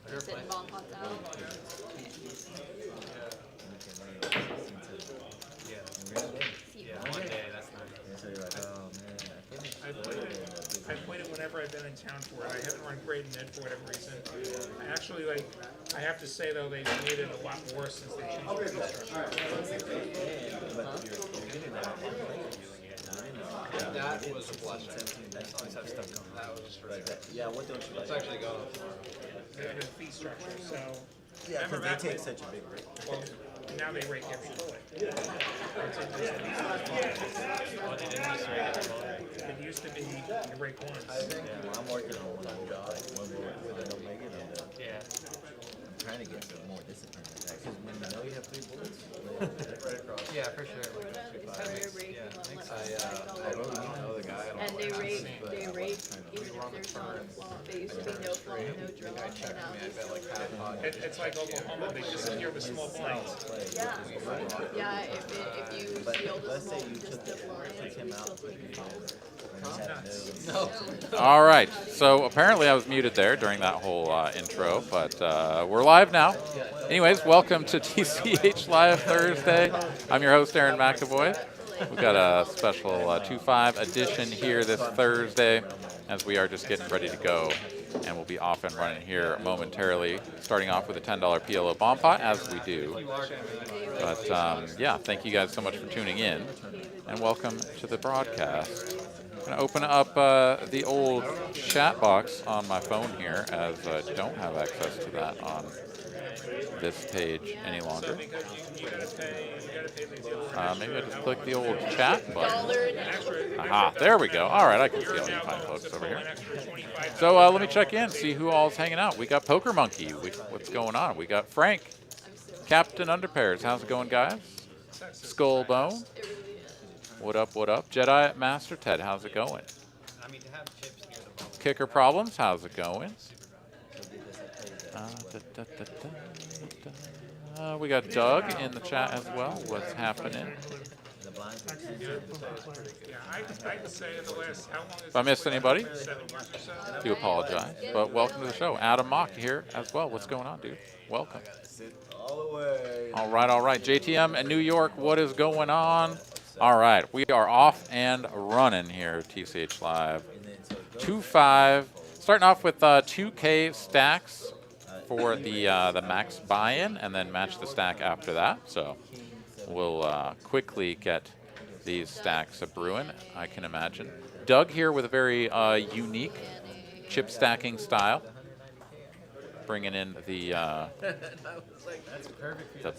Sitting bomb pots out. Yeah, one day, that's nice. So you're like, oh man, I've played it whenever I've been in town for it. I haven't run great in it for whatever reason. I actually I have to say though, they've made it a lot worse since they changed the fee structure. That was a blessing. Always have stuff going. That was just really good. yeah, what don't you like? It's actually going. The fee structure, so. Yeah, remember because they back take when- such a big rate. Well, now they rake every bullet. Oh, they didn't just rate it. It used to be you rake once. Well, I'm working on one job, one more where they don't make it, and Yeah. I'm trying to get some more discipline with that. Because when you know you have 3 bullets, Right across. Yeah, for sure. So they're raking one left I really need to know the guy. and they rake even if there's not a flop. They used to be no flop, no draw, and now they still It's like Oklahoma, they disappear with small blinds. Yeah, yeah. If you steal the Let's small, say you just took the it, blinds, took you him still out, take the calls. All right, so apparently I was muted there during that whole intro, but we're live now. Anyways, welcome to TCH Live Thursday. I'm your host, Aaron McAvoy. We've got a special 2-5 edition here this Thursday as we are just getting ready to go. And we'll be off and running here momentarily, starting off with a $10 PLO bomb pot, as we do. But yeah, thank you guys so much for tuning in, and welcome to the broadcast. I'm going to open up the old chat box on my phone here, as I don't have access to that on this page any longer. Maybe I just click the old chat button. Aha, there we go. All right, I can see all you fine folks over here. So let me check in, see who all's hanging out. We got Poker Monkey. What's going on? We got Frank, Captain Underpairs. How's it going, guys? Skullbone. What up, what up? Jedi Master Ted, how's it going? I mean, to have chips near the ball. Kicker Problems, how's it going? We got Doug in the chat as well. What's happening? I'd say in the last, how long is If I missed anybody, 7 years or so? do apologize. But welcome to the show. Adam Mock here as well. What's going on, dude? Welcome. all the way. All right, all right. JTM in New York, what is going on? All right, we are off and running here, TCH Live. 2-5, starting off with 2K stacks for the max buy-in, and then match the stack after that. So we'll quickly get these stacks a brewing, I can imagine. Doug here with a very unique chip stacking style, bringing in the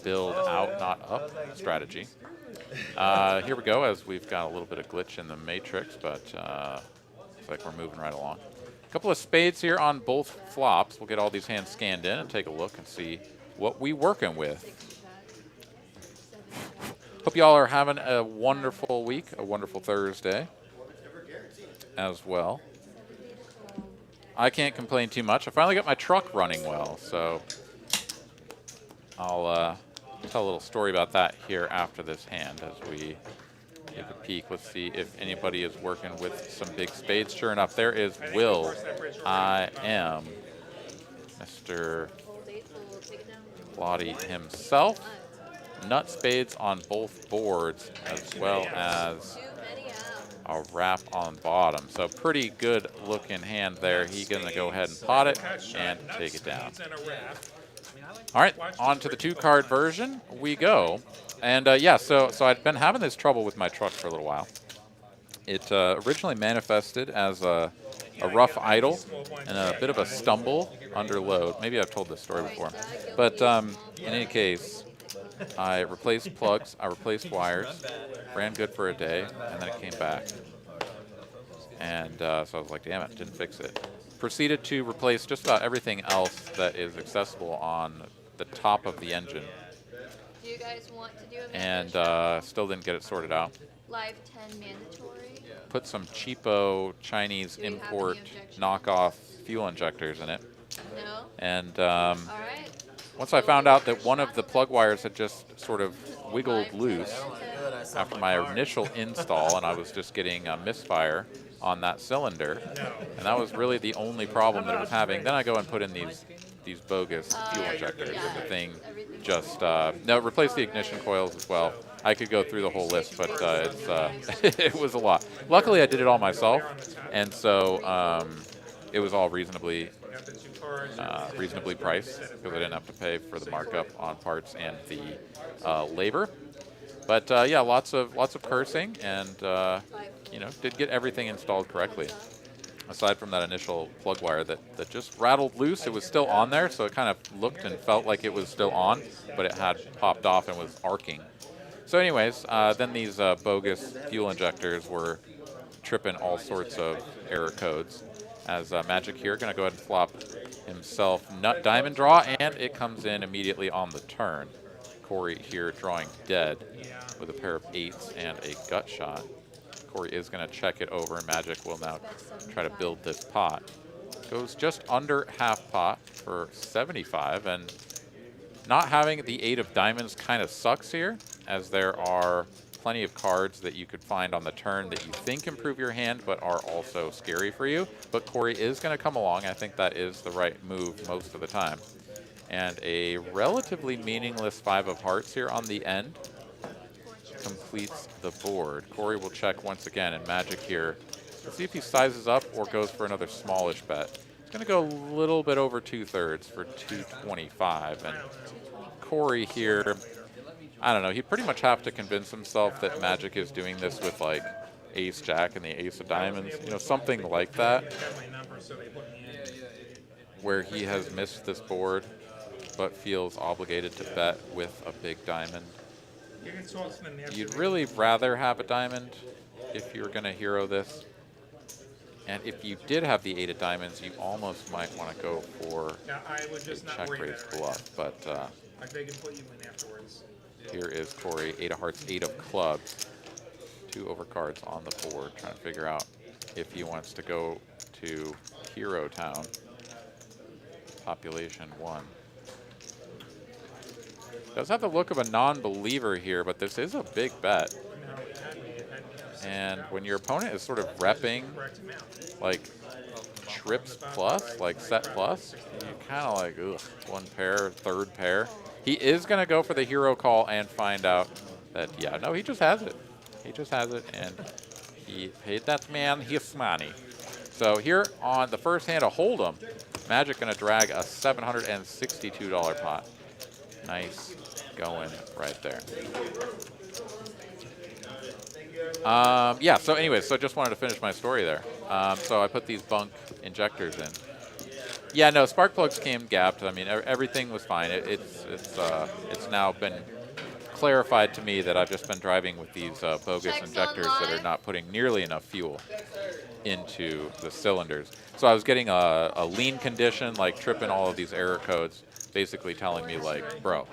build out, not up strategy. Here we go, as we've got a little bit of glitch in the matrix, but looks like we're moving right along. A couple of spades here on both flops. We'll get all these hands scanned in and take a look and see what we working with. Hope you all are having a wonderful week, a wonderful Thursday as well. I can't complain too much. I finally got my truck running well, so I'll tell a little story about that here after this hand as we take a peek. Let's see if anybody is working with some big spades. Sure enough, there is Will. I am Mr. Lahti himself. Nut spades on both boards, as well as a wrap on bottom. So pretty good looking hand there. He's going to go ahead and pot it and take it down. All right, on to the 2-card version we go. And yeah, so I'd been having this trouble with my truck for a little while. It originally manifested as a rough idle and a bit of a stumble under load. Maybe I've told this story before. But in any case, I replaced plugs, I replaced wires, ran good for a day, and then it came back. And so I was like, damn it, didn't fix it. Proceeded to replace just about everything else that is accessible on the top of the engine. Do you guys want to do a And still didn't get it sorted out. live 10 mandatory? Put some cheapo Chinese Do you have import any objections? knockoff fuel injectors in it. No? And All right. once I found out that one of the plug wires had just sort of wiggled loose after my initial install, and I was just getting a misfire on that cylinder, and that was really the only problem that it was having. Then I go and put in these these bogus fuel injectors. yeah. The thing Everything. just no, replace the ignition coils as well. I could go through the whole list, but it's it was a lot. Luckily, I did it all myself, and so it was all reasonably priced because I didn't have to pay for the markup on parts and the labor. But yeah, lots of cursing, and you know, did get everything installed correctly. Aside from that initial plug wire that just rattled loose, it was still on there, so it kind of looked and felt like it was still on, but it had popped off and was arcing. So anyways, then these bogus fuel injectors were tripping all sorts of error codes. As Magic here going to go ahead and flop himself nut diamond draw, and it comes in immediately on the turn. Corey here drawing dead with a pair of 8s and a gut shot. Corey is going to check it over, and Magic will now try to build this pot. Goes just under half pot for 75, and not having the 8 of diamonds kind of sucks here, as there are plenty of cards that you could find on the turn that you think improve your hand, but are also scary for you. But Corey is going to come along. I think that is the right move most of the time. And a relatively meaningless 5 of hearts here on the end completes the board. Corey will check once again, and Magic here. Let's see if he sizes up or goes for another smallish bet. He's going to go a little bit over 2/3 for 225. And Corey here, I don't know, he'd pretty much have to convince himself that Magic is doing this with like ace jack and the ace of diamonds, you know, something like that, where he has missed this board but feels obligated to bet with a big diamond. You'd really rather have a diamond if you were going to hero this. And if you did have the 8 of diamonds, you almost might want to go for a check raise bluff. But here is Corey, 8 of hearts, 8 of clubs. 2 overcards on the board, trying to figure out if he wants to go to Hero Town. Population 1. Does have the look of a non-believer here, but this is a big bet. And when your opponent is sort of repping like trips plus, like set plus, you're kind of like, ugh, 1 pair, 3rd pair. He is going to go for the hero call and find out that, yeah, no, he just has it. He just has it, and he paid that man his money. So here on the first hand of Hold'em, Magic going to drag a $762 pot. Nice going right there. Yeah, so anyways, so just wanted to finish my story there. So I put these bunk injectors in. Yeah, no, spark plugs came gapped. I mean, everything was fine. It's now been clarified to me that I've just been driving with these bogus injectors that are not putting nearly enough fuel into the cylinders. So I was getting a lean condition, like tripping all of these error codes, basically telling me like, bro,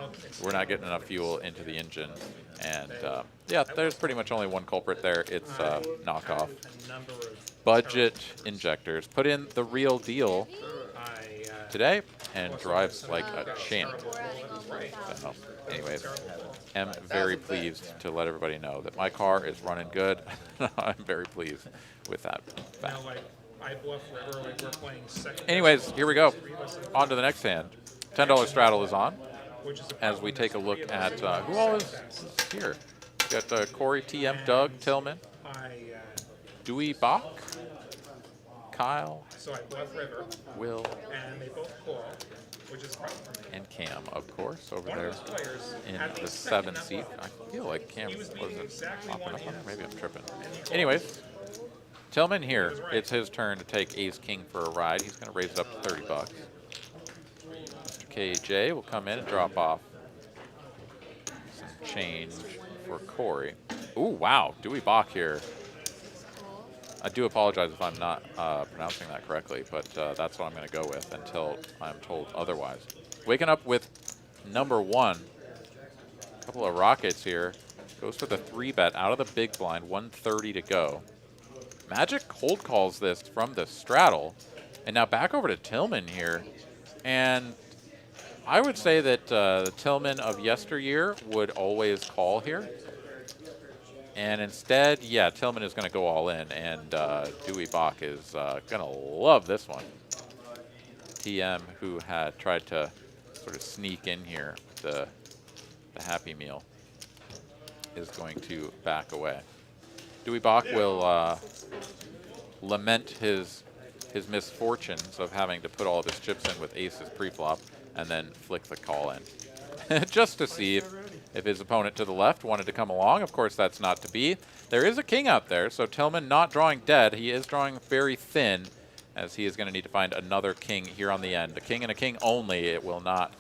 we're not getting enough fuel into the engine. And yeah, there's pretty much only one culprit there. It's knockoff budget injectors. Put in the real deal today and drives like a champ. So anyways, am very pleased to let everybody know that my car is running good. I'm very pleased with that fact. Anyways, here we go. On to the next hand. $10 straddle is on as we take a look at who all is here. We got Corey, TM, Doug, Tillman, Dewey Bach, Kyle, Will, and Cam, of course, over there in the 7th seat. I feel like Cam wasn't popping up on there. Maybe I'm tripping. Anyways, Tillman here. It's his turn to take Ace King for a ride. He's going to raise it up to 30 bucks. Mr. KJ will come in and drop off some change for Corey. Ooh, wow. Dewey Bach here. I do apologize if I'm not pronouncing that correctly, but that's what I'm going to go with until I'm told otherwise. Waking up with number 1. A couple of rockets here. Goes for the 3-bet out of the big blind. 130 to go. Magic cold calls this from the straddle. And now back over to Tillman here. And I would say that the Tillman of yesteryear would always call here. And instead, yeah, Tillman is going to go all in, and Dewey Bach is going to love this one. TM, who had tried to sort of sneak in here, the Happy Meal, is going to back away. Dewey Bach will lament his misfortunes of having to put all of his chips in with aces pre-flop and then flick the call in. Just to see if his opponent to the left wanted to come along. Of course, that's not to be. There is a king out there, so Tillman not drawing dead. He is drawing very thin, as he is going to need to find another king here on the end. A king and a king only, it will not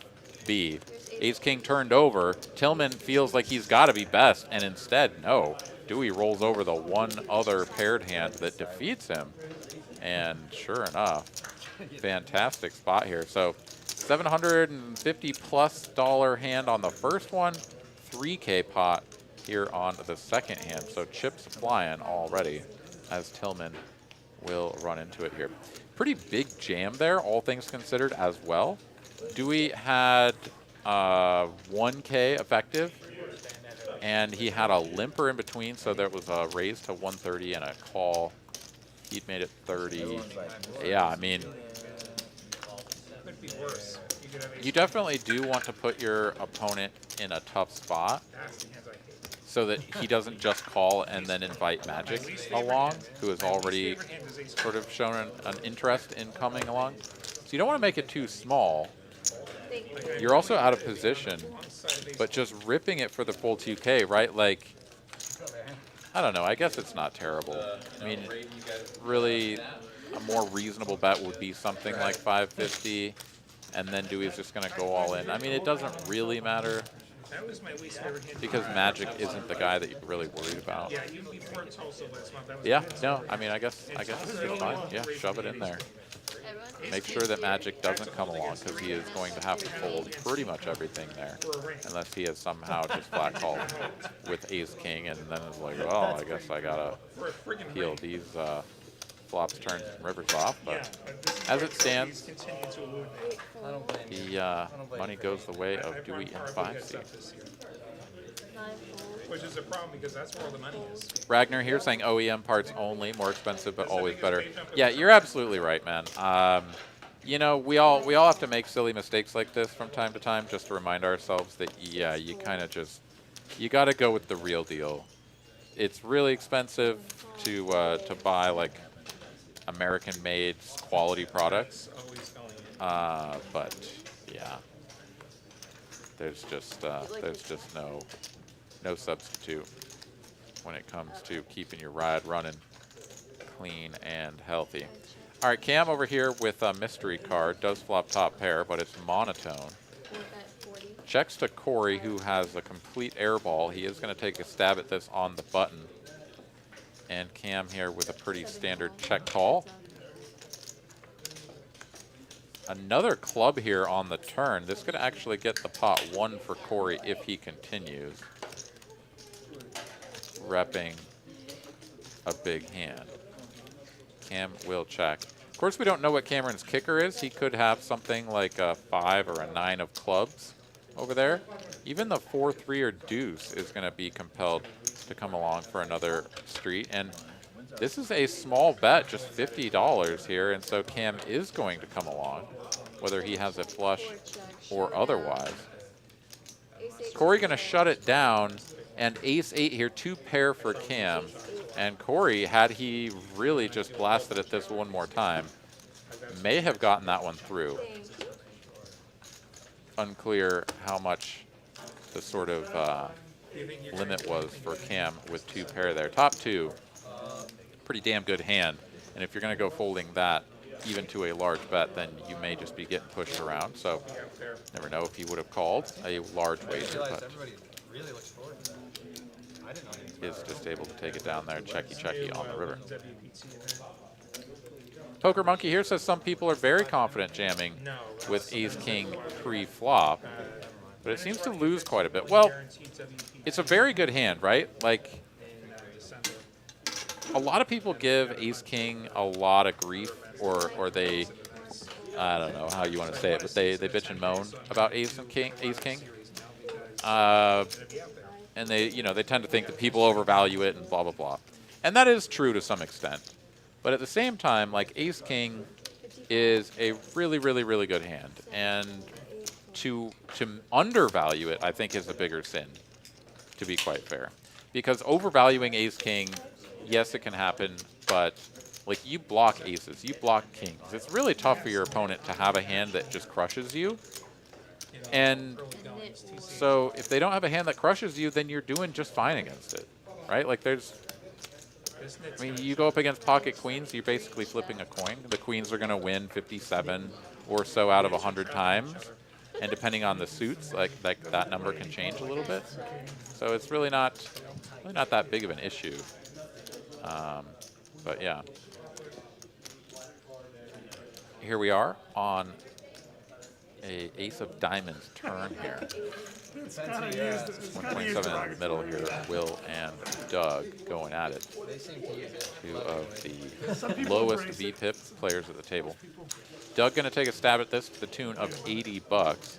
be. Ace-king turned over. Tillman feels like he's got to be best, and instead, no. Dewey rolls over the one other paired hand that defeats him. And sure enough, fantastic spot here. So $750+ hand on the first one, 3K pot here on the second hand. So chips flying already as Tillman will run into it here. Pretty big jam there, all things considered as well. Dewey had 1K effective, and he had a limper in between, so there was a raise to 130 and a call. He'd made it 30. Yeah, I mean, Could be worse. You could have you definitely do want to put your opponent in a tough spot that's the hands I hate. so that he doesn't just call and then invite Magic along, who has already Favorite hand is ace sort of shown an interest in coming along. So you don't want to make it too small. You're also out of position, but just ripping it for the full 2K, right? Like, I don't know. I guess it's not terrible. I mean, really, a more reasonable bet would be something like 550, and then Dewey's just going to go all in. I mean, it doesn't really matter That was my least favorite hand. because Magic isn't the guy that you're really worried about. Yeah, even before Tulsa last month, that was Yeah, my least no, favorite. I mean, I guess it's fine. Yeah, shove it in there. Make sure that Magic doesn't come along because he is going to have to fold pretty much everything there, unless he has somehow just flat called with Ace King and then is like, well, I guess I gotta For a friggin' peel ring. these flops, turns, and rivers off. Yeah, But but this is as where it stands, Dewey's continued to elude me. the money goes the way I've of run Dewey and horribly good 5C. stuff this year, which is a problem because that's where all the money is. Ragnar here saying OEM parts only, more expensive but always better. Yeah, you're absolutely right, man. You know, we all have to make silly mistakes like this from time to time, just to remind ourselves that yeah, you kind of just you got to go with the real deal. It's really expensive to buy like American-made quality products, but yeah, there's just no substitute when it comes to keeping your ride running clean and healthy. All right, Cam over here with a mystery card. Does flop top pair, but it's monotone. Checks to Corey, who has a complete air ball. He is going to take a stab at this on the button. And Cam here with a pretty standard check call. Another club here on the turn. This could actually get the pot 1 for Corey if he continues. Repping a big hand. Cam will check. Of course, we don't know what Cameron's kicker is. He could have something like a 5 or a 9 of clubs over there. Even the 4-3 or deuce is going to be compelled to come along for another street. And this is a small bet, just $50 here. And so Cam is going to come along, whether he has a flush or otherwise. Corey going to shut it down. And ace-8 here, 2 pair for Cam. And Corey, had he really just blasted at this one more time, may have gotten that one through. Unclear how much the sort of limit was for Cam with 2 pair there. Top 2, pretty damn good hand. And if you're going to go folding that even to a large bet, then you may just be getting pushed around. So never know if he would have called a large wager, but Really looks forward to that. I didn't know he was is just able to take it down there, checky on the river. Poker Monkey here says some people are very confident jamming with ace-king pre-flop, but it seems to lose quite a bit. Well, it's a very good hand, right? Like, a lot of people give ace-king a lot of grief, or they, I don't know how you want to say it, but they bitch and moan about ace-king. And they tend to think that people overvalue it and blah, blah, blah. And that is true to some extent. But at the same time, like ace-king is a really, really, really good hand. And to undervalue it, I think, is a bigger sin, to be quite fair. Because overvaluing ace-king, yes, it can happen, but like you block aces, you block kings. It's really tough for your opponent to have a hand that just crushes you. And so if they don't have a hand that crushes you, then you're doing just fine against it, right? Like I mean, you go up against pocket queens, you're basically flipping a coin. The queens are going to win 57 or so out of 100 times. And depending on the suits, like that number can change a little bit. So it's really not that big of an issue. But yeah. Here we are on a ace of diamonds turn here. 127 in the middle here, Will and Doug going at it. Two of the lowest VPIP players at the table. Doug going to take a stab at this to the tune of $80.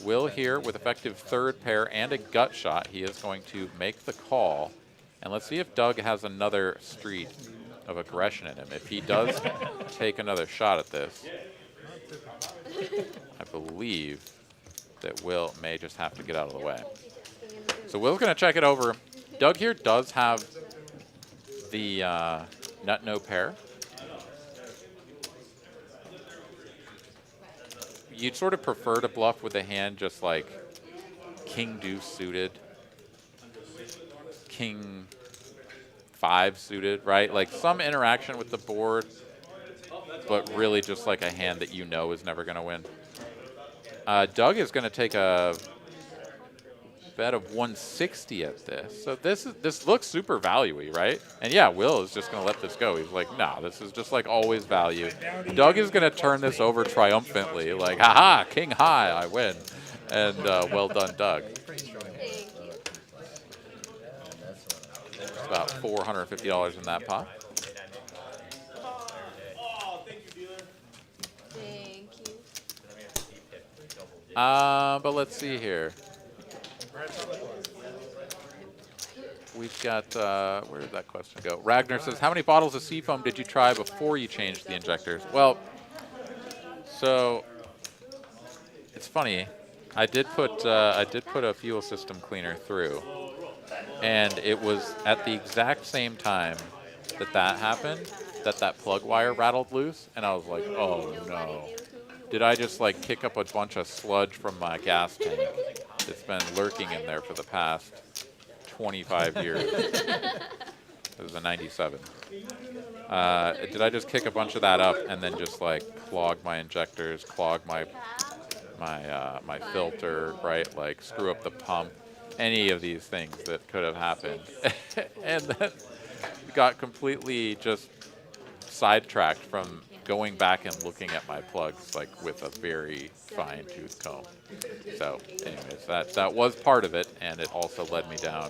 Will here with effective third pair and a gut shot. He is going to make the call. And let's see if Doug has another street of aggression in him. If he does take another shot at this, I believe that Will may just have to get out of the way. So Will's going to check it over. Doug here does have the nut no pair. You'd sort of prefer to bluff with a hand just like king deuce suited, king 5 suited, right? Like some interaction with the board, but really just like a hand that you know is never going to win. Doug is going to take a bet of 160 at this. So this looks super value-y, right? And yeah, Will is just going to let this go. He's like, nah, this is just like always value. Doug is going to turn this over triumphantly, like, haha, king high, I win. And well done, Doug. It's about $450 in that pot. But let's see here. We've got, where did that question go? Ragnar says, how many bottles of seafoam did you try before you changed the injectors? Well, so it's funny. I did put a fuel system cleaner through, and it was at the exact same time that happened that plug wire rattled loose, and I was like, oh no. Did I just like kick up a bunch of sludge from my gas tank that's been lurking in there for the past 25 years? It was a 97. Did I just kick a bunch of that up and then just like clog my injectors, clog my filter, right? Like screw up the pump, any of these things that could have happened. And then got completely just sidetracked from going back and looking at my plugs like with a very fine-tooth comb. So anyways, that was part of it, and it also led me down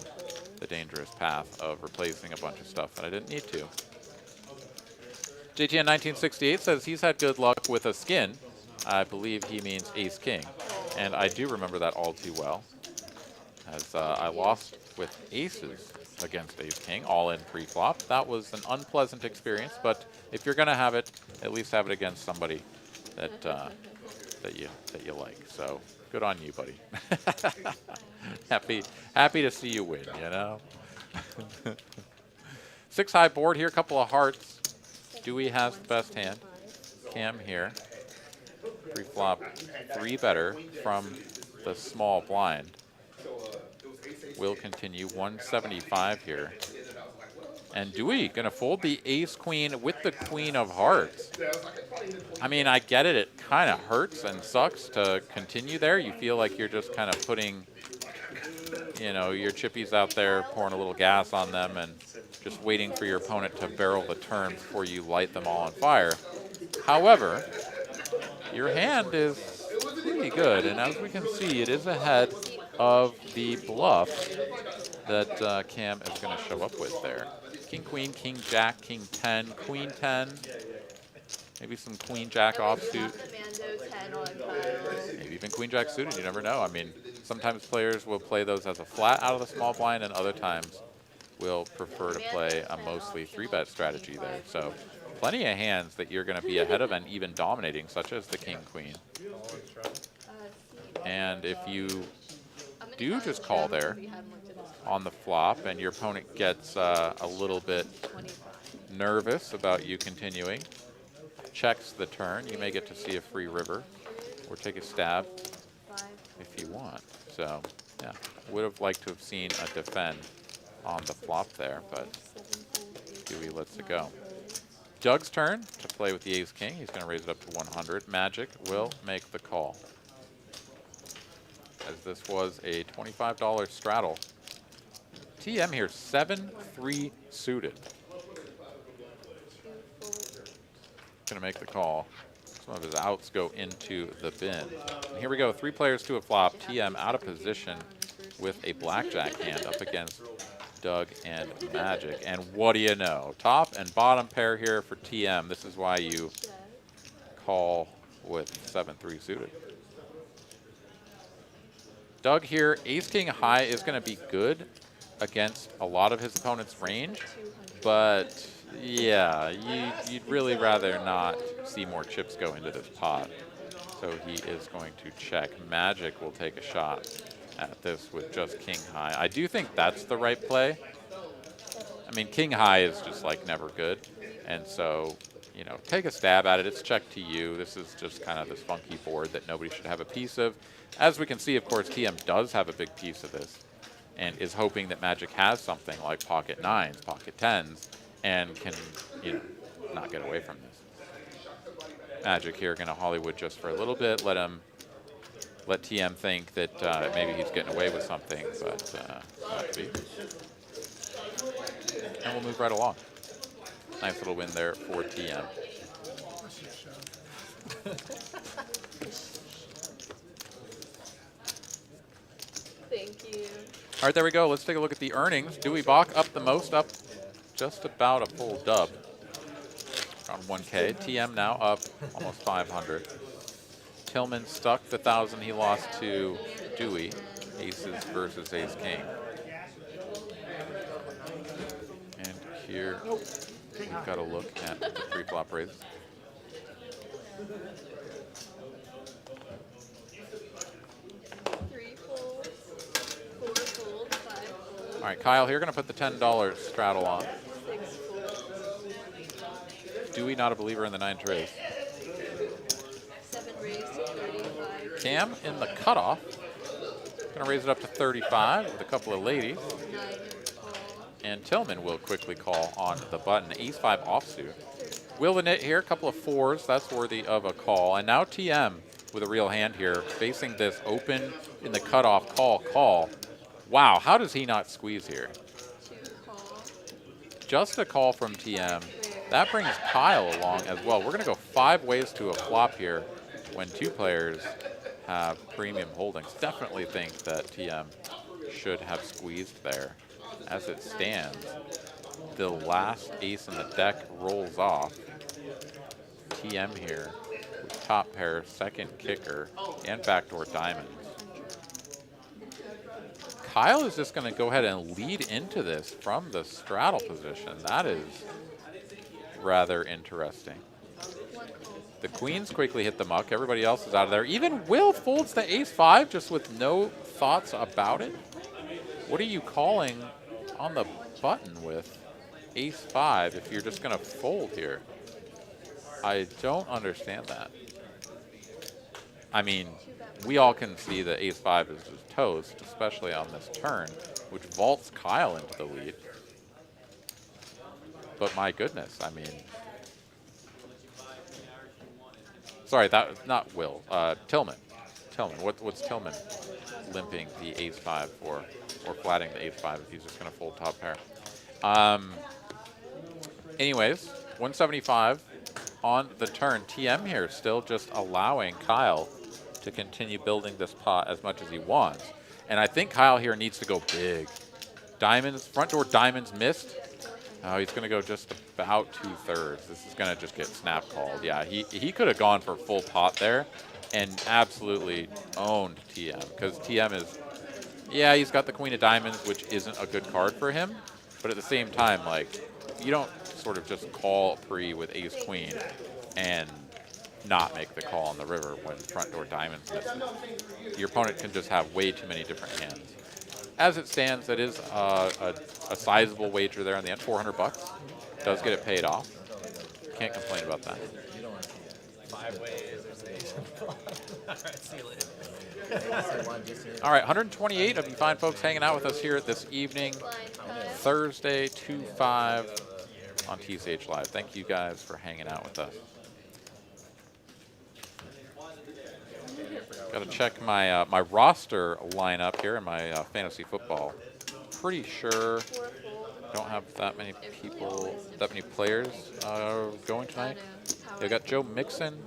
the dangerous path of replacing a bunch of stuff that I didn't need to. JTN 1968 says he's had good luck with a skin. I believe he means ace-king, and I do remember that all too well, as I lost with aces against ace-king, all in pre-flop. That was an unpleasant experience, but if you're going to have it, at least have it against somebody that that you like. So good on you, buddy. happy to see you win, you know. 6 high board here, couple of hearts. Dewey has the best hand. Cam here. Pre-flop 3 better from the small blind. Will continue 175 here. And Dewey gonna fold the ace queen with the queen of hearts. I mean, I get it. It kind of hurts and sucks to continue there. You feel like you're just kind of putting, you know, your chippies out there, pouring a little gas on them, and just waiting for your opponent to barrel the turn before you light them all on fire. However, your hand is pretty good, and as we can see, it is ahead of the bluff that Cam is going to show up with there. King, queen, king, jack, king 10, queen 10, maybe some queen jack offsuit, maybe even queen jack suited, you never know. I mean, sometimes players will play those as a flat out of the small blind, and other times will prefer to play a mostly 3-bet strategy there. So plenty of hands that you're going to be ahead of and even dominating, such as the king, queen. And if you do just call there on the flop and your opponent gets a little bit nervous about you continuing, checks the turn, you may get to see a free river or take a stab if you want. So, yeah, would have liked to have seen a defend on the flop there, but Dewey lets it go. Doug's turn to play with the ace-king. He's going to raise it up to 100. Magic will make the call, as this was a $25 straddle. TM here, 7-3 suited. Going to make the call. Some of his outs go into the bin. And here we go, 3 players to a flop. TM out of position with a blackjack hand up against Doug and Magic. And what do you know? Top and bottom pair here for TM. This is why you call with 7-3 suited. Doug here, ace-king high is going to be good against a lot of his opponent's range, but yeah, you'd really rather not see more chips go into this pot. So he is going to check. Magic will take a shot at this with just king high. I do think that's the right play. I mean, king high is just like never good. And so, you know, take a stab at it. It's check to you. This is just kind of this funky board that nobody should have a piece of. As we can see, of course, TM does have a big piece of this and is hoping that Magic has something like pocket 9s, pocket 10s, and can, you know, not get away from this. Magic here going to Hollywood just for a little bit. Let TM think that maybe he's getting away with something, but not to be. And we'll move right along. Nice little win there for TM. Thank you. All right, there we go. Let's take a look at the earnings. Dewey Bach up the most, up just about a full dub. Around 1K. TM now up almost 500. Tillman stuck the 1,000 he lost to Dewey. Aces versus ace-king. And here we've got a look at the pre-flop raises. All right, Kyle here, going to put the $10 straddle on. Dewey not a believer in the 9 raise. 7 raised to 35. Cam in the cutoff. Going to raise it up to 35 with a couple of ladies. 9 call. And Tillman will quickly call on the button. Ace-5 offsuit. Will the knit here, a couple of 4s. That's worthy of a call. And now TM with a real hand here, facing this open in the cutoff call. Wow, how does he not squeeze here? 2 call. Just a call from TM. That brings Kyle along as well. We're going to go 5 ways to a flop here when 2 players have premium holdings. Definitely think that TM should have squeezed there. As it stands, the last ace in the deck rolls off. TM here with top pair, second kicker, and backdoor diamonds. Kyle is just going to go ahead and lead into this from the straddle position. That is rather interesting. The queens quickly hit the muck. Everybody else is out of there. Even Will folds the ace-5 just with no thoughts about it. What are you calling on the button with ace-5 if you're just going to fold here? I don't understand that. I mean, we all can see that ace-5 is just toast, especially on this turn, which vaults Kyle into the lead. But my goodness, I mean, sorry, that not Will, Tillman. What's Tillman limping the ace-5 for, or flatting the ace-5 if he's just going to fold top pair? Anyways, 175 on the turn. TM here still just allowing Kyle to continue building this pot as much as he wants. And I think Kyle here needs to go big. Diamonds, front door diamonds missed. Oh, he's going to go just about 2/3. This is going to just get snap called. Yeah, he could have gone for full pot there and absolutely owned TM, because TM is, yeah, he's got the queen of diamonds, which isn't a good card for him. But at the same time, like, you don't sort of just call pre with ace queen and not make the call on the river when front door diamonds misses. Your opponent can just have way too many different hands. As it stands, that is a sizable wager there in the end, 400 bucks. Does get it paid off. Can't complain about that. 5 ways or 6. All right, see you later. All right, 128 of you fine folks hanging out with us here this evening, Thursday, 2/5 on TCH Live. Thank you guys for hanging out with us. Got to check my my roster lineup here in my fantasy football. Pretty sure don't have that many people, that many players going tonight. We got Joe Mixon.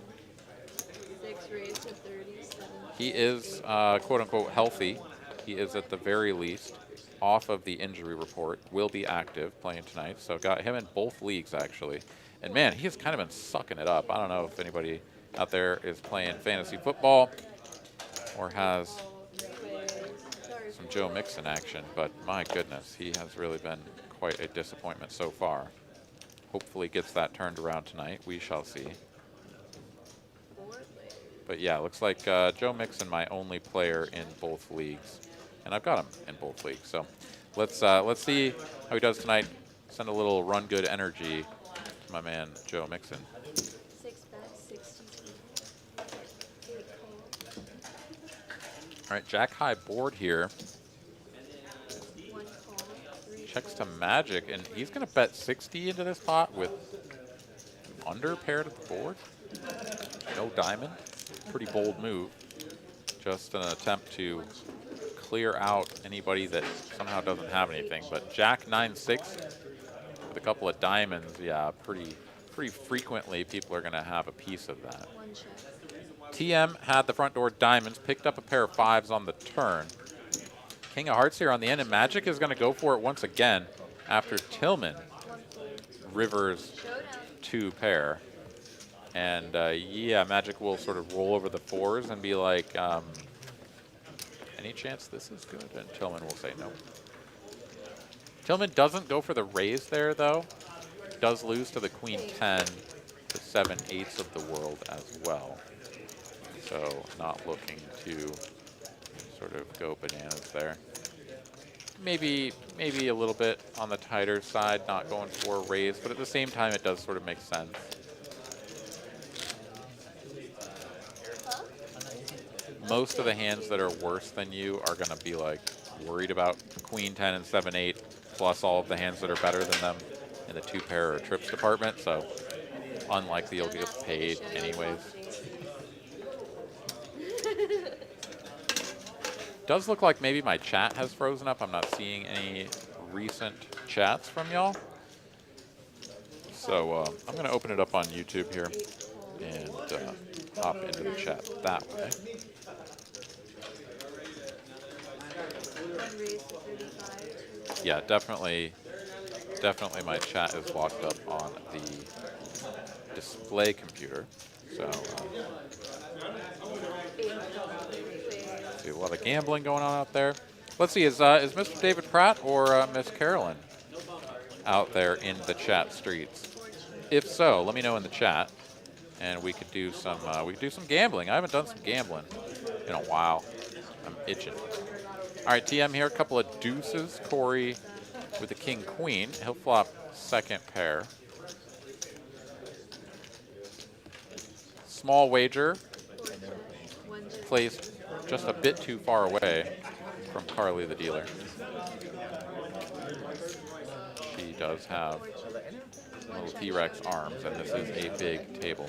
6 raised to 37. He is quote unquote healthy. He is at the very least off of the injury report. Will be active playing tonight. So got him in both leagues actually. And man, he has kind of been sucking it up. I don't know if anybody out there is playing fantasy football or has some Joe Mixon action, but my goodness, he has really been quite a disappointment so far. Hopefully gets that turned around tonight. We shall see. But yeah, looks like Joe Mixon, my only player in both leagues, and I've got him in both leagues. So let's see how he does tonight. Send a little run good energy to my man Joe Mixon. 6 bets, 62. All right, jack high board here. 1 call, 3 Checks to Magic, and he's going to bet 60 into this pot with under paired at the board. No diamond. Pretty bold move. Just an attempt to clear out anybody that somehow doesn't have anything. But Jack 9-6 with a couple of diamonds, yeah, pretty frequently people are going to have a piece of that. 1 check. TM had the front door diamonds, picked up a pair of 5s on the turn. King of Hearts here on the end, and Magic is going to go for it once again after Tillman 1 fold. rivers Showdown. 2 pair. And yeah, Magic will sort of roll over the 4s and be like, any chance this is good? And Tillman will say no. Tillman doesn't go for the raise there, though. Does lose to the Queen 10, the 7/8 of the world as well. So not looking to sort of go bananas there. Maybe a little bit on the tighter side, not going for a raise, but at the same time, it does sort of make sense. Most of the hands that are worse than you are going to be like worried about Queen 10 and 7/8, plus all of the hands that are better than them in the 2 pair or trips department. So unlikely you'll get paid anyways. Does look like maybe my chat has frozen up. I'm not seeing any recent chats from y'all. So I'm going to open it up on YouTube here and hop into the chat that way. 1 raised to 35. Yeah, definitely my chat is locked up on the display computer. So see a lot of gambling going on out there. Let's see, is Mr. David Pratt or Miss Carolyn out there in the chat streets? If so, let me know in the chat, and we could do some gambling. I haven't done some gambling in a while. I'm itching. All right, TM here, a couple of deuces. Corey with the king queen. He'll flop 2nd pair. Small wager, 1 check. placed just a bit too far away from Carly the dealer. She does have little T-Rex arms, and this is a big table.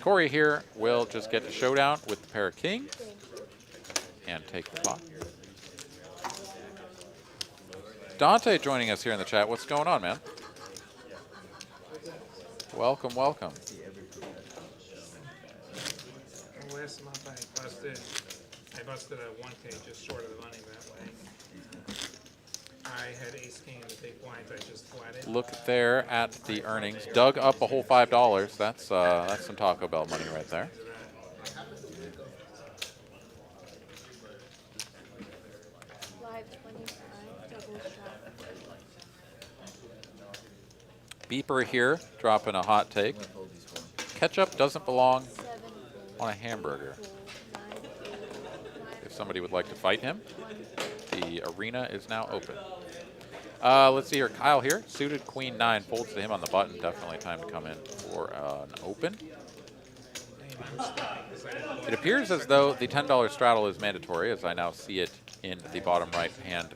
Corey here will just get to showdown with the pair of kings and take the pot. Dante joining us here in the chat. What's going on, man? Welcome, welcome. Last month I busted a 1K just short of the money that way. I had ace king in the big blinds. I just flatted. Look there at the earnings. Dug up a whole $5. That's some Taco Bell money right there. Live 25, double shot. Beeper here, dropping a hot take. Ketchup doesn't belong on a hamburger. If somebody would like to fight him, the arena is now open. Let's see here. Kyle here, suited queen 9, folds to him on the button. Definitely time to come in for an open. It appears as though the $10 straddle is mandatory, as I now see it in the bottom right-hand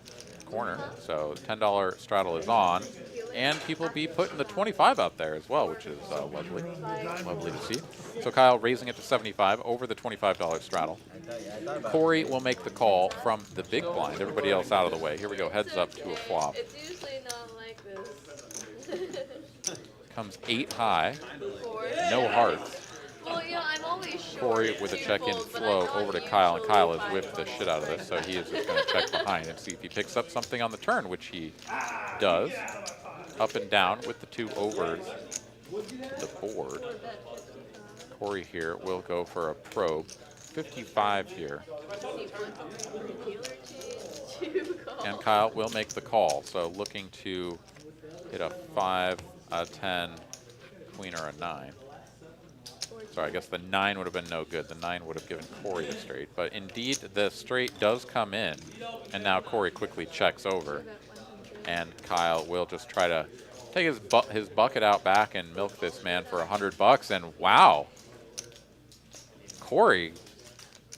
corner. So $10 straddle is on, and people be putting the 25 out there as well, which is lovely to see. So Kyle raising it to 75 over the $25 straddle. Corey will make the call from the big blind. Everybody else out of the way. Here we go. Heads up to a flop. It's usually not like this. Comes 8 high. 4. No hearts. Well, yeah, I'm always short. Corey with a check-in flow over to Kyle, and Kyle has whipped the shit out of this, so he is just going to check behind and see if he picks up something on the turn, which he does. Up and down with the 2 overs to the board. Corey here will go for a probe. 55 here. And Kyle will make the call, so looking to hit a 5, a 10, queen, or a 9. Sorry, I guess the 9 would have been no good. The 9 would have given Corey the straight. But indeed, the straight does come in. And now Corey quickly checks over. And Kyle will just try to take his bucket out back and milk this man for $100. And wow. Corey,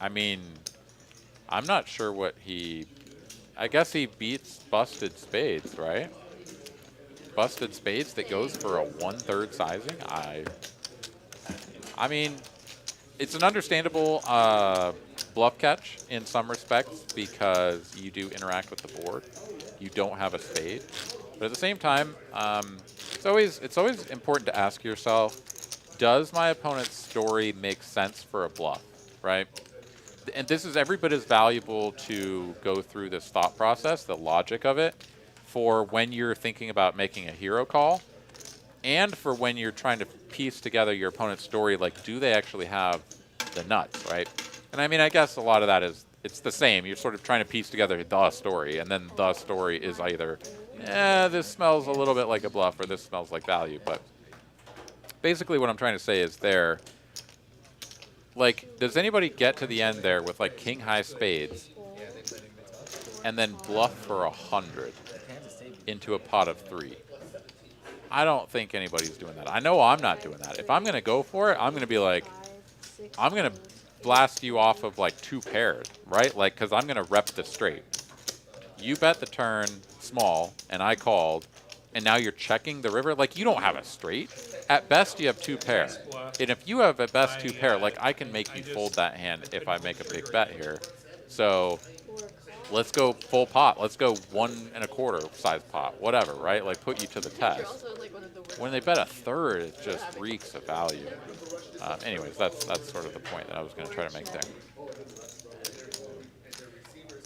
I mean, I'm not sure what he... I guess he beats busted spades, right? Busted spades that goes for a 1/3 sizing? I mean, it's an understandable bluff catch in some respects because you do interact with the board. You don't have a spade. But at the same time, it's always important to ask yourself, does my opponent's story make sense for a bluff, right? And this is every bit as valuable to go through this thought process, the logic of it, for when you're thinking about making a hero call, and for when you're trying to piece together your opponent's story, like, do they actually have the nuts, right? And I mean, I guess a lot of that is, it's the same. You're sort of trying to piece together the story, and then the story is either, this smells a little bit like a bluff, or this smells like value. But basically what I'm trying to say is like, does anybody get to the end there with, like, king high spades, and then bluff for 100 into a pot of 3? I don't think anybody's doing that. I know I'm not doing that. If I'm going to go for it, I'm going to be like, I'm going to blast you off of like 2 pairs, right? Like, because I'm going to rep the straight. You bet the turn small, and I called, and now you're checking the river. Like, you don't have a straight. At best, you have 2 pair. And if you have at best 2 pair, like, I can make you fold that hand if I make a big bet here. So let's go full pot. Let's go 1 1/4 size pot, whatever, right? Like, put you to the test. When they bet a 1/3, it just reeks of value. Anyways, that's sort of the point that I was going to try to make there.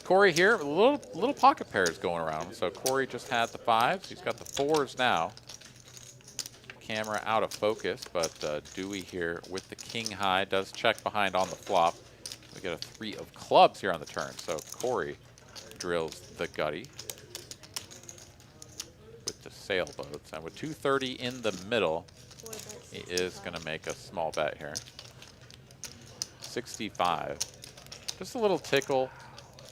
Corey here, a little pocket pairs going around. So Corey just had the 5s. He's got the 4s now. Camera out of focus, but Dewey here with the king high does check behind on the flop. We get a 3 of clubs here on the turn. So Corey drills the gutty with the sailboats. And with 230 in the middle, he is going to make a small bet here. 65. Just a little tickle.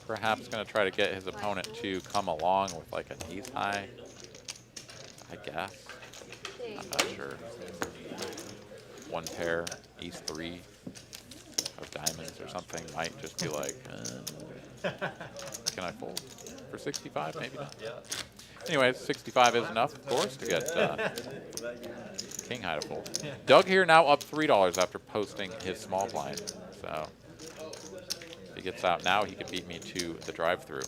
Perhaps going to try to get his opponent to come along with like an ace high, I guess. I'm not sure. 1 pair, ace 3 of diamonds or something might just be like, can I fold for 65? Maybe not. Anyways, 65 is enough, of course, to get king high to fold. Doug here now up $3 after posting his small blind. So if he gets out now, he could beat me to the drive-through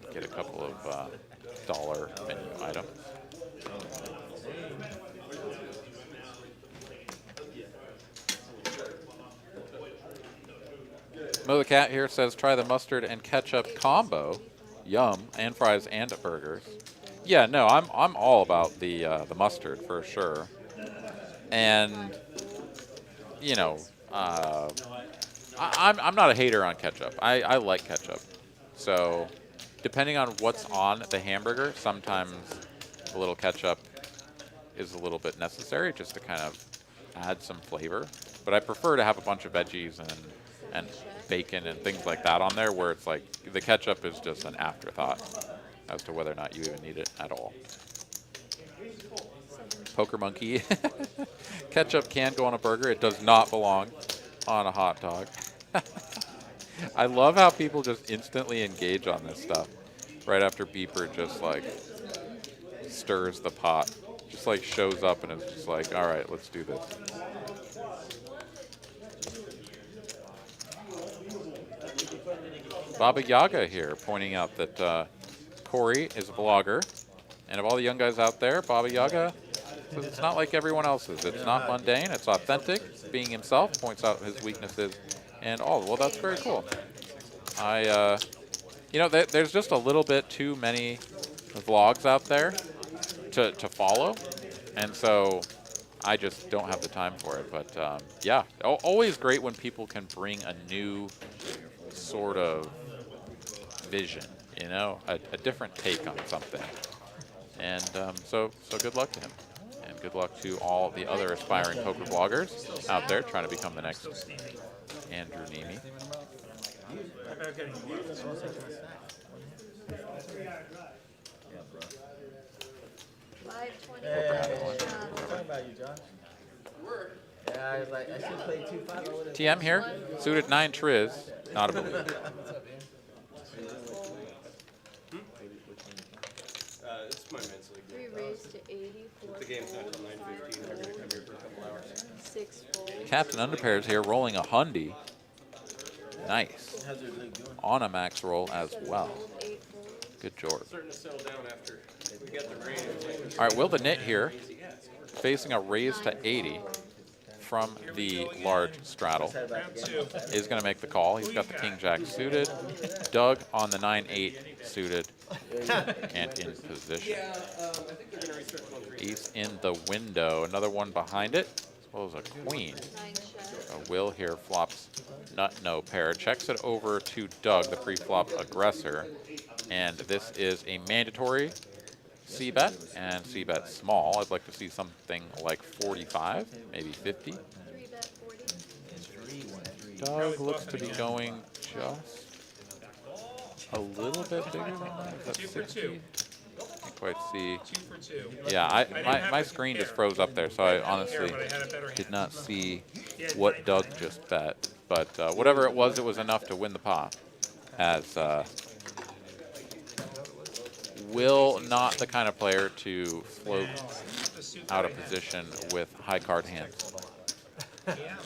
and get a couple of dollar menu items. Mo the Cat here says, try the mustard and ketchup combo. Yum, and fries and burgers. Yeah, no, I'm all about the mustard for sure. And, you know, I'm not a hater on ketchup. I like ketchup. So depending on what's on the hamburger, sometimes a little ketchup is a little bit necessary just to kind of add some flavor. But I prefer to have a bunch of veggies and bacon and things like that on there, where it's like the ketchup is just an afterthought as to whether or not you even need it at all. Poker monkey. Ketchup can go on a burger. It does not belong on a hot dog. I love how people just instantly engage on this stuff right after Beeper just like stirs the pot. Just like shows up and is just like, all right, let's do this. Baba Yaga here pointing out that Corey is a vlogger, and of all the young guys out there, Baba Yaga says it's not like everyone else's. It's not mundane. It's authentic, being himself. Points out his weaknesses and all. Well, that's very cool. You know, there's just a little bit too many vlogs out there to follow, and so I just don't have the time for it. But yeah, always great when people can bring a new sort of vision, you know, a different take on something. And so good luck to him. And good luck to all the other aspiring poker vloggers out there trying to become the next Andrew Nemi. What about you, Josh? Yeah, I was like, I should play 2-5. TM here, suited 9 triz, not a believer. It's my men's league. 3 raised to 80. The game's not till 9:15. They're gonna come here for a couple hours. 6 fold. Captain Underpairs here rolling a hundy. Nice. How's your league doing? On a max roll as well. 8 fold. Good George. Starting to settle down after we got the rain. All right, Will the Knit here, facing a raise to 80 from the large straddle, Round 2. is going to make the call. He's got the King-Jack suited. Doug on the 9-8 suited and in position. I think they're gonna restart on 3. Ace in the window. Another one behind it, as well as a queen. 9 shut. Will here flops nut no pair. Checks it over to Doug, the pre-flop aggressor. And this is a mandatory C-bet, and C-bet small. I'd like to see something like 45, maybe 50. 3 bet 40. Doug looks to be going just a little bit bigger than that. Is that 2 for 60? 2. Can't quite see. 2 for 2. Yeah, my screen just froze up there, so I honestly But I had a better did hand. not see what Doug just bet. But whatever it was enough to win the pot. As Will not the kind of player to float The suit out that of I had. position with high card hands. Yeah.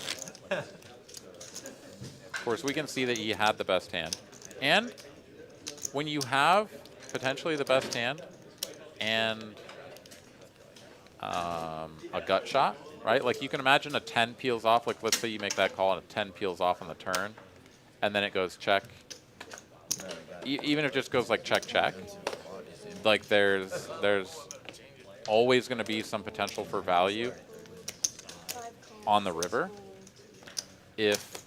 Of course, we can see that he had the best hand. And when you have potentially the best hand and a gut shot, right? Like you can imagine a 10 peels off. Like let's say you make that call and a 10 peels off on the turn, and then it goes check. Even if it just goes like check, check. Like there's always going to be some potential for value 5 calls. on the river if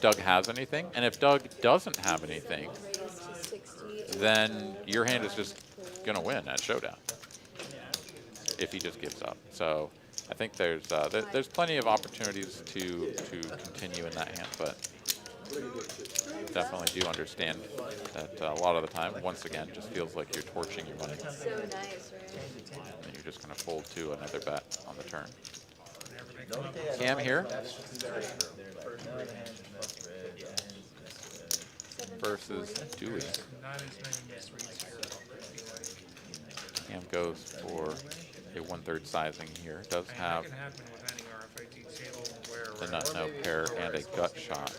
Doug has anything, and if Doug doesn't have anything, Raised to 60. then your hand is just gonna win at showdown if he just gives up. So I think there's plenty of opportunities to continue in that hand, but definitely do understand that a lot of the time, once again, just feels like you're torching your money, So nice, right? and you're just gonna fold to another bet on the turn. Whenever they come up. Cam here versus Dewey. Not as many mysteries here. Cam goes for a 1/3 sizing here. Does That have can happen with any RFID table where the nut no pair and a gut shot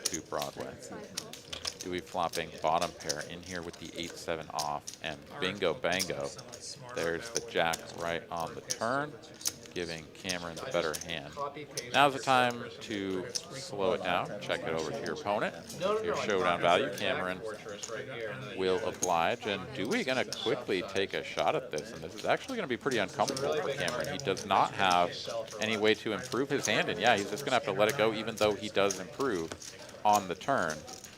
to Broadway. 5 calls. Dewey flopping bottom pair in here with the 8-7 off, and bingo bango. There's the jack right on the turn, giving Cameron the better hand. Now's the time to slow it down. Check it over to your opponent. Your showdown value, Cameron will oblige. And Dewey going to quickly take a shot at this, and this is actually going to be pretty uncomfortable for Cameron. He does not have any way to improve his hand, and yeah, he's just going to have to let it go, even though he does improve on the turn.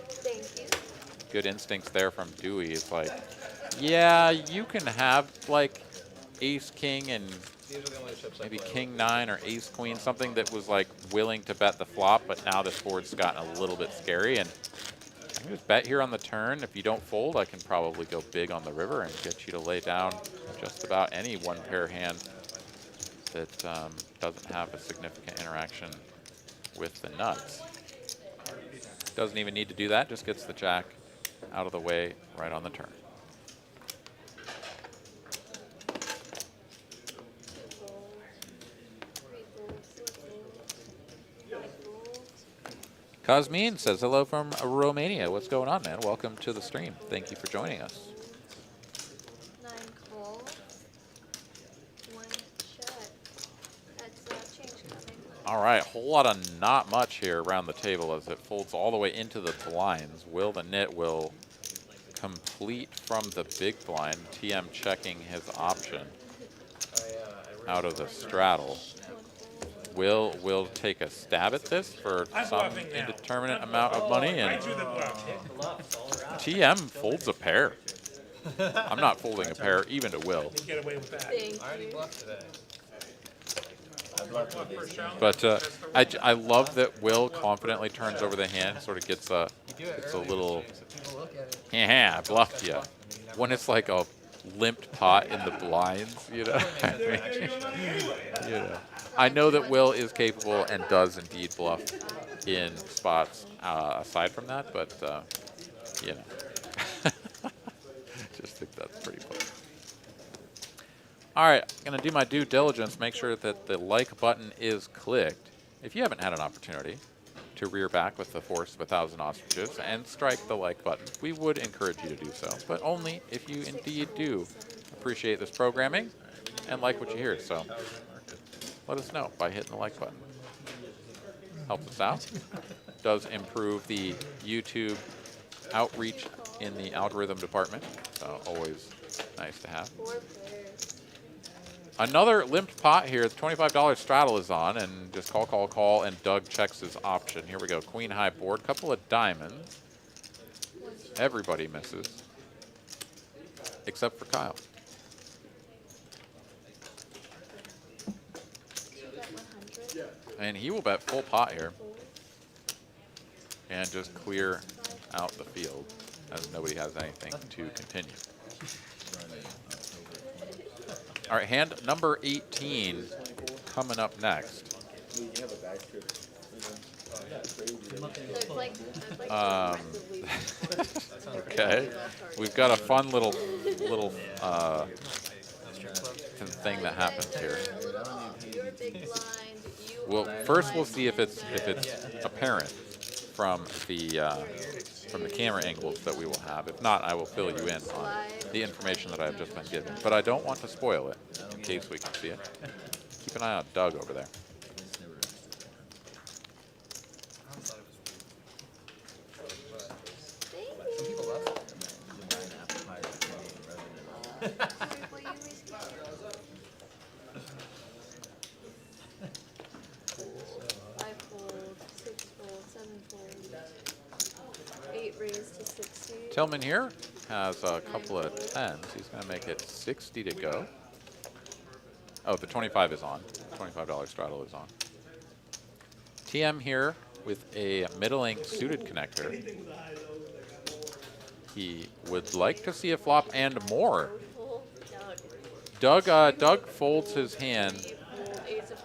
Thank you. Good instincts there from Dewey. It's like, Yeah, you can have like ace king and These are the only chips I maybe play. king nine or ace queen, something that was like willing to bet the flop, but now this board's gotten a little bit scary. And I can just bet here on the turn. If you don't fold, I can probably go big on the river and get you to lay down just about any one pair hand that doesn't have a significant interaction with the nuts. Doesn't even need to do that, just gets the jack out of the way right on the turn. Cosmine says hello from Romania. What's going on, man? Welcome to the stream. Thank you for joining us. 9 call. 1 check. That's change coming. All right, whole lot of not much here around the table as it folds all the way into the blinds. Will the nit will complete from the big blind. TM checking his option out of the straddle. Will take a stab at this for some indeterminate amount of money, and TM folds a pair. I'm not folding a pair even to Will. Get away with that. Thank I already you. bluffed today. But I love that Will confidently turns over the hand, sort of gets a little, yeah, I bluffed you. When it's like a limped pot in the blinds, you know. You know. I know that Will is capable and does indeed bluff in spots aside from that, but you know, just think that's pretty funny. All right, I'm gonna do my due diligence, make sure that the like button is clicked. If you haven't had an opportunity to rear back with the force of 1,000 ostriches and strike the like button, we would encourage you to do so, but only if you indeed do appreciate this programming and like what you hear. So let us know by hitting the like button. Helps us out. Does improve the YouTube outreach in the algorithm department. So always nice to have. 4 pairs. Another limped pot here. The $25 straddle is on, and just call, and Doug checks his option. Here we go. Queen high board. Couple of diamonds. Everybody misses, except for Kyle. And he will bet full pot here and just clear out the field as nobody has anything to continue. All right, hand number 18 coming up next. Okay, we've got a fun little thing that happens here. Well, first we'll see if it's apparent from the camera angles that we will have. If not, I will fill you in on the information that I've just been given. But I don't want to spoil it in case we can see it. Keep an eye on Doug over there. Tillman here has a couple of 10s. He's going to make it 60 to go. Oh, the 25 is on. $25 straddle is on. TM here with a middling suited connector. He would like to see a flop and more. Doug folds his hand,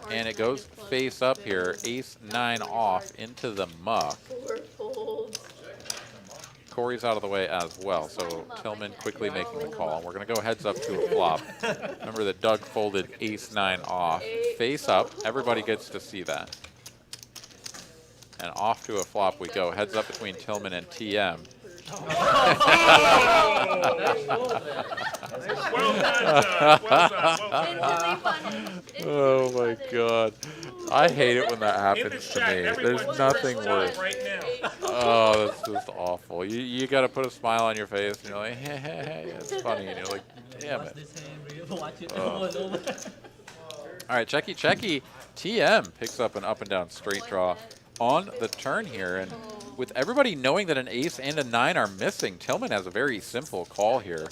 and it goes face up here. Ace-9 off into the muck. Corey's out of the way as well, so Tillman quickly making the call. We're going to go heads up to a flop. Remember that Doug folded ace-9 off. Face up. Everybody gets to see that. And off to a flop we go. Heads up between Tillman and TM. Well done. Oh my God. I hate it when that happens to me. There's nothing worse. Right now. Oh, that's just awful. You got to put a smile on your face, and you're like, hey, hey, hey, it's funny, and you're like, damn it. Oh. All right, checky. TM picks up an up and down straight draw on the turn here, and with everybody knowing that an ace and a 9 are missing, Tillman has a very simple call here.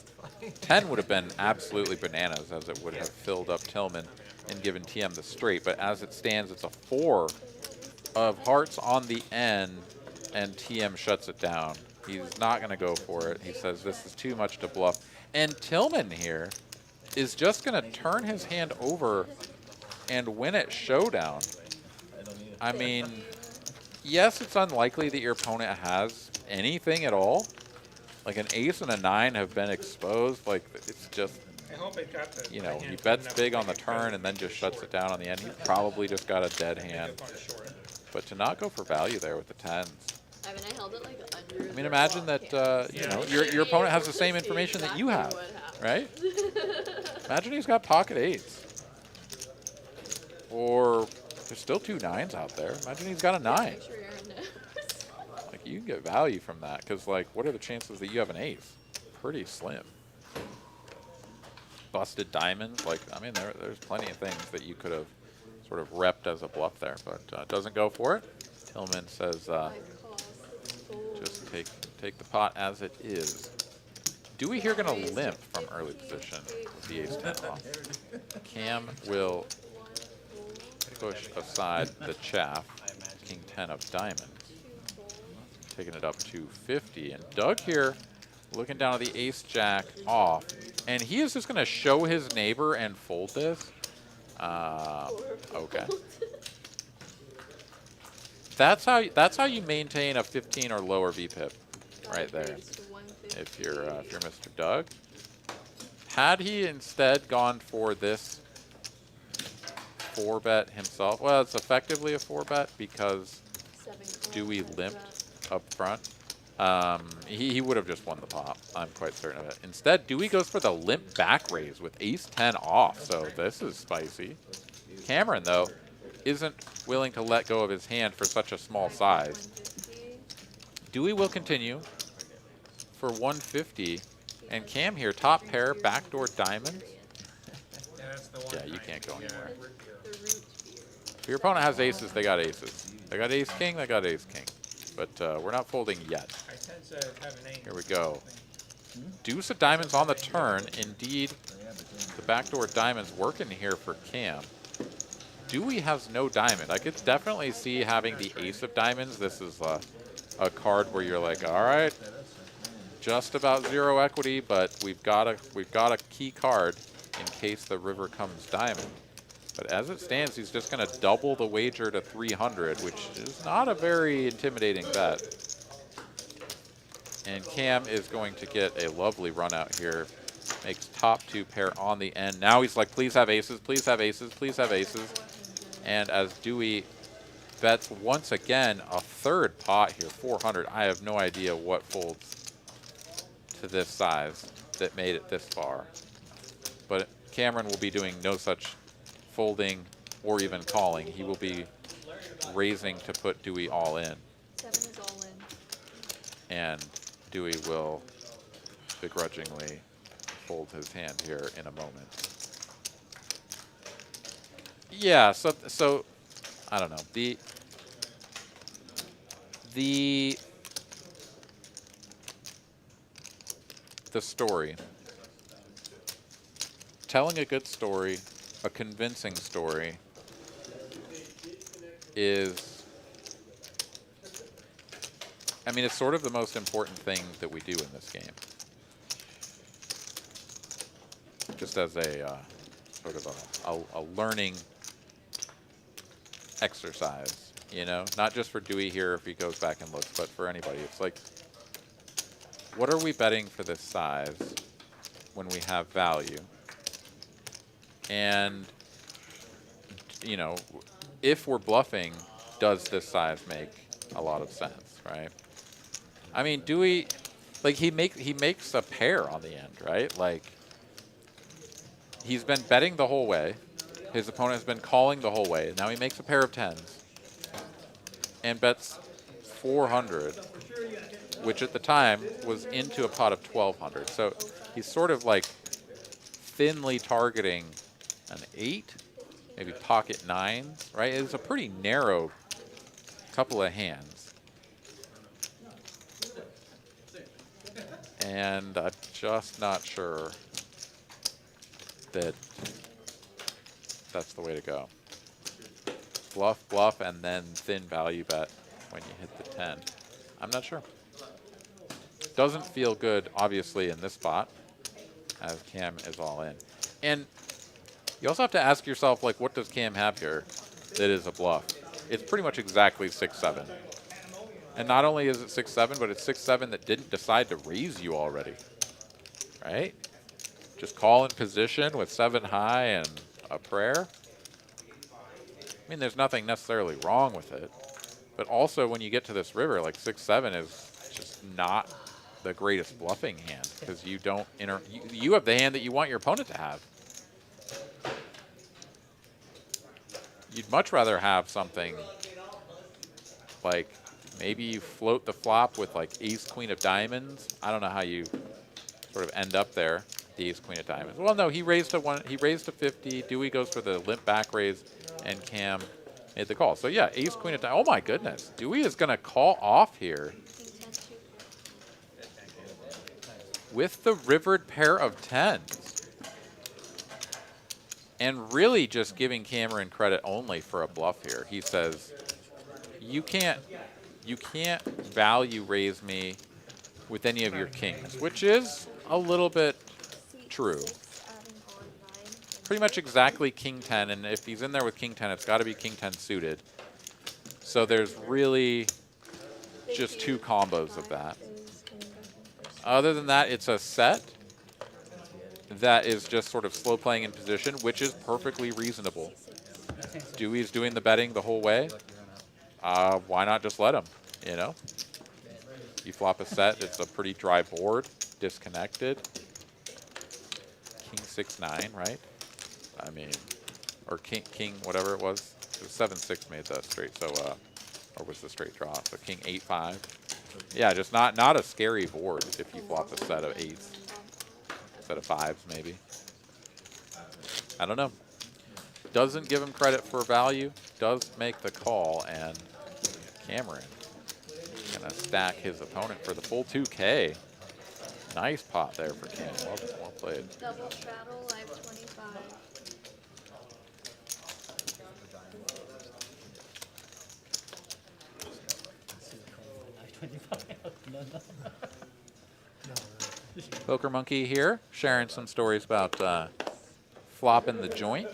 10 would have been absolutely bananas, as it would have filled up Tillman and given TM the straight. But as it stands, it's a 4 of hearts on the end, and TM shuts it down. He's not going to go for it. He says this is too much to bluff. And Tillman here is just going to turn his hand over and win at showdown. I mean, yes, it's unlikely that your opponent has anything at all. Like an ace and a 9 have been exposed. Like, it's just, I hope it got the. you know, the he hand bets enough big to on the make it turn go. and then just shuts it down on the end. He probably just got a dead hand. Make it on short. But to not go for value there with the 10s. I mean, I held it like under. I mean, imagine that, you know, your opponent has the same information that you have, right? Imagine he's got pocket 8s. Or there's still 2 9s out there. Imagine he's got a 9. Make sure Aaron knows. Like, you can get value from that, because, like, what are the chances that you have an ace? Pretty slim. Busted diamonds, like, I mean, there's plenty of things that you could have sort of repped as a bluff there, but doesn't go for it. Tillman says, just take the pot as it is. Dewey here going to limp from early position with the ace 10 off. Cam will push aside the chaff. King 10 of diamonds. Taking it up to 50. And Doug here looking down at the ace jack off. And he is just going to show his neighbor and fold this. Okay. That's how you maintain a 15 or lower VPIP, right there. If you're Mr. Doug. Had he instead gone for this 4-bet himself, well, it's effectively a 4-bet because Dewey limped up front. He would have just won the pop. I'm quite certain of it. Instead, Dewey goes for the limp back raise with ace 10 off. So this is spicy. Cameron, though, isn't willing to let go of his hand for such a small size. Dewey will continue for 150. And Cam here, top pair, backdoor diamonds. Yeah, that's the one. Yeah, you can't go anywhere. The root beer. If your opponent has aces, they got aces. They got ace king, they got ace king. But we're not folding yet. I tend to have an 8. Here we go. Deuce of diamonds on the turn. Indeed, the backdoor diamonds working here for Cam. Dewey has no diamond. I could definitely see having the ace of diamonds. This is a card where you're like, all right, just about 0 equity, but we've got a key card in case the river comes diamond. But as it stands, he's just going to double the wager to 300, which is not a very intimidating bet. And Cam is going to get a lovely run out here. Makes top 2 pair on the end. Now he's like, please have aces, please have aces, please have aces. And as Dewey bets once again a 3rd pot here, 400. I have no idea what folds to this size that made it this far. But Cameron will be doing no such folding or even calling. He will be raising to put Dewey all in. 7 is all in. And Dewey will begrudgingly fold his hand here in a moment. Yeah, so I don't know. The story. Telling a good story, a convincing story, is, I mean, it's sort of the most important thing that we do in this game. Just as a sort of a learning exercise, you know? Not just for Dewey here if he goes back and looks, but for anybody. It's like, what are we betting for this size when we have value? And, you know, if we're bluffing, does this size make a lot of sense, right? I mean, Dewey, like, he makes a pair on the end, right? Like, he's been betting the whole way. His opponent has been calling the whole way. Now he makes a pair of 10s and bets 400, which at the time was into a pot of 1,200. So he's sort of like thinly targeting an 8, maybe pocket 9s, right? It's a pretty narrow couple of hands. And just not sure that that's the way to go. Bluff, bluff, and then thin value bet when you hit the 10. I'm not sure. Doesn't feel good, obviously, in this spot, as Cam is all in. And you also have to ask yourself, like, what does Cam have here that is a bluff? It's pretty much exactly 6-7. And not only is it 6-7, but it's 6-7 that didn't decide to raise you already, right? Just call in position with 7 high and a prayer. I mean, there's nothing necessarily wrong with it. But also, when you get to this river, like 6-7 is just not the greatest bluffing hand because you don't you have the hand that you want your opponent to have. You'd much rather have something like maybe you float the flop with like ace, queen of diamonds. I don't know how you sort of end up there. The ace, queen of diamonds. Well, no, he raised to 50. Dewey goes for the limp back raise, and Cam made the call. So yeah, ace, queen of diamonds. Oh my goodness, Dewey is going to call off here with the rivered pair of 10s. And really just giving Cameron credit only for a bluff here. He says, you can't value raise me with any of your kings, which is a little bit true. Pretty much exactly king 10, and if he's in there with king 10, it's got to be king 10 suited. So there's really just 2 combos of that. Other than that, it's a set that is just sort of slow playing in position, which is perfectly reasonable. Dewey's doing the betting the whole way. Why not just let him, you know? You flop a set, it's a pretty dry board, disconnected. King 6-9, right? I mean, or king whatever it was. It was 7-6 made the straight, so, or was the straight draw. So king 8-5. Yeah, just not a scary board if you flop a set of 8s. Set of 5s, maybe. I don't know. Doesn't give him credit for value. Does make the call, and Cameron gonna stack his opponent for the full 2K. Nice pot there for Cam. Well played. Double straddle, live 25. Poker Monkey here, sharing some stories about flopping the joint.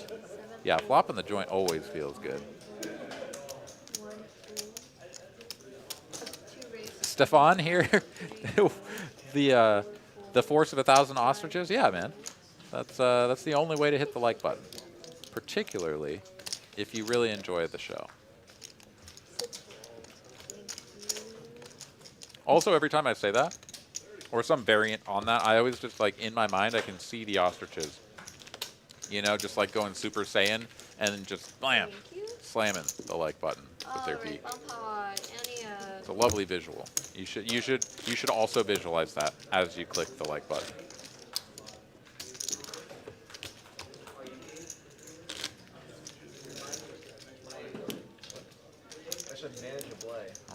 Yeah, flopping the joint always feels good. Stefan here, the force of 1,000 ostriches. Yeah, man, that's the only way to hit the like button, particularly if you really enjoy the show. Also, every time I say that, or some variant on that, I always just like in my mind I can see the ostriches, you know, just like going Super Saiyan and just blam, slamming the like button with their feet. It's a lovely visual. You should also visualize that as you click the like button.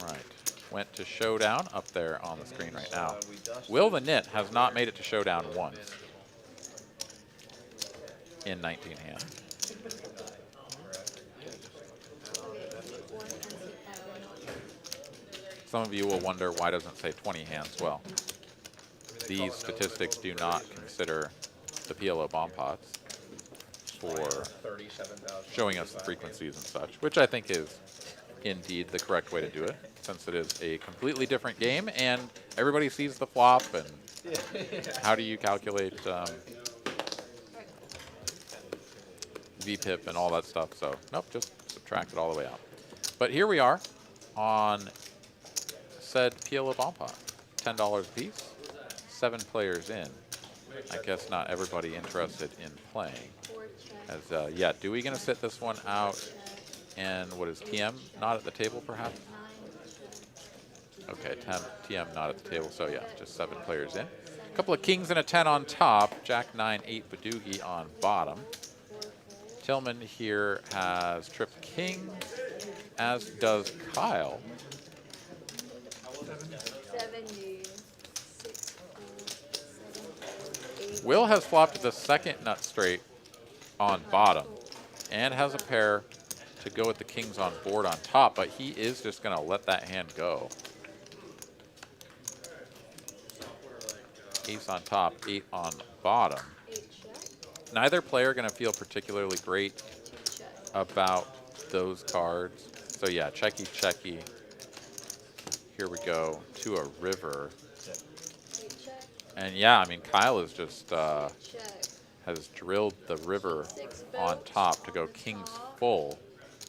All right. Went to showdown up there on the screen right now. Will the Nit has not made it to showdown once in 19 hands. Some of you will wonder why doesn't it say 20 hands. Well, these statistics do not consider the PLO bomb pots for showing us the frequencies and such, which I think is indeed the correct way to do it, since it is a completely different game and everybody sees the flop, and how do you calculate VPIP and all that stuff. So nope, just subtract it all the way out. But here we are on said PLO bomb pot, $10 a piece, 7 players in. I guess not everybody interested in playing. As yeah, Dewey gonna sit this one out, and what is TM not at the table perhaps? Okay, TM not at the table, so yeah, just 7 players in. A couple of kings and a 10 on top, Jack 9, 8 Badoogie on bottom. Tillman here has tripped king, as does Kyle. 70. Will has flopped the second nut straight on bottom and has a pair to go with the kings on board on top, but he is just going to let that hand go. Ace on top, 8 on bottom. Neither player going to feel particularly great about those cards. So yeah, checky, checky. Here we go to a river. And yeah, I mean, Kyle is just has drilled the river on top to go kings full.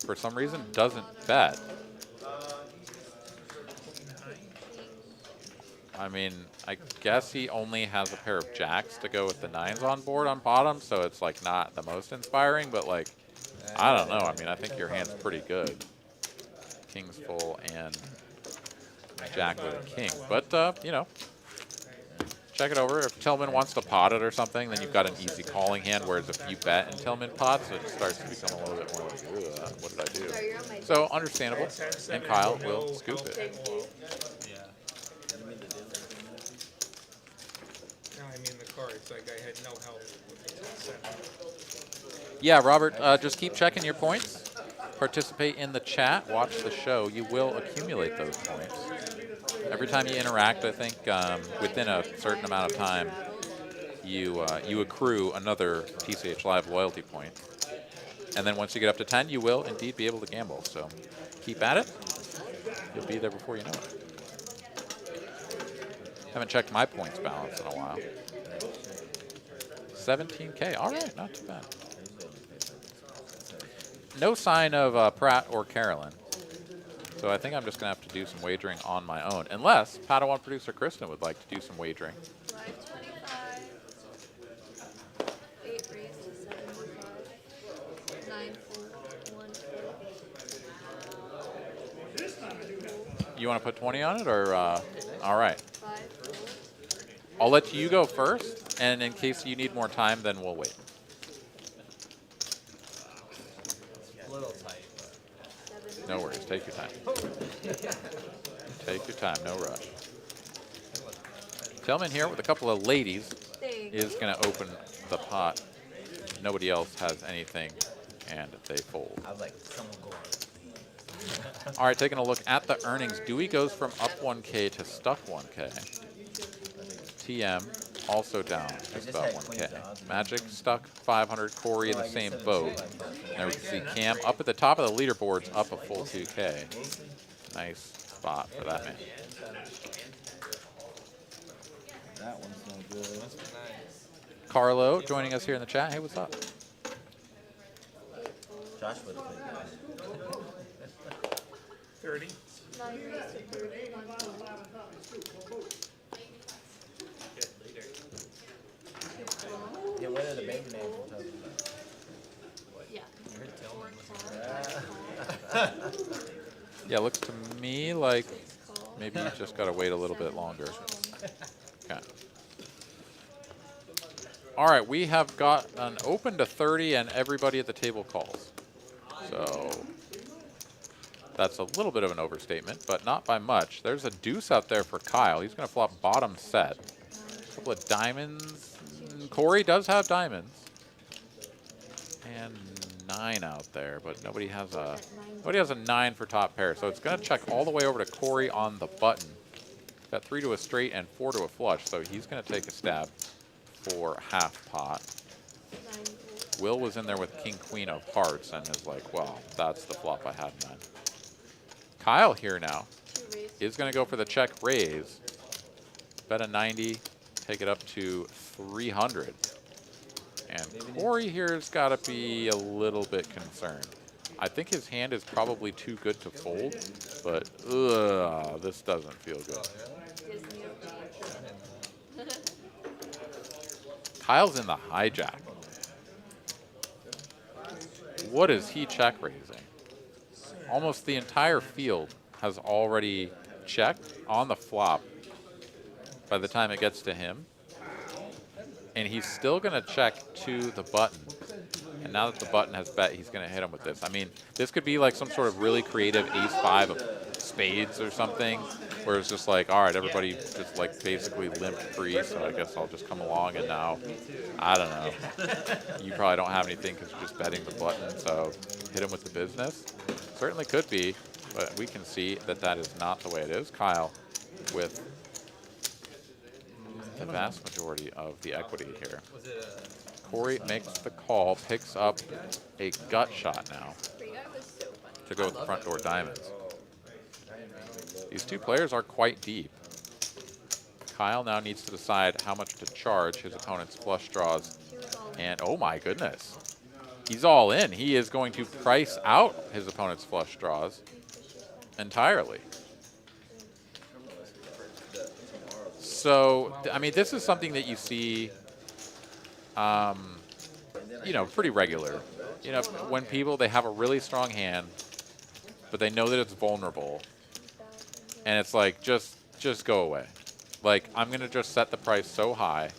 For some reason, doesn't bet. I mean, I guess he only has a pair of jacks to go with the 9s on board on bottom, so it's like not the most inspiring, but like, I don't know. I mean, I think your hand's pretty good. Kings full and jack with a king. But, you know, check it over. If Tillman wants to pot it or something, then you've got an easy calling hand, whereas if you bet and Tillman pots, it starts to become a little bit more like, ugh, what did I do? So, understandable. And Kyle will scoop it. No, I mean the cards. Like I had no help with the Yeah, Robert, just keep checking your points. Participate in the chat. Watch the show. You will accumulate those points. Every time you interact, I think within a certain amount of time, you accrue another TCH Live loyalty point. And then once you get up to 10, you will indeed be able to gamble. So keep at it. You'll be there before you know it. Haven't checked my points balance in a while. 17K. All right, not too bad. No sign of Pratt or Carolyn. So I think I'm just going to have to do some wagering on my own. Unless Padawan producer Kristen would like to do some wagering. 525. 8 raised to 75. 9 full. 1 full. You want to put 20 on it, or all right? 5 full. I'll let you go first, and in case you need more time, then we'll wait. A little tight. No worries. Take your time. Take your time. No rush. Tillman here with a couple of ladies is going to open the pot. Nobody else has anything, and they fold. I was like, someone go on. All right, taking a look at the earnings. Dewey goes from up 1K to stuck 1K. TM also down just about 1K. Magic stuck 500. Corey in the same boat. Now we can see Cam up at the top of the leaderboards, up a full 2K. Nice spot for that man. That one's no good. Carlo joining us here in the chat. Hey, what's up? Josh would have played that. 30. 9 raised to 30. 1 full. Yeah, what are the baby names we're talking about? Yeah. Yeah, looks to me like maybe you just got to wait a little bit longer. Okay. All right, we have got an open to 30, and everybody at the table calls. So that's a little bit of an overstatement, but not by much. There's a deuce out there for Kyle. He's going to flop bottom set. A couple of diamonds. Corey does have diamonds. And 9 out there, but nobody has a 9 for top pair. So it's going to check all the way over to Corey on the button. Got 3 to a straight and 4 to a flush, so he's going to take a stab for half pot. Will was in there with king, queen of hearts and is like, well, that's the flop I had in mind. Kyle here now is going to go for the check raise. Bet a 90, take it up to 300. And Corey here's got to be a little bit concerned. I think his hand is probably too good to fold, but this doesn't feel good. Kyle's in the hijack. What is he check raising? Almost the entire field has already checked on the flop by the time it gets to him. And he's still going to check to the button. And now that the button has bet, he's going to hit him with this. I mean, this could be like some sort of really creative ace-5 of spades or something. where it's just like, all right, everybody just like basically limp free, so I guess I'll just come along, and now, I don't know. You probably don't have anything because you're just betting the button, so hit him with the business. Certainly could be, but we can see that that is not the way it is. Kyle with the vast majority of the equity here. Corey makes the call, picks up a gut shot now to go with the front door diamonds. These two players are quite deep. Kyle now needs to decide how much to charge his opponent's flush draws. And oh my goodness, he's all in. He is going to price out his opponent's flush draws entirely. So, I mean, this is something that you see, you know, pretty regular. You know, when people, they have a really strong hand, but they know that it's vulnerable. And it's like, just go away. Like, I'm going to just set the price so high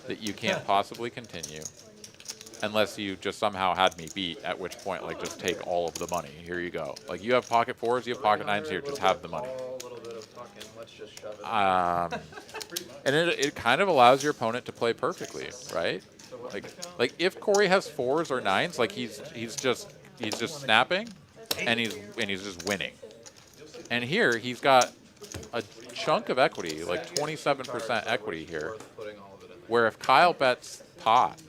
that you can't possibly continue. Unless you just somehow had me beat, at which point, like, just take all of the money. Here you go. Like, you have pocket fours, you have pocket nines here, just have the money. And it kind of allows your opponent to play perfectly, right? Like if Corey has fours or nines, like he's just snapping, and he's just winning. And here he's got a chunk of equity, like 27% equity here, where if Kyle bets pot,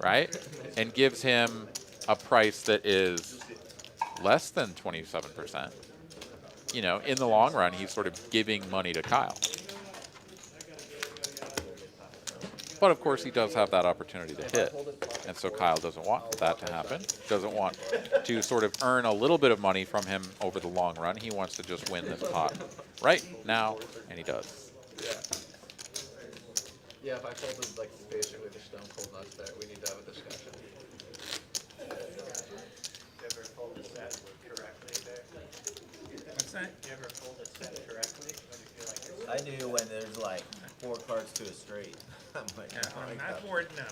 right, and gives him a price that is less than 27%, you know, in the long run, he's sort of giving money to Kyle. But of course, he does have that opportunity to hit. And so Kyle doesn't want that to happen. Doesn't want to sort of earn a little bit of money from him over the long run. He wants to just win this pot right now, and he does. Yeah, if I folded like basically the stone cold nuts there, we need to have a discussion. You ever fold a set correctly there? What's that? You ever fold a set correctly when you feel like it's I do when there's like 4 cards to a straight. I'm like, Yeah, I on like that that. board, no.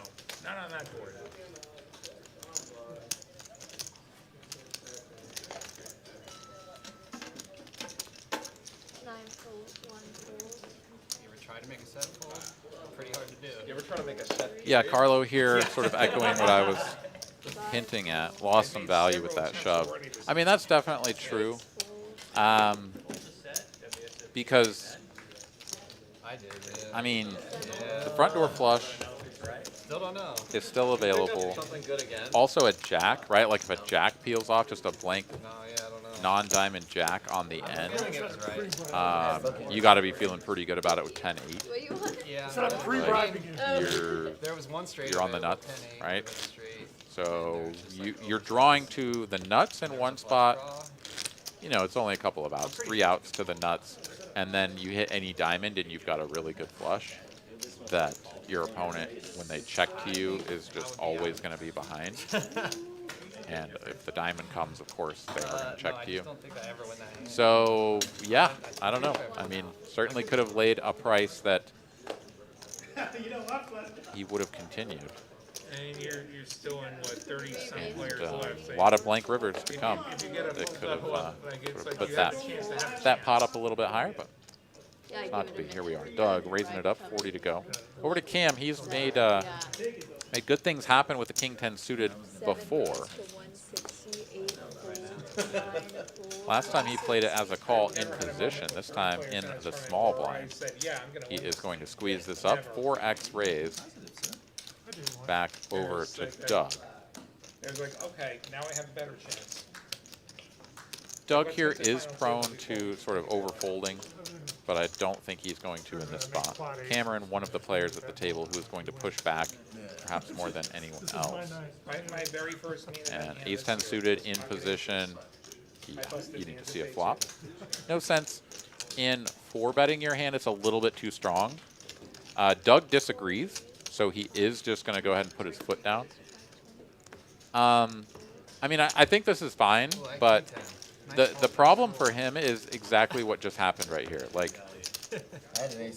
Not on that board. Nine fold, one fold. You ever try to make a set fold? Pretty hard to do. You ever try to make a set? Yeah, Carlo here sort of echoing what I was hinting at. Lost some value with that shove. I mean, that's definitely true. Because, I did. Yeah. I mean, the front door flush Still don't know. is still available. Something good again. Also a jack, right? Like if a jack peels off, just a blank No, yeah, I don't know. non-diamond jack on the end, I think it was right. you got to be feeling pretty good about it with 10-8. What you want? Yeah. There was one straight. You're on the available, nuts, 10-8, right? straight. So you're drawing to the nuts in one spot. You know, it's only a couple of outs, 3 outs to the nuts, and then you hit any diamond and you've got a really good flush that your opponent, when they check to you, is just always going to be behind. And if the diamond comes, of course, they are going to check to you. Don't think I ever win that hand. So, yeah, I don't know. I mean, certainly could have laid a price that he would have continued. And you're still in, what, 30-some players And left. a lot of blank rivers to come If you get a that full could have double up, like, it's like put you that, have a chance to have a that chance. pot up a little bit higher, but Yeah, not to give be. it a Here we are. minute. Doug raising it up, 40 to go. Over to Cam. He's made Yeah. made good things happen with the King 10 suited 7 before. goes to 160, 8 fold, 9 fold. Last time he played it as a call in position. This time in the small I blind. said, yeah, I'm gonna He win is this. going to squeeze this up. 4x raise back over to Doug. It was like, okay, now I have a better chance. Doug here is prone to sort of overfolding, but I don't think he's going to in this spot. Cameron, one of the players at the table who is going to push back perhaps more than anyone else. My very first meeting. And ace 10 suited in position. Yeah, you need to see a flop. No sense in 4-betting your hand. It's a little bit too strong. Doug disagrees, so he is just going to go ahead and put his foot down. I mean, I think this is fine, but the problem for him is exactly what just happened right here. Like,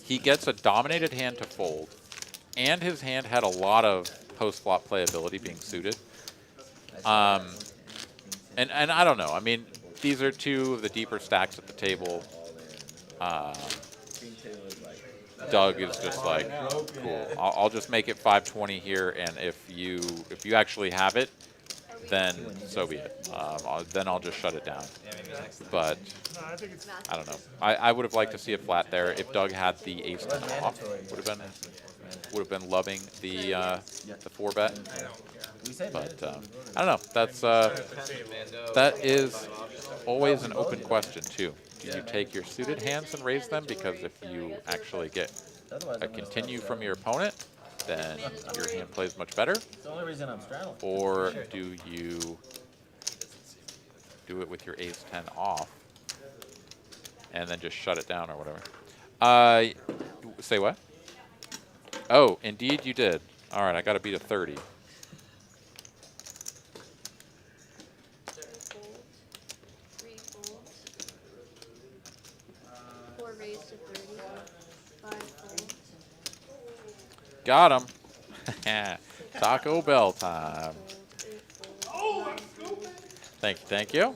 he gets a dominated hand to fold, and his hand had a lot of post-flop playability being suited. And I don't know. I mean, these are two of the deeper stacks at the table. King two is like. Doug is just like, cool. I'll just make it 520 here, and if you actually have it, then so be it. Then I'll just shut it down. But No, I think it's I don't know. I would have liked to see it flat there. If Doug had the ace 10 off, would have been loving the 4-bet. We said But mandatory. I don't know. That is always an open question too. Do you take your suited hands and raise them? Because if you actually get Otherwise, a I'm gonna continue start from your opponent, then your hand plays much better. It's the only reason I'm straddling. Or do you do it with your ace 10 off and then just shut it down or whatever? Say what? Oh, indeed you did. All right, I got to beat a 30. Three folds. 4 raised to 30. 5 folds. Got him. Taco Bell time. Thank you.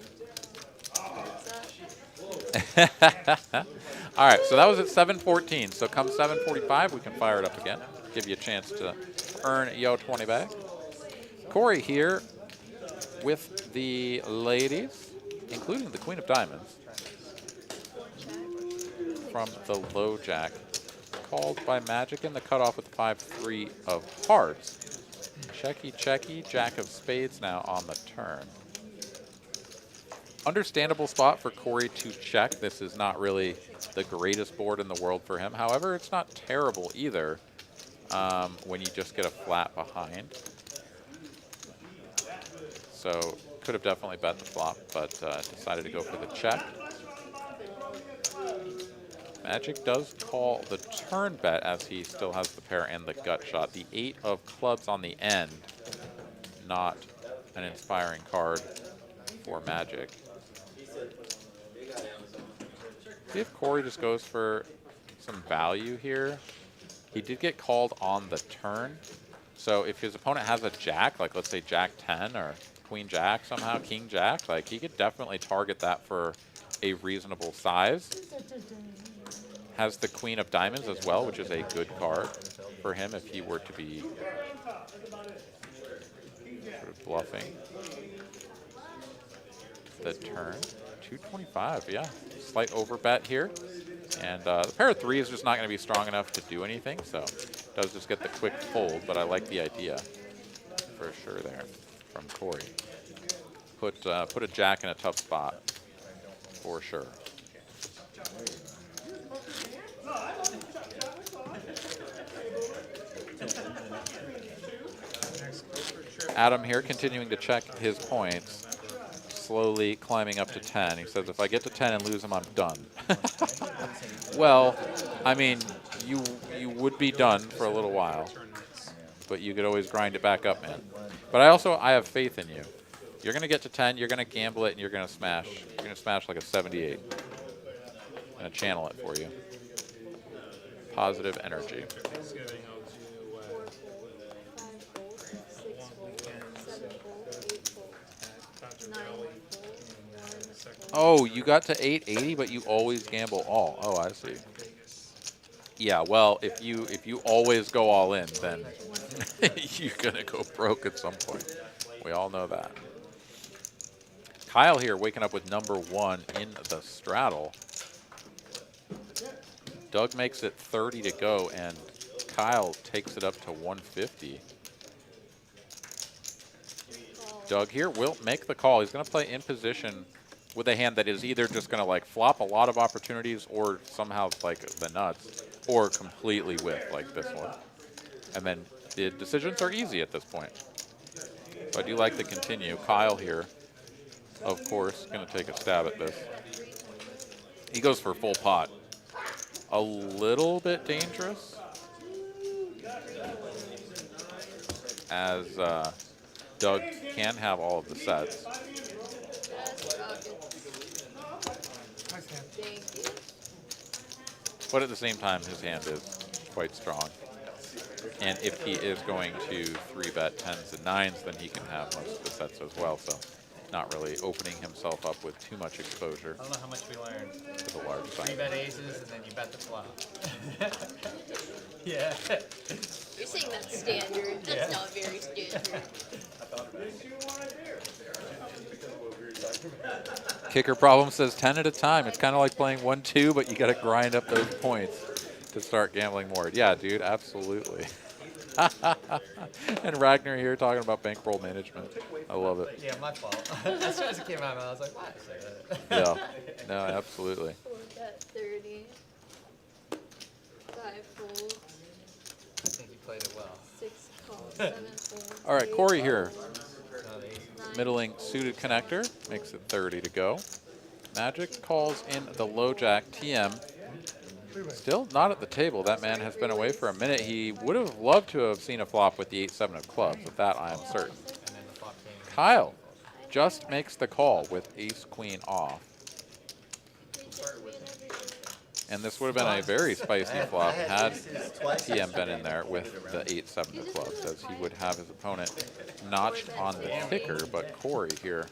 All right, so that was at 7:14. So come 7:45, we can fire it up again. Give you a chance to earn your 20 back. Corey here with the ladies, including the Queen of Diamonds from the low jack, called by Magic in the cutoff with 5-3 of hearts. Checky, Jack of Spades now on the turn. Understandable spot for Corey to check. This is not really the greatest board in the world for him. However, it's not terrible either when you just get a flat behind. So could have definitely bet the flop, but decided to go for the check. Magic does call the turn bet as he still has the pair and the gut shot. The 8 of clubs on the end, not an inspiring card for Magic. See if Corey just goes for some value here. He did get called on the turn. So if his opponent has a jack, like let's say Jack 10 or Queen Jack somehow, King Jack, like he could definitely target that for a reasonable size. Has the Queen of Diamonds as well, which is a good card for him if he were to be sort of bluffing. The turn, 225, yeah. Slight overbet here. And the pair of 3 is just not going to be strong enough to do anything, so does just get the quick fold, but I like the idea for sure there from Corey. Put a jack in a tough spot for sure. Adam here continuing to check his points, slowly climbing up to 10. He says, if I get to 10 and lose them, I'm done. Well, I mean, you would be done for a little while, but you could always grind it back up, man. But I have faith in you. You're going to get to 10, you're going to gamble it, and you're going to smash. You're going to smash like a 78. I'm going to channel it for you. Positive energy. Thanksgiving, I'll do 4 folds. 5 folds. 6 folds. 7 folds. 8 folds. 9 folds. Oh, you got to 880, but you always gamble all. Oh, I see. Yeah, well, if you always go all in, then you're gonna go broke at some point. We all know that. Kyle here waking up with number 1 in the straddle. Doug makes it 30 to go, and Kyle takes it up to 150. Doug here will make the call. He's going to play in position with a hand that is either just going to like flop a lot of opportunities or somehow like the nuts, or completely whiff like this one. And then the decisions are easy at this point. So I do like the continue. Kyle here, of course, going to take a stab at this. He goes for full pot. A little bit dangerous, as Doug can have all of the sets. But at the same time, his hand is quite strong. And if he is going to 3-bet 10s and 9s, then he can have most of the sets as well. So not really opening himself up with too much exposure I don't know how much we learned. to the large Three bet aces and then you bet the flop. Yeah. You're saying that's standard. That's not very standard. Kicker problem says 10 at a time. It's kind of like playing 1-2, but you got to grind up those points to start gambling more. Yeah, dude, absolutely. And Ragnar here talking about bankroll management. I love it. Yeah, my fault. As soon as it came out, I was like, why did I say that? Yeah, no, absolutely. 4 bet 30. 5 folds. I think you played it well. 6 calls. 7 folds. All right, 8 Corey here. calls, No, the ace. 9 Middling suited connector makes it 30 to go. Magic calls in the low jack TM. Still not at the table. That man has been away for a minute. He would have loved to have seen a flop with the 8-7 of clubs. Of that, I am certain. And then the flop came. Kyle just makes the call with ace-queen off. And this would have been a very spicy flop had TM been in there with the 8-7 of clubs, as he would have his opponent notched on the ticker. But Corey here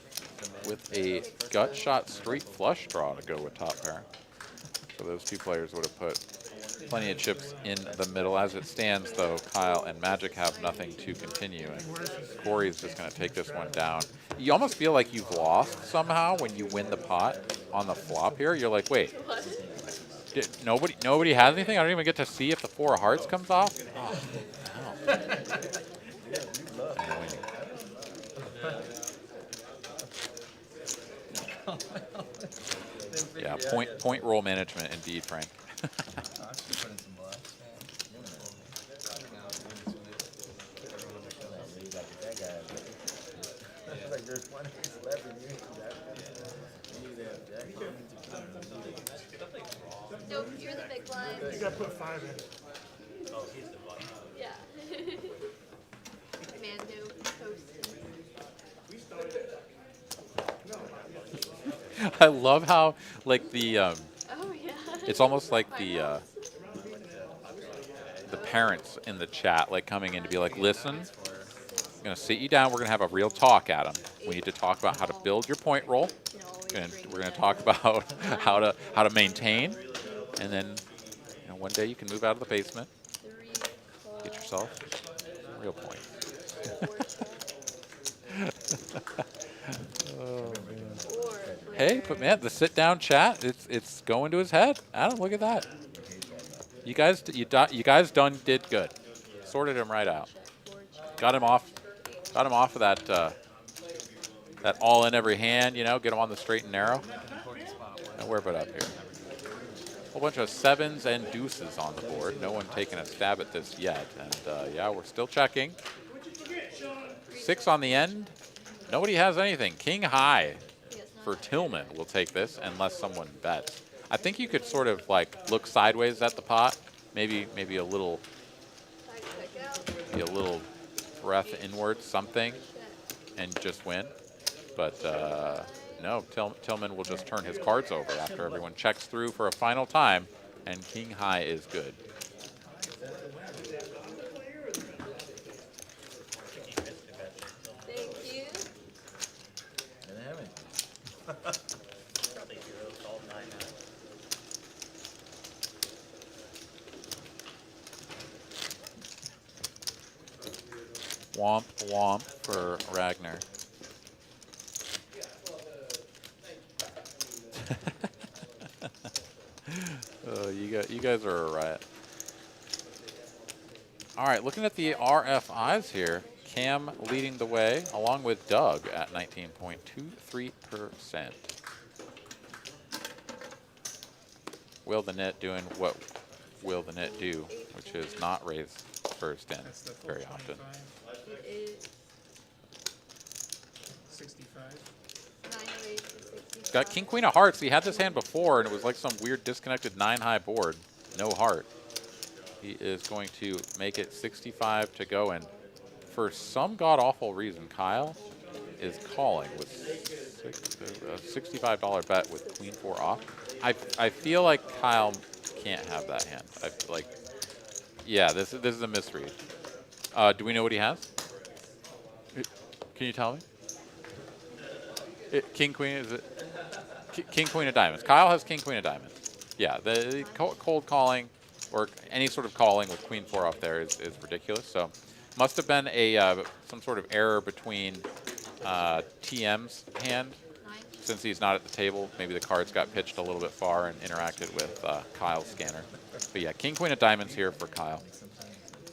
with a gut shot straight flush draw to go with top pair. So those two players would have put plenty of chips in the middle. As it stands, though, Kyle and Magic have nothing to continue, and Corey's just going to take this one down. You almost feel like you've lost somehow when you win the pot on the flop here. You're like, wait, nobody has anything? I don't even get to see if the 4 of hearts comes off? Oh, no. Yeah, point roll management indeed, Frank. I should put in some bluffs, Nope, you're the big blind. You gotta put 5 in. Oh, he's the bluff. Yeah. Mando posting. I love how, like, the, Oh, yeah. it's almost like Why the, not? the parents in the chat, like, coming in to be like, listen, I'm going to sit you down. We're going to have a real talk, Adam. We need to talk about how to build your point roll. We're going to talk about how to maintain. And then, you know, one day you can move out of the basement, 3 get calls. yourself some real points. 4 Hey, but man, the sit-down chat, it's going to his head. Adam, look at that. You guys did good. Sorted him right out. Got him off of that that all in every hand, you know, get him on the straight and narrow. And we're put up here. A whole bunch of 7s and deuces on the board. No one taking a stab at this yet. And yeah, we're still checking. 6 on the end. Nobody has anything. King high for Tillman will take this unless someone bets. I think you could sort of like look sideways at the pot, maybe a little breath inward, something, and just win. But no, Tillman will just turn his cards over after everyone checks through for a final time, and king high is good. Thank you. Probably 0 called 9 out. Womp womp for Ragnar. Oh, you guys are a riot. All right, looking at the RFIs here, Cam leading the way, along with Doug at 19.23%. Will the net doing what will the net do, which is not raise first in That's the full very often. 25. It is 65. 908 to 65. Got king queen of hearts. He had this hand before, and it was like some weird disconnected 9 high board, no heart. He is going to make it 65 to go, and for some god-awful reason, Kyle is calling with a $65 bet with queen 4 off. I feel like Kyle can't have that hand. Yeah, this is a misread. Do we know what he has? Can you tell me? King queen, is it king queen of diamonds? Kyle has king queen of diamonds. Yeah, the cold calling or any sort of calling with queen 4 off there is ridiculous. So must have been a some sort of error between TM's hand. Since he's not at the table, maybe the cards got pitched a little bit far and interacted with Kyle's scanner. But yeah, king, queen of diamonds here for Kyle.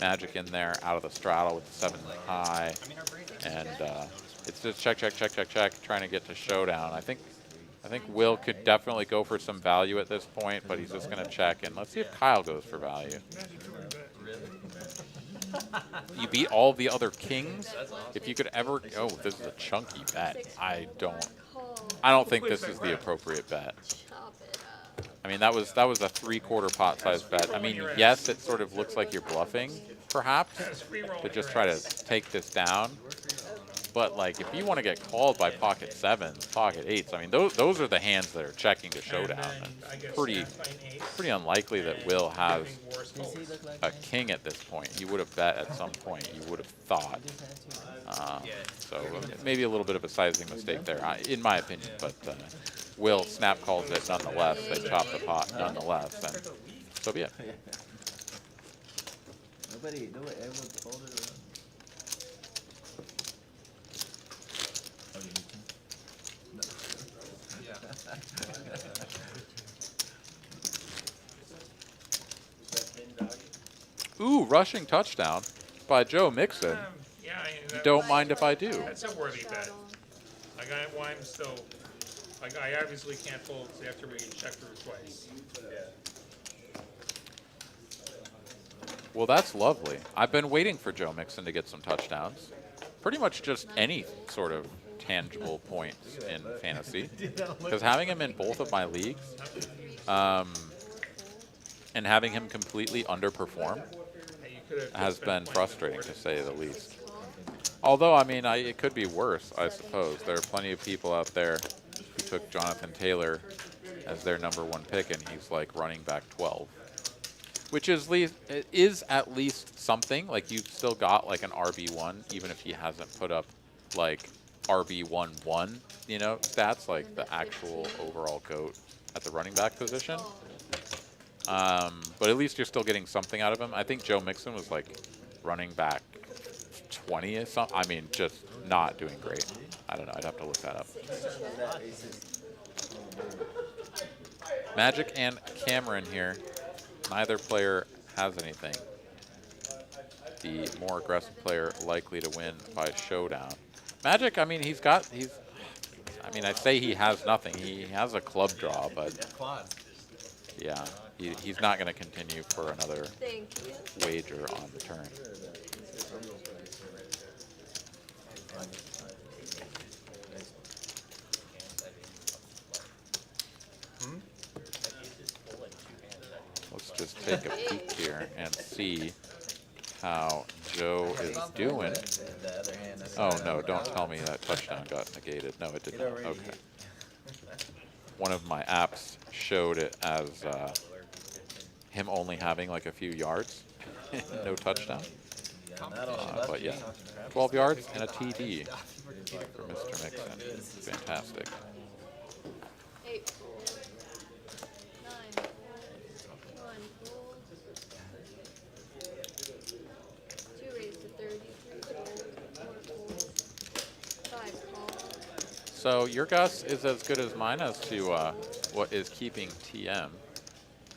Magic in there, out of the straddle with the 7 high. And it's just check, check, check, check, check, trying to get to showdown. I think Will could definitely go for some value at this point, but he's just going to check. And let's see if Kyle goes for value. You beat all the other kings? If you could ever... Oh, this is a chunky bet. I don't think this is the appropriate bet. I mean, that was a 3/4 pot size bet. I mean, yes, it sort of looks like you're bluffing, perhaps, to just try to take this down. But like, if you want to get called by pocket 7s, pocket 8s, I mean, those are the hands that are checking to showdown. And pretty unlikely that Will has a king at this point. He would have bet at some point. You would have thought. So maybe a little bit of a sizing mistake there, in my opinion. But Will snap calls it nonetheless. They chop the pot nonetheless. And so be it. Nobody ever told it. Ooh, rushing touchdown by Joe Mixon. Yeah, Don't mind if I do. That's a worthy bet. Like, I'm still, like, I obviously can't fold after we check through twice. Well, that's lovely. I've been waiting for Joe Mixon to get some touchdowns. Pretty much just any sort of tangible points in fantasy. Because having him in both of my leagues, and having him completely underperform has been frustrating, to say the least. Although, I mean, it could be worse, I suppose. There are plenty of people out there who took Jonathan Taylor as their #1 pick, and he's like running back 12. Which is at least something. Like, you've still got like an RB1, even if he hasn't put up like RB11, you know, stats, like the actual overall GOAT at the running back position. But at least you're still getting something out of him. I think Joe Mixon was like running back 20 or something. I mean, just not doing great. I don't know. I'd have to look that up. Magic and Cameron here. Neither player has anything. The more aggressive player likely to win by showdown. Magic, I mean, I mean, I say he has nothing. He has a club draw, but yeah, he's not going to continue for another wager on the turn. Let's just take a peek here and see how Joe is doing. Oh no, don't tell me that touchdown got negated. No, it did not. Okay. One of my apps showed it as him only having like a few yards, no touchdown. But yeah, 12 yards and a TD for Mr. Mixon. Fantastic. 8 fold, 9 fold, 1 fold, 2 raised to 30, 3 fold, 4 fold, 5 call. So your guess is as good as mine as to what is keeping TM.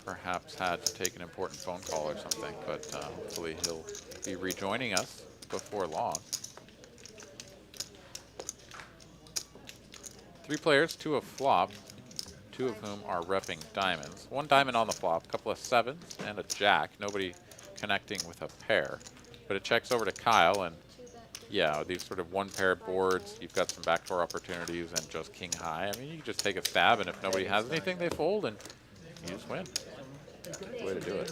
Perhaps had to take an important phone call or something, but hopefully he'll be rejoining us before long. 3 players, 2 have flopped, 2 of whom are repping diamonds. 1 diamond on the flop, a couple of 7s, and a jack. Nobody connecting with a pair. But it checks over to Kyle, and yeah, these sort of 1-paired boards, you've got some backdoor opportunities and just king high. I mean, you can just take a stab, and if nobody has anything, they fold, and you just win. That's the way to do it.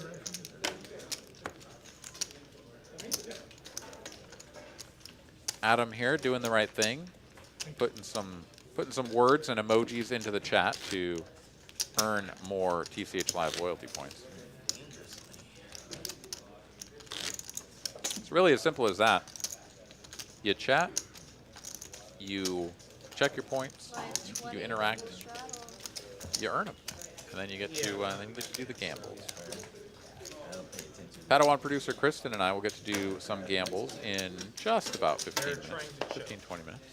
Adam here doing the right thing, putting some words and emojis into the chat to earn more TCH Live loyalty points. It's really as simple as that. You chat, you check your points, you interact, you earn them. and then you get to do the gambles. Padawan producer Kristen and I will get to do some gambles in just about 15 minutes, 15-20 minutes.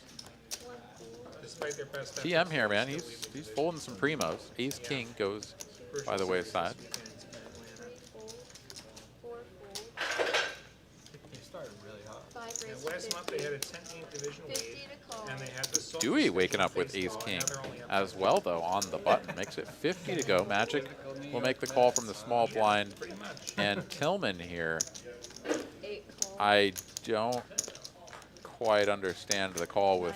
Despite their best TM here, man. He's folding some primos. Ace King goes by the wayside. He started really hot. And last month they had a 10-game division lead, and they had the Dewey waking up with Ace King as well, though, on the button. Makes it 50 to go. Magic will make the call from the small blind. And Tillman here, I don't quite understand the call with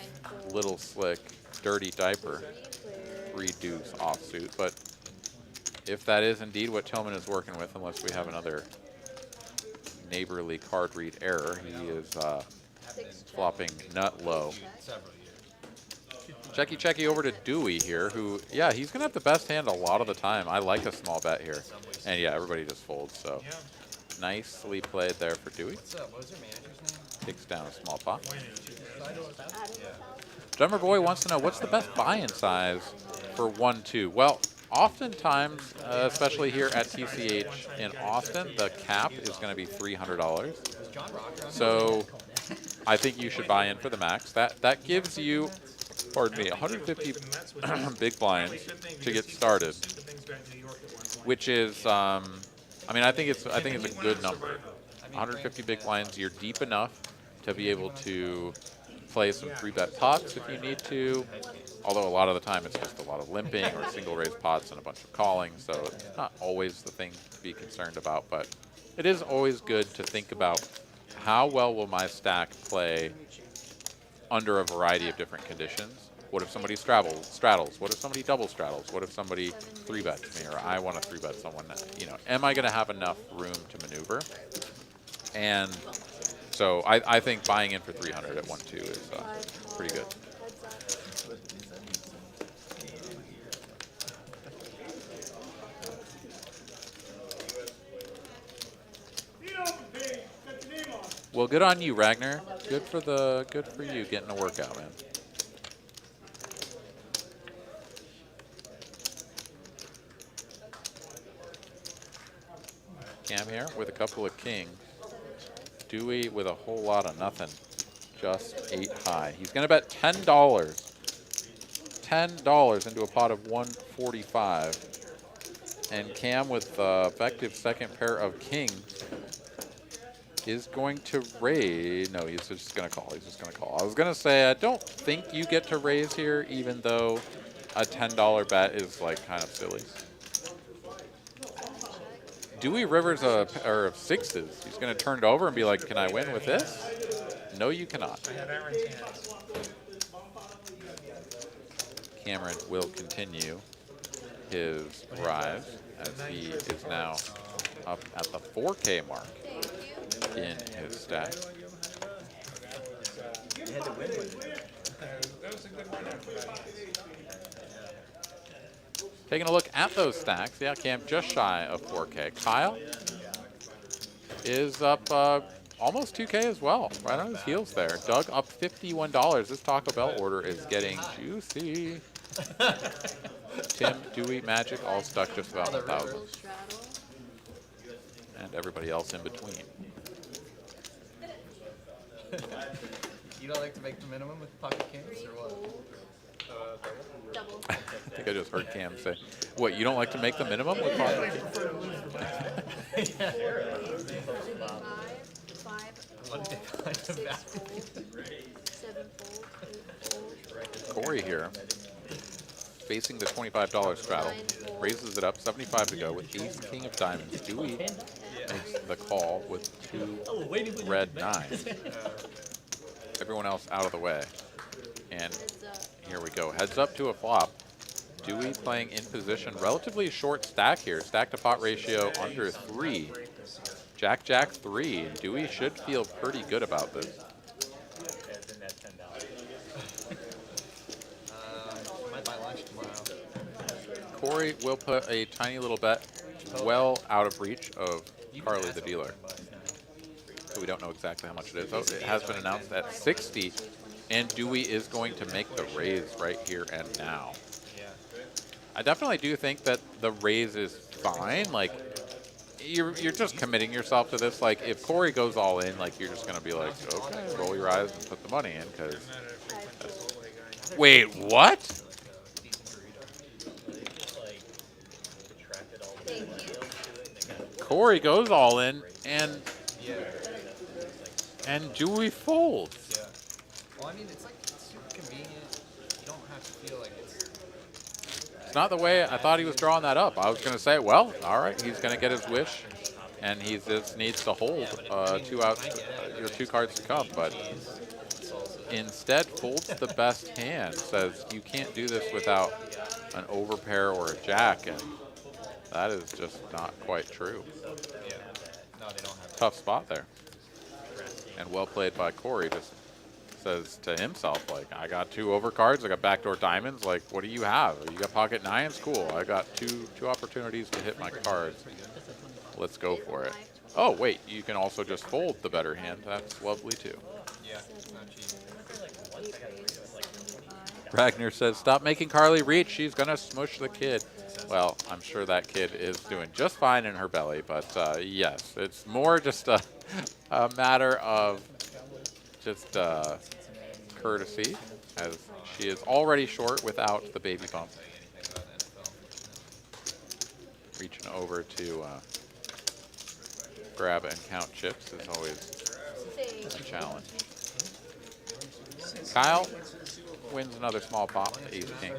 Little Slick, Dirty Diaper, 3-deuce offsuit. But if that is indeed what Tillman is working with, unless we have another neighborly card read error, he is flopping nut low. Checky over to Dewey here, who, yeah, he's going to have the best hand a lot of the time. I like a small bet here. And, yeah, everybody just folds, so nicely played there for Dewey. What's up? What was your manager's name? Takes down a small pot. Drummer Boy wants to know, what's the best buy-in size for 1-2? Well, oftentimes, especially here at TCH in Austin, the cap is going to be $300. So I think you should buy in for the max. That gives you, pardon me, 150 big blinds to get started, which is, I mean, I think it's a good number. 150 big blinds, you're deep enough to be able to play some 3-bet pots if you need to. Although a lot of the time it's just a lot of limping or single raise pots and a bunch of calling, so it's not always the thing to be concerned about. But it is always good to think about how well will my stack play under a variety of different conditions. What if somebody straddles? What if somebody double straddles? What if somebody 3-bets me, or I want to 3-bet someone? You know, am I going to have enough room to maneuver? And so I think buying in for 300 at 1-2 is pretty good. Well, good on you, Ragnar. Good for you getting a workout, man. Cam here with a couple of kings. Dewey with a whole lot of nothing. Just 8 high. He's going to bet $10. $10 into a pot of 145. And Cam with the effective second pair of kings is going to raise. No, he's just going to call. He's just going to call. I was going to say, I don't think you get to raise here, even though a $10 bet is like kind of silly. Dewey Rivers a pair of 6s. He's going to turn it over and be like, can I win with this? No, you cannot. Cameron will continue his rise as he is now up at the 4K mark in his stack. Taking a look at those stacks, yeah, Cam just shy of 4K. Kyle is up almost 2K as well, right on his heels there. Doug up $51. This Taco Bell order is getting juicy. Tim, Dewey, Magic, all stuck just about 1,000. And everybody else in between. You don't like to make the minimum with pocket kings, or what? Double. I think I just heard Cam say, what, you don't like to make the minimum with pocket kings? Corey here, facing the $25 straddle, raises it up, 75 to go with ace king of diamonds. Dewey makes the call with 2 red 9s. Everyone else out of the way. And here we go. Heads up to a flop. Dewey playing in position. Relatively short stack here. Stack to pot ratio under 3. Jack, Jack 3. Dewey should feel pretty good about this. Might buy lunch tomorrow. Corey will put a tiny little bet well out of reach of Carly the dealer. So we don't know exactly how much it is. Oh, it has been announced at 60. And Dewey is going to make the raise right here and now. I definitely do think that the raise is fine. Like, you're just committing yourself to this. Like, if Corey goes all in, like, you're just gonna be like, okay, roll your eyes and put the money in, because. I'm not a frequent roll guy. Wait, what? Thank you. Corey goes all in, and Dewey folds. Yeah. Well, I mean, it's like super convenient. You don't have to feel like it's. It's not the way I thought he was drawing that up. I was gonna say, well, all right, he's gonna get his wish, and he just needs to hold your 2 cards to come, but instead folds the best hand. Says you can't do this without an overpair or a jack, and that is just not quite true. Yeah. No, they don't have. Tough spot there. And well played by Corey. Just says to himself, like, I got 2 overcards, I got backdoor diamonds, like, what do you have? You got pocket 9s? Cool. I got two opportunities to hit my cards. Let's go for it. Oh, wait, you can also just fold the better hand. That's lovely, too. Yeah, it's not cheap. Ragnar says, stop making Carly reach. She's going to smush the kid. Well, I'm sure that kid is doing just fine in her belly, but yes, it's more just a matter of just courtesy, as she is already short without the baby bump. Reaching over to grab and count chips is always a challenge. Kyle wins another small pop to Ace King.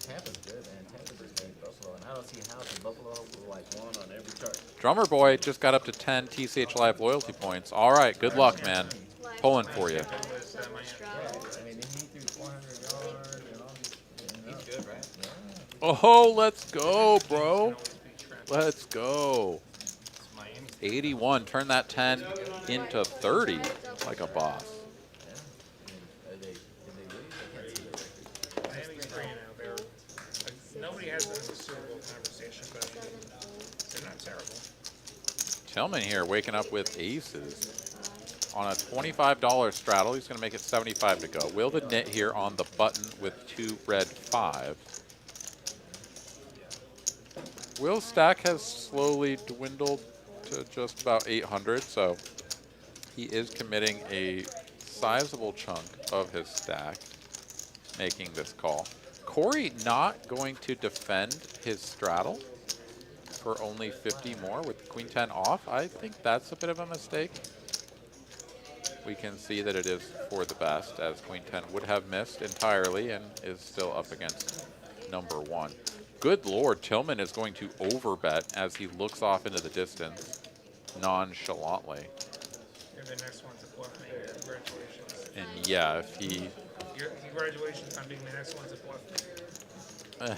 Tampa's good, man. Tampa just beat Buffalo, and I don't see how the Buffalo will like 1 on every chart. Drummer Boy just got up to 10 TCH Live loyalty points. All right, good luck, man. Pulling for you. I mean, he threw 400 yards and all these. He's good, right? Oh, let's go, bro. Let's go. 81. Turn that 10 into 30 like a boss. Miami's great out there. Nobody has them in the Super Bowl conversation, but they're not terrible. Tillman here waking up with aces. On a $25 straddle, he's going to make it 75 to go. Will the knit here on the button with 2 red 5. Will's stack has slowly dwindled to just about 800, so he is committing a sizable chunk of his stack, making this call. Corey not going to defend his straddle for only 50 more with Queen 10 off. I think that's a bit of a mistake. We can see that it is for the best, as Queen 10 would have missed entirely and is still up against number 1. Good Lord, Tillman is going to overbet as he looks off into the distance nonchalantly. You're the next one to bluff me. Congratulations. And yeah, if he... Congratulations on being the next one to bluff me.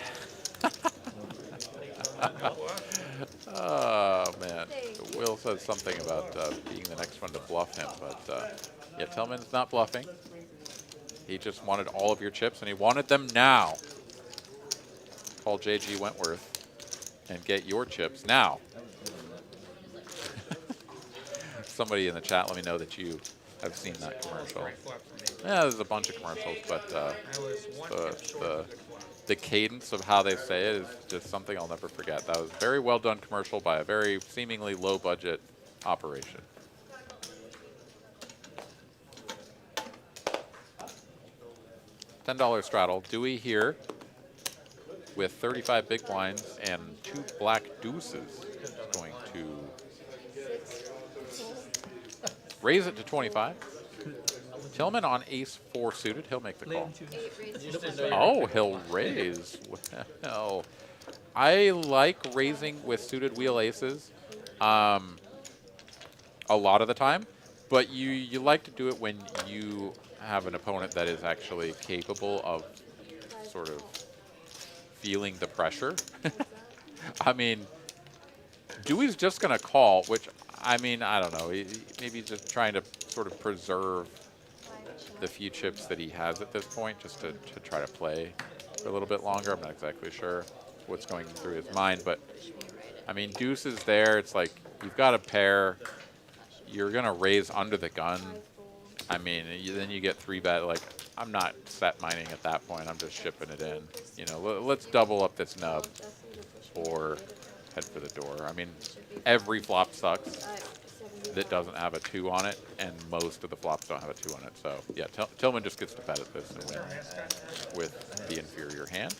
Oh, man. Will said something about being the next one to bluff him, but yeah, Tillman's not bluffing. He just wanted all of your chips, and he wanted them now. Call JG Wentworth and get your chips now. Somebody in the chat, let me know that you have seen that commercial. Yeah, there's a bunch of commercials, but the cadence of how they say it is just something I'll never forget. That was a very well done commercial by a very seemingly low budget operation. $10 straddle. Dewey here with 35 big blinds and 2 black deuces. Going to raise it to 25. Tillman on ace 4 suited. He'll make the call. Oh, he'll raise. Well, I like raising with suited wheel aces a lot of the time, but you like to do it when you have an opponent that is actually capable of sort of feeling the pressure. I mean, Dewey's just going to call, which, I mean, I don't know. Maybe just trying to sort of preserve the few chips that he has at this point, just to try to play for a little bit longer. I'm not exactly sure what's going through his mind, but, I mean, deuce is there. It's like, you've got a pair. You're going to raise under the gun. I mean, then you get 3-bet. Like, I'm not set mining at that point. I'm just shipping it in. You know, let's double up this nub or head for the door. I mean, every flop sucks that doesn't have a 2 on it, and most of the flops don't have a 2 on it. So yeah, Tillman just gets to bet at this and win with the inferior hand.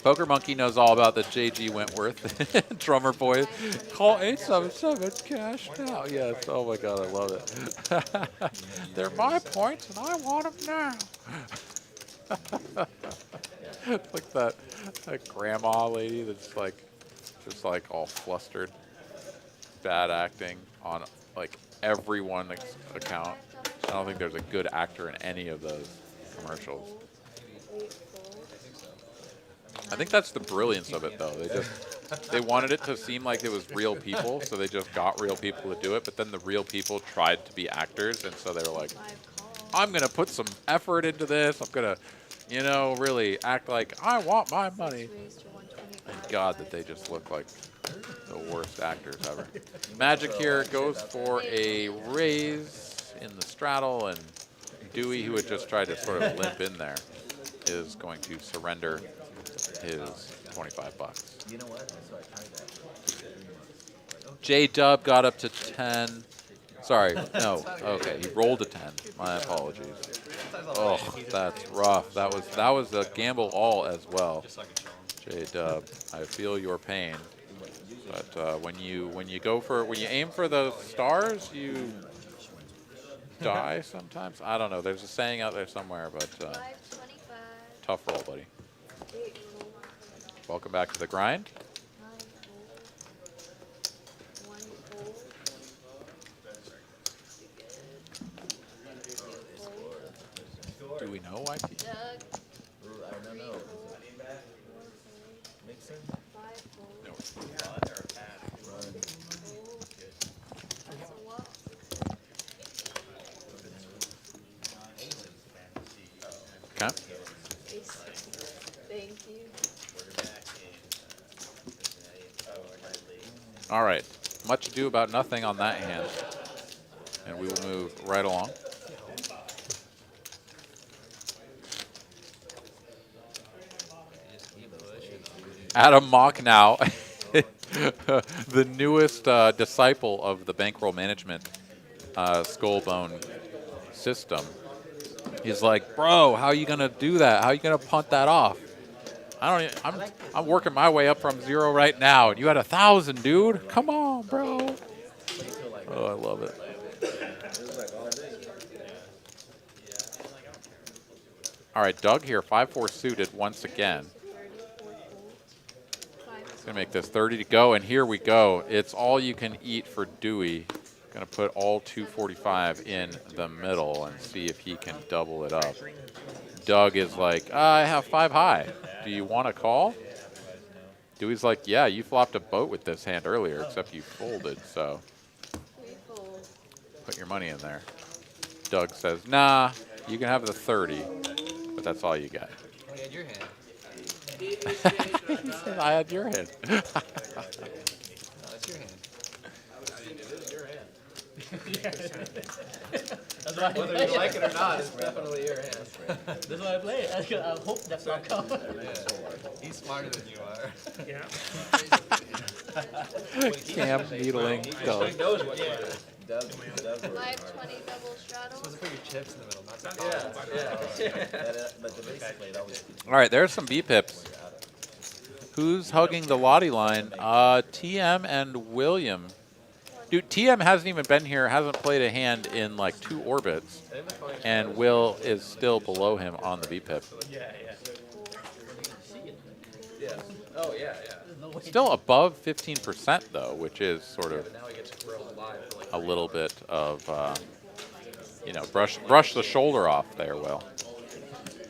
Poker Monkey knows all about the JG Wentworth drummer boy. Call 877 cash now. Yes. Oh my God, I love it. They're my points, and I want them now. It's like that grandma lady that's like, just like all flustered, bad acting on like everyone's account. I don't think there's a good actor in any of those commercials. I think that's the brilliance of it, though. They wanted it to seem like it was real people, so they just got real people to do it. But then the real people tried to be actors, and so they were like, "I'm gonna put some effort into this. I'm gonna, you know, really act like I want my money." Thank God that they just look like the worst actors ever. Magic here goes for a raise in the straddle, and Dewey, who had just tried to sort of limp in there, is going to surrender his 25 bucks. You know what? So I tried that. J-Dub got up to 10. Sorry, no. Okay, he rolled a 10. My apologies. Oh, that's rough. That was a gamble all as well. J-Dub, I feel your pain. But when you aim for the stars, you die sometimes. I don't know. There's a saying out there somewhere, but tough roll, buddy. Welcome back to the grind. Do we know why people? I don't know. Mixing? No. Okay. Thank you. All right. Much ado about nothing on that hand. And we will move right along. Adam Mock now, the newest disciple of the bankroll management skull-bone system. He's like, bro, how are you gonna do that? How are you gonna punt that off? I'm working my way up from 0 right now, and you had 1,000, dude. Come on, bro. Oh, I love it. All right, Doug here, 5-4 suited once again. Gonna make this 30 to go, and here we go. It's all you can eat for Dewey. Gonna put all 245 in the middle and see if he can double it up. Doug is like, I have 5 high. Do you want to call? Dewey's like, yeah, you flopped a boat with this hand earlier, except you folded, so put your money in there. Doug says, nah, you can have the 30, but that's all you get. I had your hand. He said, I had your hand. No, it's your hand. It is your hand. That's why Whether you like it or not, it's definitely your hand. That's why I play it. I hope that's not come. Yeah. He's smarter than you are. Yeah. Cam needling Doug. He knows what it is. 520 double straddle. Supposed to put your chips in the middle, not the But basically, that was All right, there's some B-pips. Who's hugging the Lahti line? TM and William. Dude, TM hasn't even been here, hasn't played a hand in like 2 orbits, and Will is still below him on the B-pip. Yeah. Oh, yeah. Still above 15% though, which is sort of Now he gets grilled live for like a little bit of, you know, brush the shoulder off there, Will.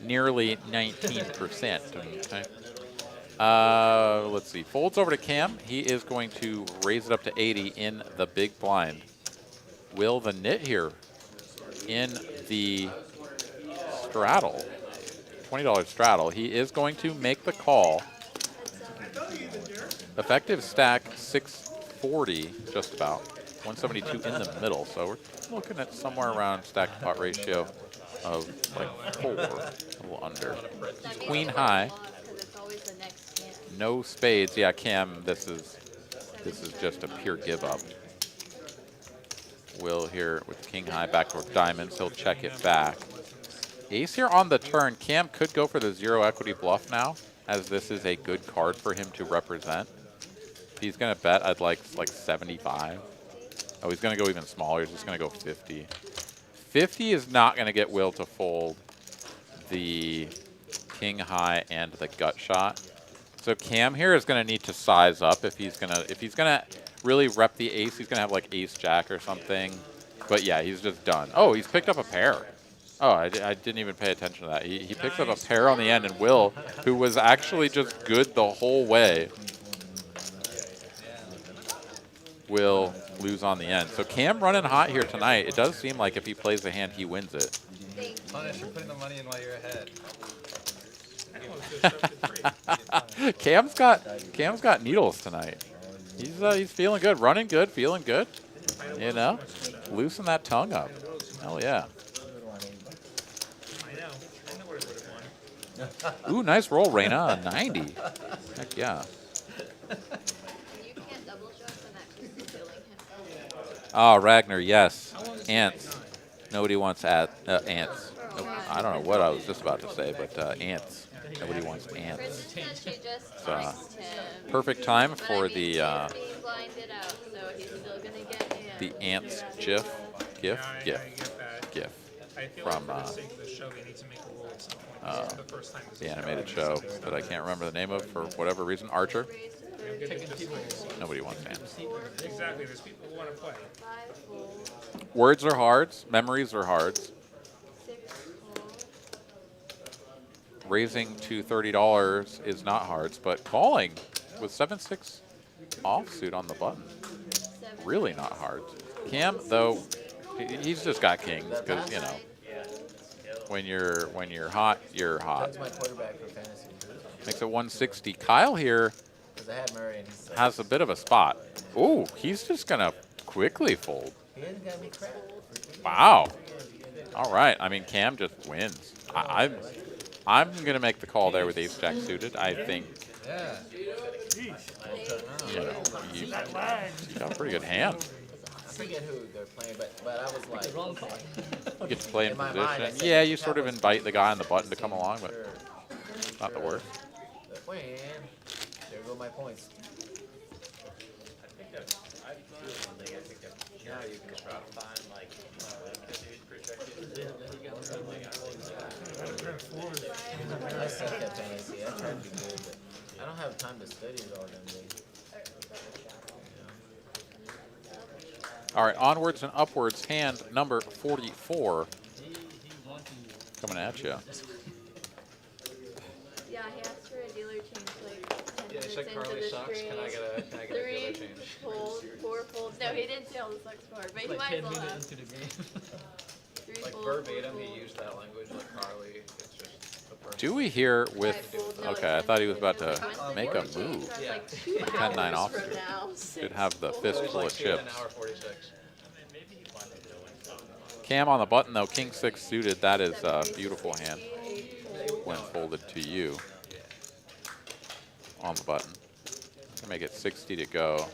Nearly 19%. Okay. Let's see. Folds over to Cam. He is going to raise it up to 80 in the big blind. Will the nit here in the straddle, $20 straddle. He is going to make the call. Effective stack 640, just about. 172 in the middle. So we're looking at somewhere around stack to pot ratio of like 4, a little under. That means Queen it's high. lost 'cause it's always the next hand. No spades. Yeah, Cam, this is just a pure give up. Will here with king high backdoor diamonds. He'll check it back. Ace here on the turn. Cam could go for the 0 equity bluff now, as this is a good card for him to represent. He's gonna bet I'd like 75. Oh, he's gonna go even smaller. He's just gonna go 50. 50 is not gonna get Will to fold the king high and the gut shot. So Cam here is gonna need to size up if he's gonna really rep the ace. He's gonna have like ace jack or something. But yeah, he's just done. Oh, he's picked up a pair. Oh, I didn't even pay attention to that. He picks up a pair on the end, and Will, who was actually just good the whole way, will lose on the end. So Cam running hot here tonight. It does seem like if he plays the hand, he wins it. Punish, you're putting the money in while you're ahead. That was just Cam's got needles tonight. He's feeling good, running good, feeling good. You know, loosen that tongue up. Hell yeah. I know what it would have won. Ooh, nice roll, Reina. A 90. Heck yeah. You can't double shot and actually still killing him. Oh, Ragnar, yes. Ants. Nobody wants ants. Nope. I don't know what I was just about to say, but ants. Nobody wants ants. Kristen said she just So, texted him. perfect time But for I mean, the he's being blinded out, so he's still gonna get in. ants gif, Yeah, I get that. gif. I feel From, like for the sake of the show, they need to make a rule at some point. This is the first time this The has animated happened. show that I can't remember the name of for whatever reason. Archer. I'm good at just like- Nobody wants ants. Exactly, there's people who want to play. 5 fold, Words are hards. Memories are hards. 6 fold. Raising to $30 is not hards, but calling with 7-6 offsuit on the button, 7 really not hard. Cam, though, he's just got kings because, you know, when you're hot, you're hot. That's my quarterback for fantasy. Makes it 160. Kyle here Because I had Murray and he's has a bit of a spot. Ooh, he's just gonna quickly fold. he hasn't got me crap. Wow. All right. I mean, Cam just wins. I'm gonna make the call there with ace jack suited. I think, Yeah. you know, you got a pretty good hand. I forget who they're playing, but I was like, Wrong call. You get to play in In my mind, I position. said Yeah, you that sort of was invite the guy on the button to come along, but sure. not the worst. But when there go my points. I suck at fantasy. I try to be good, but I don't have time to study it all them days. All right, onwards and upwards. Hand number 44 coming at you. Yeah, he asked for a dealer change like 10 Yeah, minutes said into Carly the sucks. stream. Can I get a dealer 3 change? fold, 4 fold. No, he didn't say all the sucks part, but he Like might 10 as well minutes have. into the game. 3 Like fold, 4 verbatim, he fold. used that language like Carly. It's just the person. Do we hear Five with? fold, no, Okay, I it's thought he was about Wednesday. to Wednesday make a morning, so move. it's Yeah. like 2 10-9 hours off. from now. Should have the 6 fist fold. full of Like 2 an chips. hour 46. Cam on the button though, king 6 suited. That is a beautiful hand when folded to you on the button. Gonna make it 60 to go.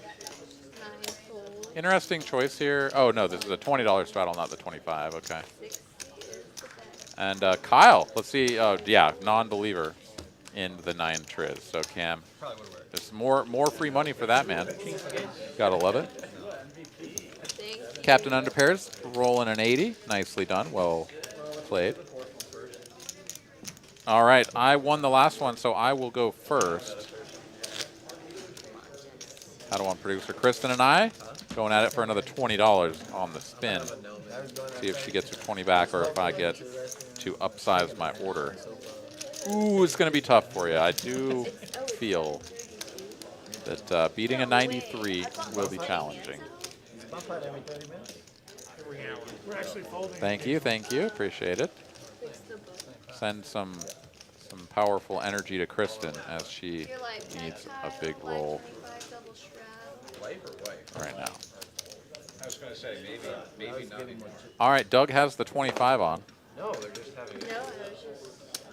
9 fold. Interesting choice here. Oh no, this is a $20 straddle, not the 25. Okay. 60 is the best. And Kyle, let's see. Yeah, non-believer in the 9 triz. So Cam, Probably would work. there's more free money for that man. Gotta love it. Thank you. Captain Underpairs rolling an 80. Nicely done. Well played. All right, I won the last one, so I will go first. Padawan producer Kristen and I going at it for another $20 on the spin. See if she gets her 20 back or if I get to upsize my order. Ooh, it's going to be tough for you. I do feel that beating a 93 will be challenging. My fight every 30 minutes. Every hour. Thank you, appreciate it. Fix the book. Send some powerful energy to Kristen as she You're like, needs a Kyle, big roll 525 double straddle. Wife or wife? right now. was gonna say, maybe nothing. All right, Doug has the 25 on. No, they're just having. No, I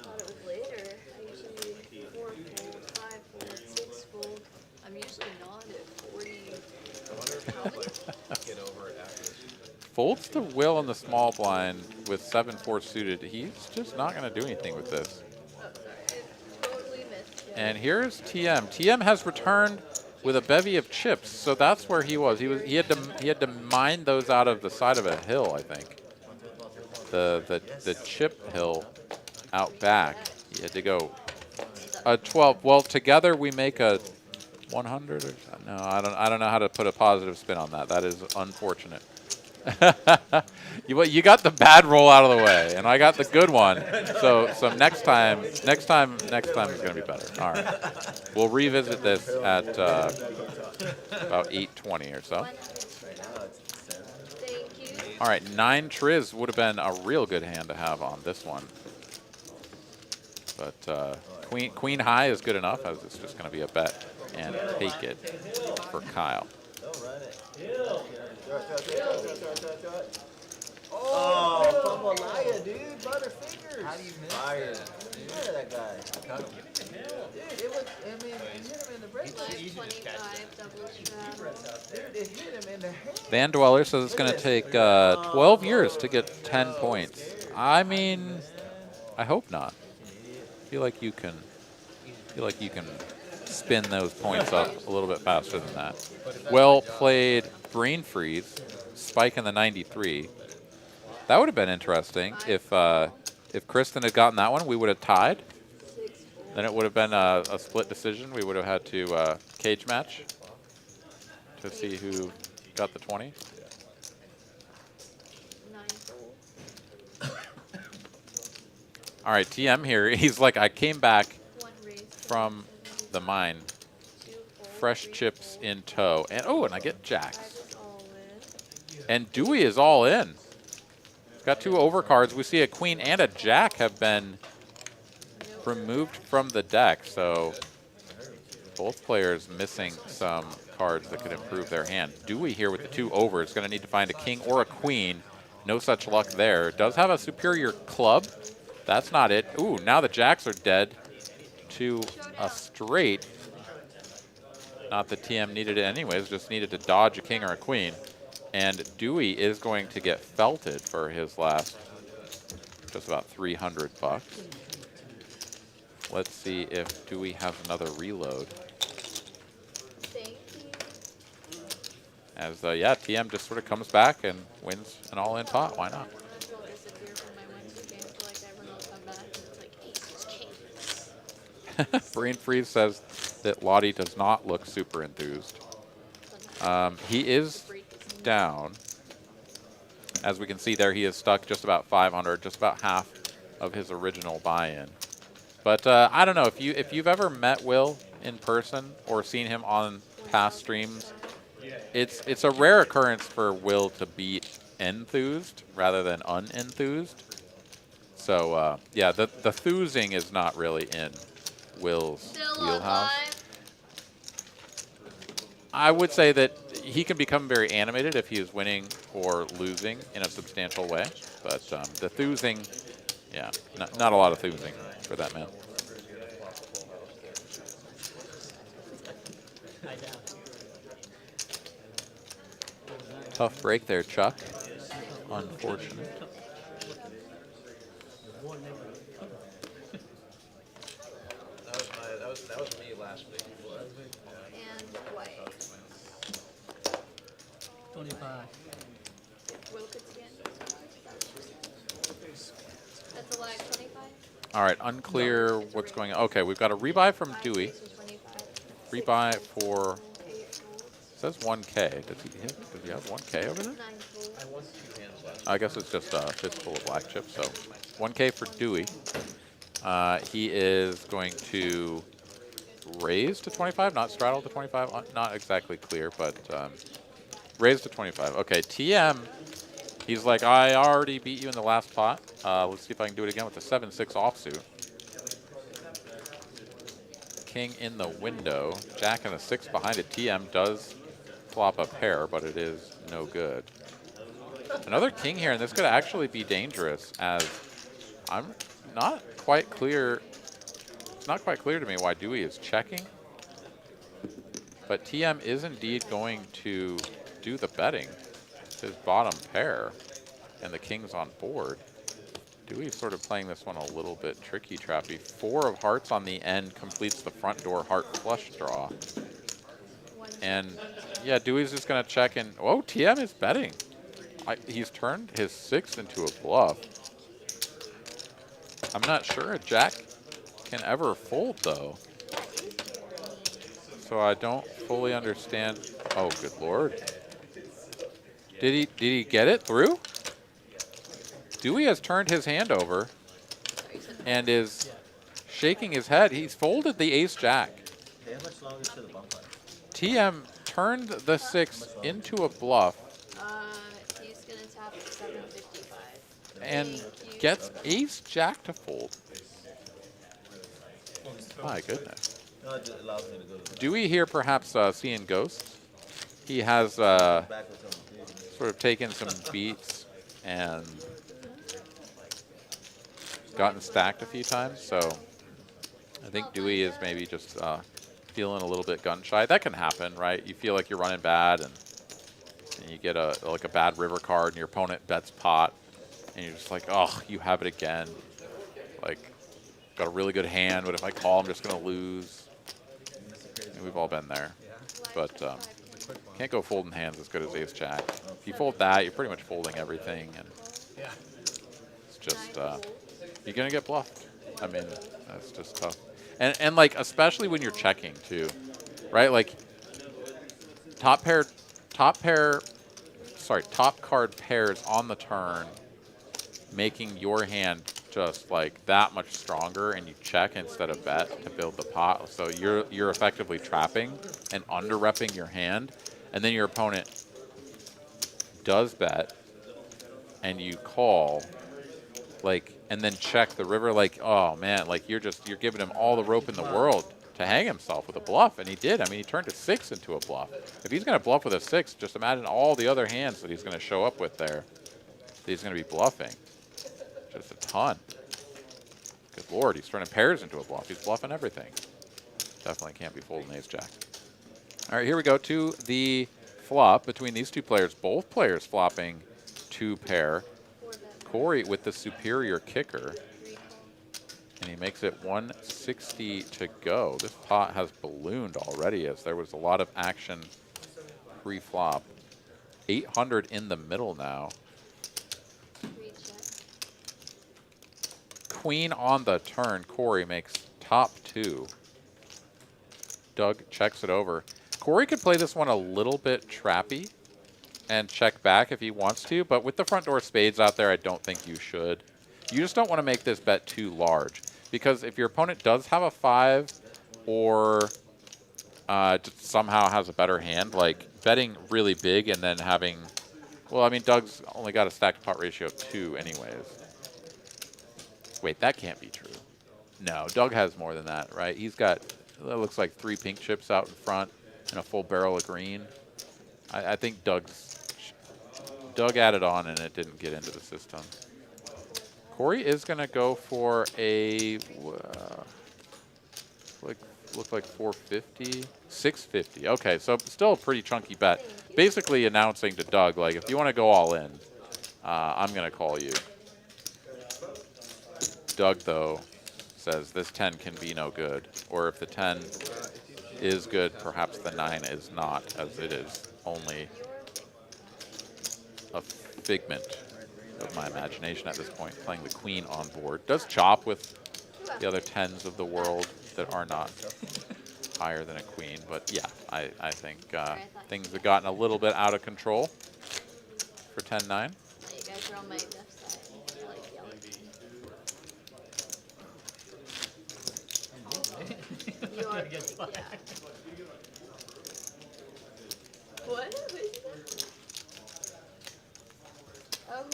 thought it was later. I usually 4 fold, 5 fold, 6 fold. I'm usually not at 40. I wonder if he'll get over it after this. Folds the Will in the small blind with 7-4 suited. He's just not going to do anything with this. Oh, sorry. I totally missed you. And here's TM. TM has returned with a bevy of chips, so that's where he was. He had to mine those out of the side of a hill, I think. The chip hill out back. He had to go a 12. Well, together we make a 100 or no. I don't know how to put a positive spin on that. That is unfortunate. You got the bad roll out of the way, and I got the good one. So next time is going to be better. All right, we'll revisit this at about 8:20 or so. Thank you. All right, 9 Triz would have been a real good hand to have on this one, but Queen High is good enough, as it's just going to be a bet and take it for Kyle. Oh, Fumalaya, dude. Butterfingers. How do you miss that? Look at that guy. Dude, it was, I mean, it hit him in the break. Plus 25 double straddle. Dude, it hit him in the hand. Van Dweller says it's going to take 12 years to get 10 points. I mean, I hope not. I feel like you can spin those points up a little bit faster than that. Well played, Brain Freeze, spike in the 93. That would have been interesting if Kristen had gotten that one. We would have tied. Then it would have been a split decision. We would have had to cage match to see who got the 20. 9 fold. All right, TM here. He's like, I came back 1 raise. from the mine, 2 fold. fresh chips in tow, and and I get jacks. 5 is all in. And Dewey is all in. Got 2 overcards. We see a queen and a jack have been removed from the deck, so both players missing some cards that could improve their hand. Dewey here with the 2 overs, going to need to find a king or a queen. No such luck there. Does have a superior club. That's not it. Ooh, now the jacks are dead to a straight. Not that TM needed it anyways, just needed to dodge a king or a queen. And Dewey is going to get felted for his last just about 300 bucks. Let's see if Dewey has another reload. Thank you. As, yeah, TM just sort of comes back and wins an all-in pot. Why not? I'll disappear from my 1-2 game for like everyone will come back and it's like aces, kings. Brain Freeze says that Lahti does not look super enthused. He is down. As we can see there, he is stuck just about 500, just about half of his original buy-in. But I don't know, if you've ever met Will in person or seen him on past streams, it's a rare occurrence for Will to be enthused rather than unenthused. So yeah, the thoozing is not really in Will's wheelhouse. I would say that he can become very animated if he is winning or losing in a substantial way. But the thoozing, yeah, not a lot of thoozing for that man. Tough break there, Chuck. Unfortunate. That was me last week. And white. 25. Will could stand. That's a lie, 25? All right, unclear what's going on. Okay, we've got a rebuy from Dewey. Rebuy for, says 1K. Does he have 1K over there? 9 fold. I guess it's just a fistful of black chips. So 1K for Dewey. He is going to raise to 25, not straddle to 25. Not exactly clear, but raise to 25. Okay, TM. He's like, I already beat you in the last pot. Let's see if I can do it again with the 7-6 offsuit. King in the window. Jack and a 6 behind it. TM does flop a pair, but it is no good. Another king here, and this could actually be dangerous, as I'm not quite clear. It's not quite clear to me why Dewey is checking. But TM is indeed going to do the betting. It's his bottom pair, and the king's on board. Dewey's sort of playing this one a little bit tricky trappy. 4 of hearts on the end completes the front door heart flush draw. And yeah, Dewey's just going to check and, oh, TM is betting. He's turned his 6 into a bluff. I'm not sure a jack can ever fold, though. So I don't fully understand. Oh, good Lord. Did he get it through? Dewey has turned his hand over and is shaking his head. He's folded the ace jack. Okay, how much longer to the bump line? TM turned the 6 into a bluff He's gonna tap at 755. and gets ace jack to fold. My goodness. No, it just allows me to go to the Dewey here perhaps seeing ghosts. He has back with some. sort of taken some beats and gotten stacked a few times, so I think Dewey is maybe just feeling a little bit gun shy. That can happen, right? You feel like you're running bad, and you get a bad river card, and your opponent bets pot, and you're just like, oh, you have it again. Like, got a really good hand, but if I call, I'm just gonna lose. And we've all been there, but can't go folding hands as good as ace jack. If you fold that, you're pretty much folding everything, and it's just you're gonna get bluffed. I mean, that's just tough. And like, especially when you're checking too, right? Like top card pairs on the turn, making your hand just like that much stronger, and you check instead of bet to build the pot. So you're effectively trapping and under repping your hand, and then your opponent does bet, and you call, like, and then check the river. Like, oh man, like you're giving him all the rope in the world to hang himself with a bluff, and he did. I mean, he turned a 6 into a bluff. If he's going to bluff with a 6, just imagine all the other hands that he's going to show up with there. That he's going to be bluffing. Just a ton. Good Lord, he's turning pairs into a bluff. He's bluffing everything. Definitely can't be folding ace jack. All right, here we go to the flop between these two players. Both players flopping 2 pair. Corey with the superior kicker. And he makes it 160 to go. This pot has ballooned already, as there was a lot of action pre-flop. 800 in the middle now. Queen on the turn. Corey makes top 2. Doug checks it over. Corey could play this one a little bit trappy and check back if he wants to, but with the front door spades out there, I don't think you should. You just don't want to make this bet too large, because if your opponent does have a 5 or just somehow has a better hand, like betting really big and then having, well, I mean, Doug's only got a stacked pot ratio of 2 anyways. Wait, that can't be true. No, Doug has more than that, right? He's got, it looks like 3 pink chips out in front and a full barrel of green. I think Doug added on and it didn't get into the system. Corey is going to go for a, look like 450, 650. Okay, so still a pretty chunky bet. Basically announcing to Doug, like, if you want to go all in, I'm going to call you. Doug, though, says this 10 can be no good. Or if the 10 is good, perhaps the 9 is not, as it is only a figment of my imagination at this point, playing the queen on board. Does chop with the other 10s of the world that are not higher than a queen. But yeah, I think things have gotten a little bit out of control for 10-9. You guys are on my left side. I like yellow. You are, yeah. What? Oh,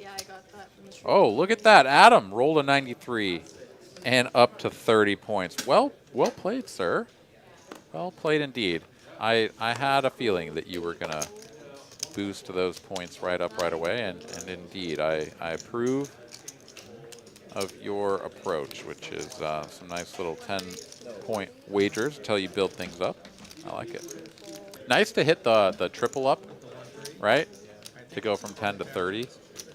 I got that from the street. Oh, look at that. Adam rolled a 93 and up to 30 points. Well played, sir. Well played indeed. I had a feeling that you were going to boost those points right up right away, and indeed, I approve of your approach, which is some nice little 10-point wagers until you build things up. I like it. Nice to hit the triple up, right? To go from 10 to 30.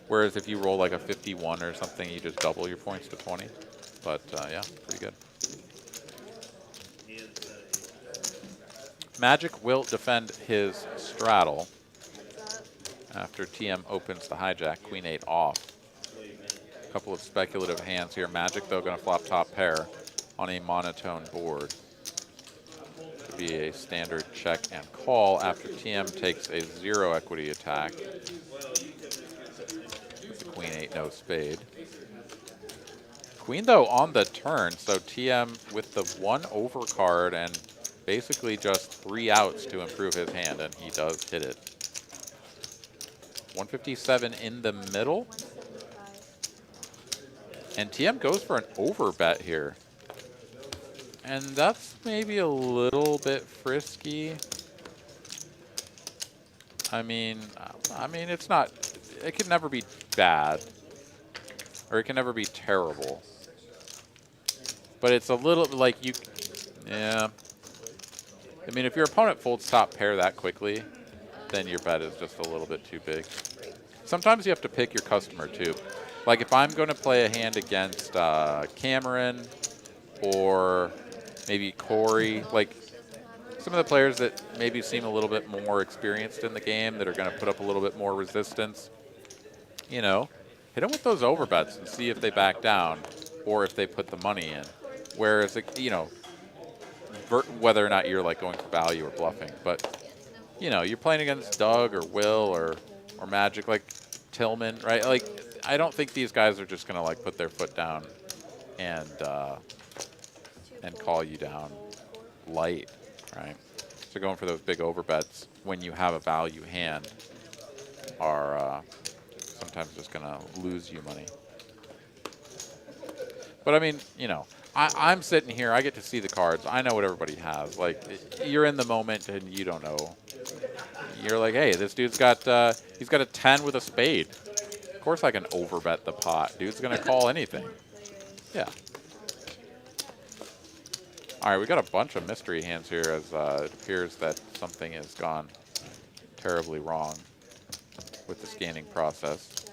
Whereas if you roll like a 51 or something, you just double your points to 20. But yeah, pretty good. Magic will defend his straddle after TM opens the hijack, queen 8 off. A couple of speculative hands here. Magic, though, going to flop top pair on a monotone board. Could be a standard check and call after TM takes a 0 equity attack with the queen 8, no spade. Queen, though, on the turn, so TM with the 1 over card and basically just 3 outs to improve his hand, and he does hit it. 157 in the middle. And TM goes for an over bet here. And that's maybe a little bit frisky. I mean, it's not, it can never be bad. Or it can never be terrible. But it's a little, like, yeah. I mean, if your opponent folds top pair that quickly, then your bet is just a little bit too big. Sometimes you have to pick your customer, too. Like, if I'm going to play a hand against Cameron or maybe Corey, like, some of the players that maybe seem a little bit more experienced in the game that are going to put up a little bit more resistance, you know, hit them with those overbets and see if they back down or if they put the money in. Whereas, you know, whether or not you're like going for value or bluffing, but you know, you're playing against Doug or Will or Magic, like Tillman, right? Like, I don't think these guys are just gonna like put their foot down and call you down light, right? So going for those big overbets when you have a value hand are sometimes just gonna lose you money. But I mean, you know, I'm sitting here, I get to see the cards. I know what everybody has. Like, you're in the moment and you don't know. You're like, hey, this dude's got, he's got a 10 with a spade. Of course I can overbet the pot. Dude's going to call anything. Yeah. All right, we got a bunch of mystery hands here as it appears that something has gone terribly wrong with the scanning process.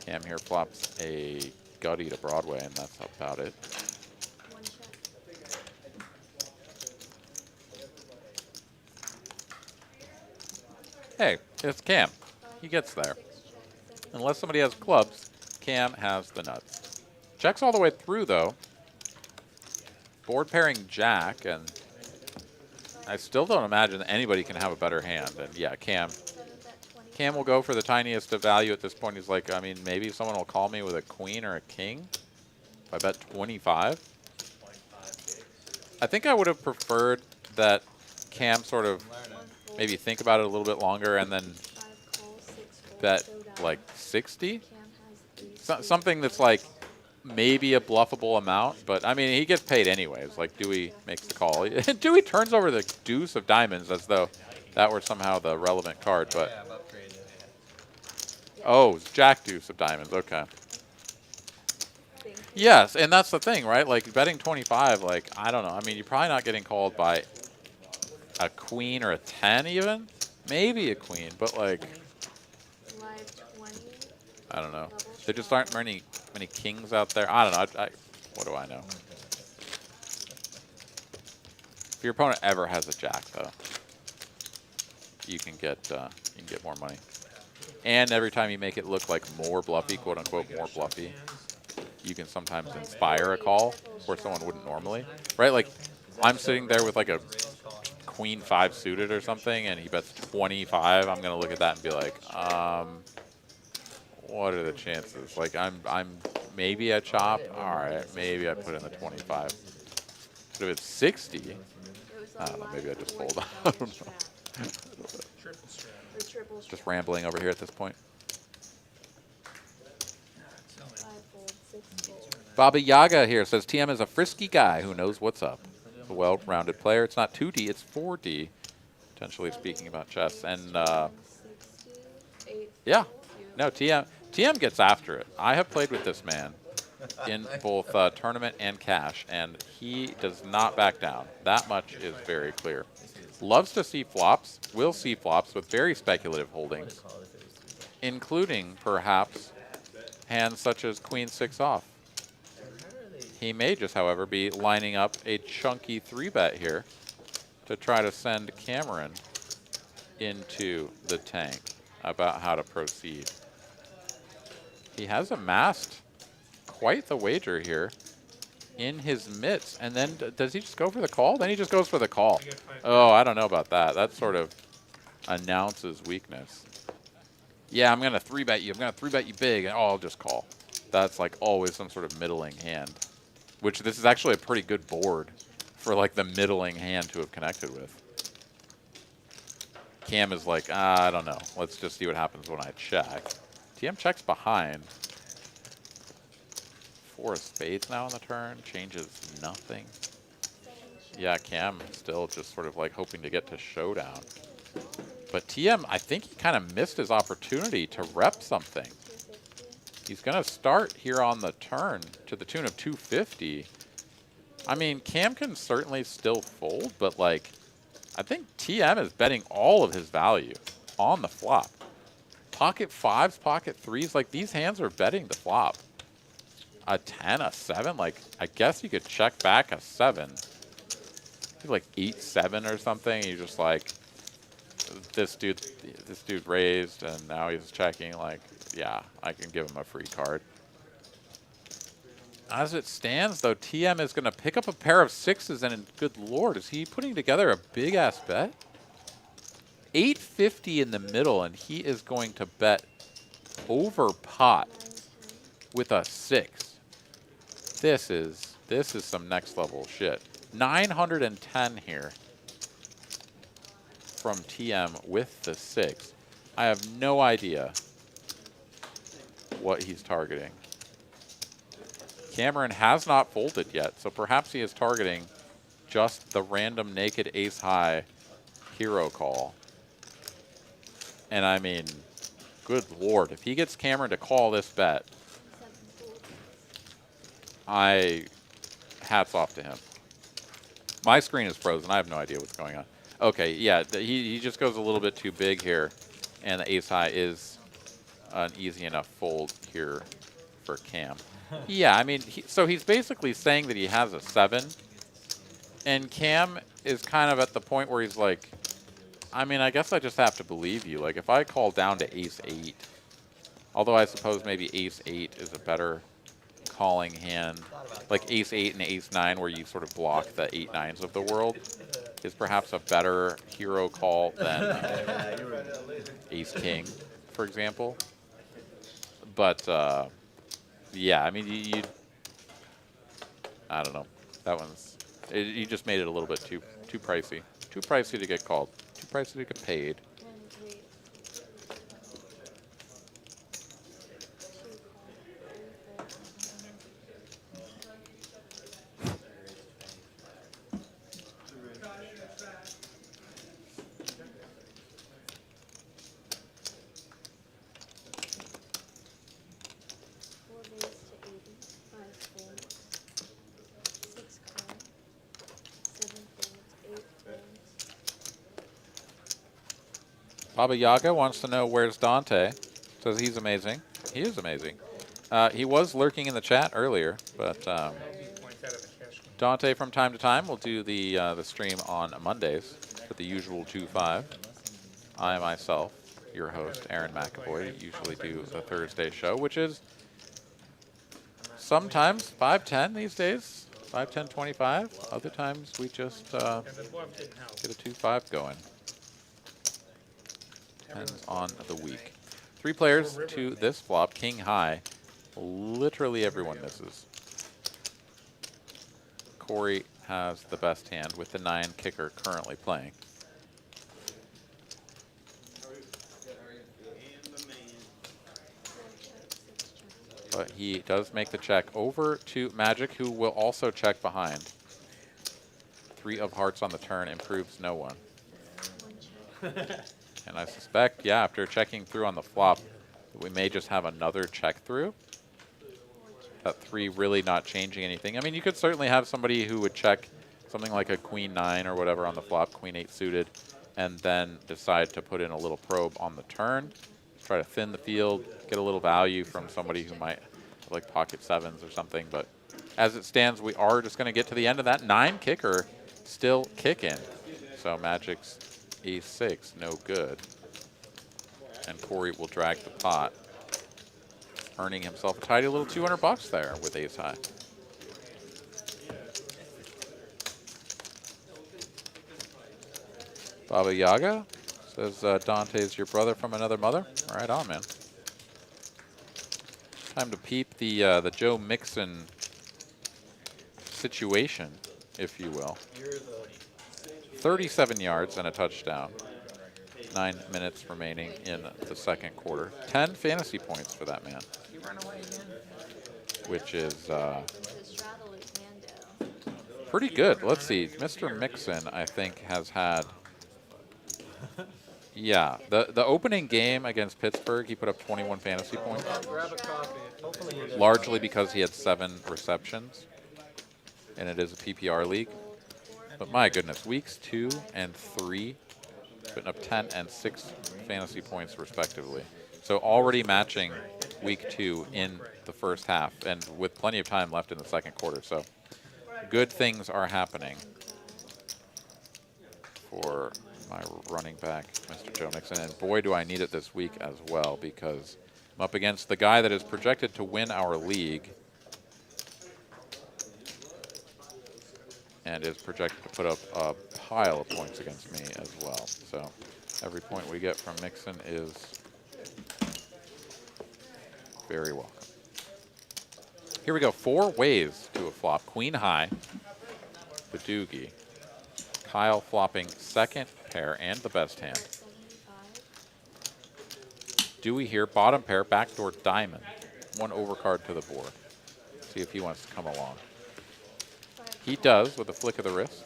Cam here flops a gutty to Broadway, and that's about it. Hey, it's Cam. He gets there. Unless somebody has clubs, Cam has the nuts. Checks all the way through, though. Board pairing Jack, and I still don't imagine that anybody can have a better hand. And yeah, Cam will go for the tiniest of value at this point. He's like, I mean, maybe someone will call me with a queen or a king. If I bet 25. I think I would have preferred that Cam sort of maybe think about it a little bit longer and then bet like 60. Something that's like maybe a bluffable amount, but I mean, he gets paid anyways. Like Dewey makes the call. Dewey turns over the deuce of diamonds as though that were somehow the relevant card, but oh, it's Jack deuce of diamonds. Okay. Yes, and that's the thing, right? Like betting 25, like, I don't know. I mean, you're probably not getting called by a queen or a 10 even. Maybe a queen, but like, I don't know. There just aren't many kings out there. I don't know. What do I know? If your opponent ever has a jack, though, you can get more money. And every time you make it look like more bluffy, quote unquote, more bluffy, you can sometimes inspire a call where someone wouldn't normally, right? Like, I'm sitting there with like a queen 5 suited or something, and he bets 25. I'm gonna look at that and be like, what are the chances? Like, I'm maybe a chop. All right, maybe I put in the 25. But if it's 60, I don't know. Maybe I just fold. I don't know. Just rambling over here at this point. Baba Yaga here says TM is a frisky guy who knows what's up. A well-rounded player. It's not 2D, it's 4D. potentially speaking about chess. And 68. yeah, no, TM gets after it. I have played with this man in both tournament and cash, and he does not back down. That much is very clear. Loves to see flops, will see flops with very speculative holdings, including perhaps hands such as Queen 6 off. He may just, however, be lining up a chunky 3-bet here to try to send Cameron into the tank about how to proceed. He has amassed quite the wager here in his mitts. And then does he just go for the call? Then he just goes for the call. Oh, I don't know about that. That sort of announces weakness. Yeah, I'm going to 3-bet you. I'm going to 3-bet you big. And, oh, I'll just call. That's like always some sort of middling hand, which this is actually a pretty good board for like the middling hand to have connected with. Cam is like, I don't know. Let's just see what happens when I check. TM checks behind. 4 of spades now on the turn. Changes nothing. Yeah, Cam still just sort of like hoping to get to showdown. But TM, I think he kind of missed his opportunity to rep something. He's going to start here on the turn to the tune of 250. I mean, Cam can certainly still fold, but like, I think TM is betting all of his value on the flop. Pocket 5s, pocket 3s, like these hands are betting the flop. A 10, a 7, like I guess you could check back a 7. Like 8-7 or something. You're just like, this dude raised and now he's checking. Like, yeah, I can give him a free card. As it stands, though, TM is going to pick up a pair of 6s, and good lord, is he putting together a big-ass bet? 850 in the middle, and he is going to bet over pot with a 6. This is some next-level shit. 910 here from TM with the 6. I have no idea what he's targeting. Cameron has not folded yet, so perhaps he is targeting just the random naked ace-high hero call. And I mean, good lord, if he gets Cameron to call this bet, hats off to him. My screen is frozen. I have no idea what's going on. Okay, yeah, he just goes a little bit too big here, and the ace-high is an easy enough fold here for Cam. Yeah, I mean, so he's basically saying that he has a 7, and Cam is kind of at the point where he's like, I mean, I guess I just have to believe you. Like, if I call down to ace-8, although I suppose maybe ace-8 is a better calling hand, like ace-8 and ace-9 where you sort of block the 8-9s of the world, is perhaps a better hero call than ace-king, for example. But, yeah, I mean, I don't know. That one's, you just made it a little bit too pricey. Too pricey to get called. Too pricey to get paid. Baba Yaga wants to know where's Dante. Says he's amazing. He is amazing. He was lurking in the chat earlier, but Dante from time to time will do the stream on Mondays at the usual 2-5. I myself, your host, Aaron McAvoy, usually do the Thursday show, which is sometimes 5:10 these days, 5:10:25. Other times we just get a 2-5 going. Depends on the week. 3 players to this flop, king high. Literally everyone misses. Corey has the best hand with the 9 kicker currently playing. But he does make the check over to Magic, who will also check behind. 3 of hearts on the turn improves no one. And I suspect, yeah, after checking through on the flop, we may just have another check through. That 3 really not changing anything. I mean, you could certainly have somebody who would check something like a queen 9 or whatever on the flop, queen 8 suited, and then decide to put in a little probe on the turn, try to thin the field, get a little value from somebody who might have like pocket 7s or something. But as it stands, we are just going to get to the end of that 9 kicker, still kicking. So Magic's ace-6, no good. And Corey will drag the pot, earning himself a tidy little $200 there with ace-high. Baba Yaga says Dante's your brother from another mother. Right on, man. Time to peep the Joe Mixon situation, if you will. 37 yards and a touchdown. 9 minutes remaining in the second quarter. 10 fantasy points for that man. You run away again? Which is To straddle his hand down. pretty good. Let's see. Mr. Mixon, I think, has had... Yeah, the opening game against Pittsburgh, he put up 21 fantasy points. Grab a coffee. Hopefully you did. Largely because he had 7 receptions. And it is a PPR league. But my goodness, weeks 2 and 3, putting up 10 and 6 fantasy points respectively. So already matching week 2 in the first half, and with plenty of time left in the second quarter. So good things are happening for my running back, Mr. Joe Mixon. And boy, do I need it this week as well, because I'm up against the guy that is projected to win our league and is projected to put up a pile of points against me as well. So every point we get from Mixon is very welcome. Here we go, 4 ways to a flop. Queen high, Badoogie. Kyle flopping second pair and the best hand. 75. Dewey here, bottom pair, backdoor diamond. 1 overcard to the board. See if he wants to come along. He does with a flick of the wrist.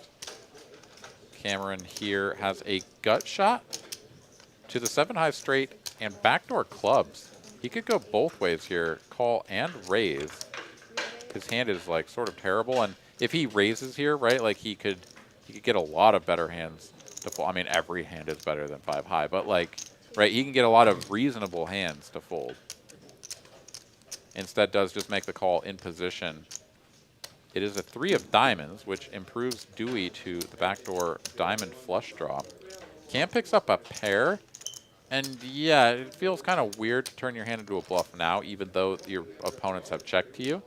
Cameron here has a gut shot to the 7 high straight and backdoor clubs. He could go both ways here, call and raise. His hand is like sort of terrible, and if he raises here, right, like he could get a lot of better hands to fold. I mean, every hand is better than 5 high, but like, right, he can get a lot of reasonable hands to fold. Instead does just make the call in position. It is a 3 of diamonds, which improves Dewey to the backdoor diamond flush draw. Cam picks up a pair, and yeah, it feels kind of weird to turn your hand into a bluff now, even though your opponents have checked to you.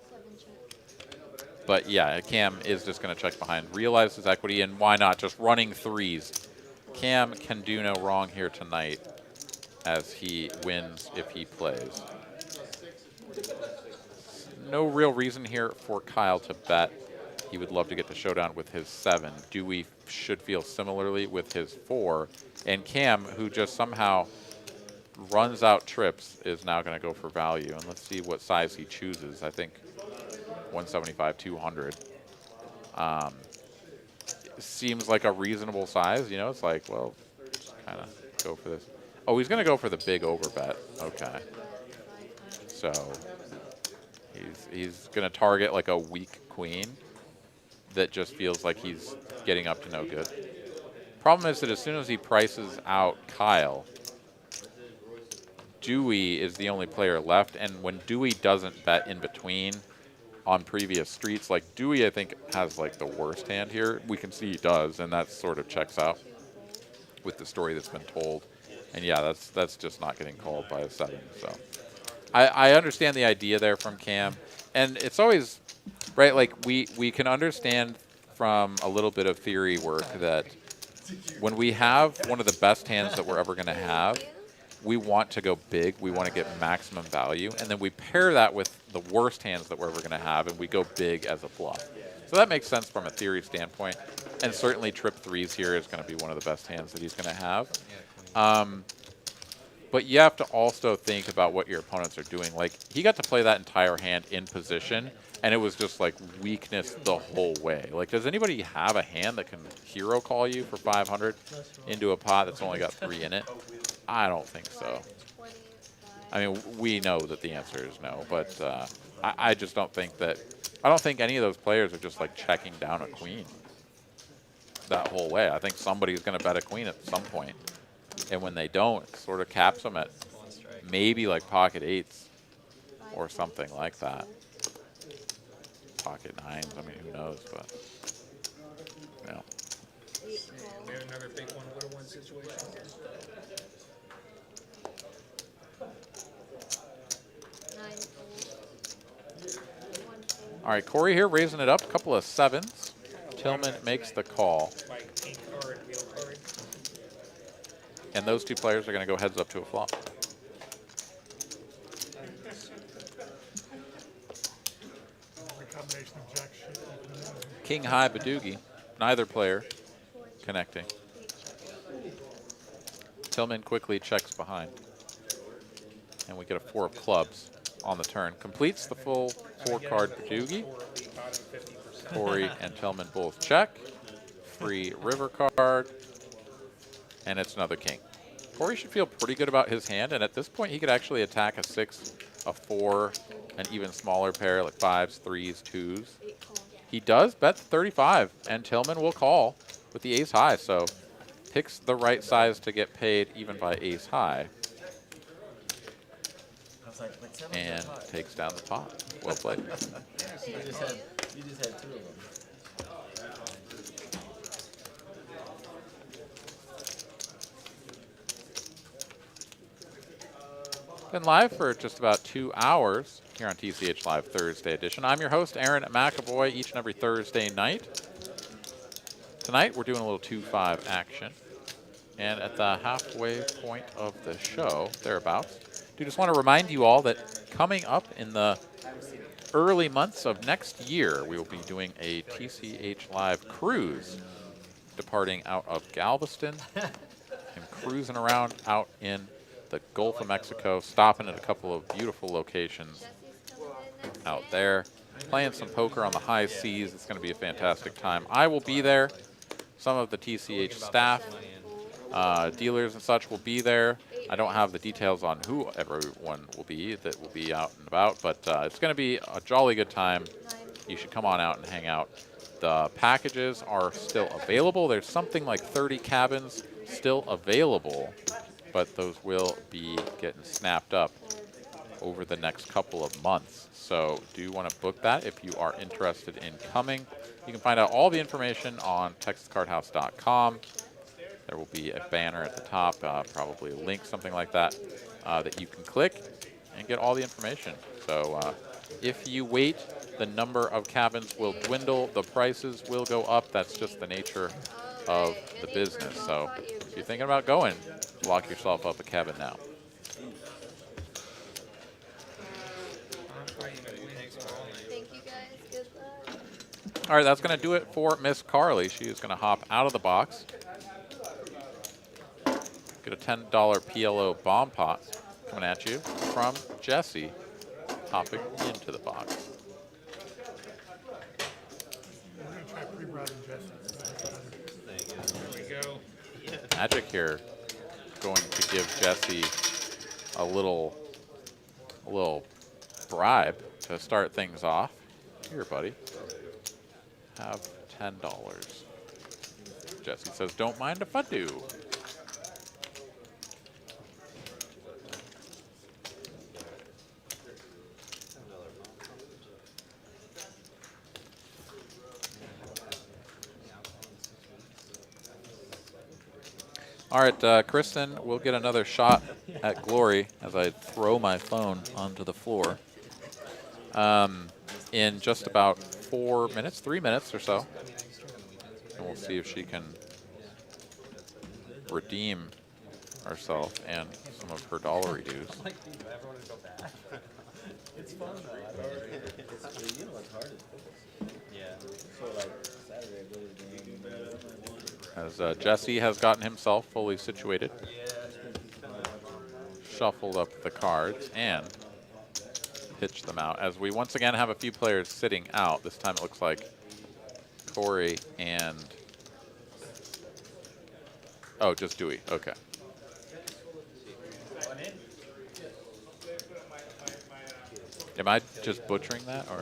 But yeah, Cam is just going to check behind, realize his equity, and why not? Just running 3s. Cam can do no wrong here tonight as he wins if he plays. No real reason here for Kyle to bet. He would love to get the showdown with his 7. Dewey should feel similarly with his 4. And Cam, who just somehow runs out trips, is now going to go for value. And let's see what size he chooses. I think 175, 200. Seems like a reasonable size. You know, it's like, well, kind of go for this. Oh, he's going to go for the big overbet. Okay. So he's going to target like a weak queen that just feels like he's getting up to no good. Problem is that as soon as he prices out Kyle, Dewey is the only player left, and when Dewey doesn't bet in between on previous streets, like Dewey I think has like the worst hand here. We can see he does, and that sort of checks out with the story that's been told. And yeah, that's just not getting called by a 7. So I understand the idea there from Cam, and it's always right. Like we can understand from a little bit of theory work that when we have one of the best hands that we're ever going to have, we want to go big. We want to get maximum value, and then we pair that with the worst hands that we're ever going to have, and we go big as a bluff. So that makes sense from a theory standpoint, and certainly trip 3s here is going to be one of the best hands that he's going to have. But you have to also think about what your opponents are doing. Like, he got to play that entire hand in position, and it was just like weakness the whole way. Like, does anybody have a hand that can hero call you for 500 into a pot that's only got 3 in it? I don't think so. 25. I mean, we know that the answer is no, but I just don't think that. I don't think any of those players are just like checking down a queen that whole way. I think somebody's going to bet a queen at some point, and when they don't, it sort of caps them at maybe like pocket 8s or something like that. Pocket 9s. I mean, who knows? But yeah. 8 call. We have another big one, little one situation. 9 fold. 1 fold. All right, Corey here raising it up. A couple of 7s. Tillman makes the call, Like king card, wheel card. and those 2 players are going to go heads up to a flop. Combination of jack shit. King high Badoogie. Neither player connecting. Tillman quickly checks behind. And we get a 4 of clubs on the turn. Completes the full 4-card Badoogie. Corey and Tillman both check. Free river card. And it's another king. Corey should feel pretty good about his hand, and at this point he could actually attack a 6, a 4, an even smaller pair like 5s, 3s, 2s. 8 call. He does bet 35, and Tillman will call with the ace high, so picks the right size to get paid even by ace high, I was like, seven and takes down the pot. Well played. You just had 2 of them. Been live for just about 2 hours here on TCH Live Thursday edition. I'm your host, Aaron McAvoy, each and every Thursday night. Tonight, we're doing a little 2-5 action. And at the halfway point of the show, thereabouts, do just want to remind you all that coming up in the early months of next year, we will be doing a TCH Live cruise, departing out of Galveston and cruising around out in the Gulf of Mexico, stopping at a couple of beautiful locations Jesse's coming in next out game. there, playing some poker on the high seas. It's going to be a fantastic time. I will be there. Some of the TCH staff, 7 fold. dealers and such will be there. I don't have the details on who everyone will be that will be out and about, but it's going to be a jolly good time. 9 You should come on out and hang out. The packages are still available. There's something like 30 cabins still available, but those will be getting snapped up over the next couple of months. So do want to book that if you are interested in coming. You can find out all the information on texascardhouse.com. There will be a banner at the top, probably a link, something like that, that you can click and get all the information. So if you wait, the number of cabins will dwindle, the prices will go up. That's just the nature of the business. So if you're thinking about going, lock yourself up a cabin now. Thank you guys. Good luck. All right, that's going to do it for Miss Carly. She is going to hop out of the box. Get a $10 PLO bomb pot coming at you from Jesse, hopping into the box. We're going to try pre-routing Jesse. There we go. Magic here going to give Jesse a little bribe to start things off. Here, buddy. Have $10. Jesse says, don't mind if I do. All right, Kristen, we'll get another shot at glory as I throw my phone onto the floor in just about 4 minutes, 3 minutes or so. And we'll see if she can redeem herself and some of her dollary dues. It's fun though. You know what's hard is yeah. So like Saturday I go to the game. As Jesse has gotten himself fully situated, shuffled up the cards, and pitch them out as we once again have a few players sitting out. This time it looks like Corey and just Dewey. Okay. Am I just butchering that or?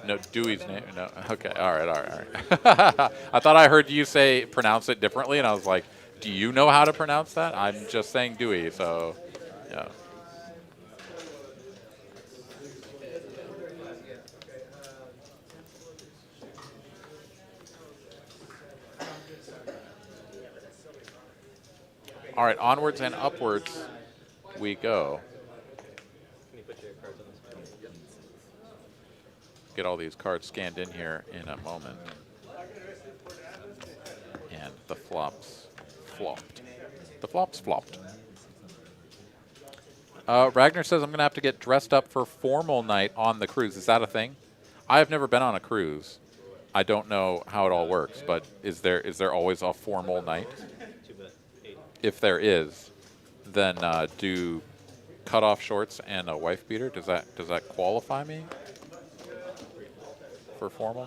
No, Dewey's name. No. Okay. All right. I thought I heard you pronounce it differently, and I was like, do you know how to pronounce that? I'm just saying Dewey, so yeah. All right, onwards and upwards we go. Get all these cards scanned in here in a moment. And the flops flopped. The flops flopped. Ragnar says I'm going to have to get dressed up for formal night on the cruise. Is that a thing? I have never been on a cruise. I don't know how it all works, but is there always a formal night? If there is, then do cutoff shorts and a wife beater, does that qualify me for formal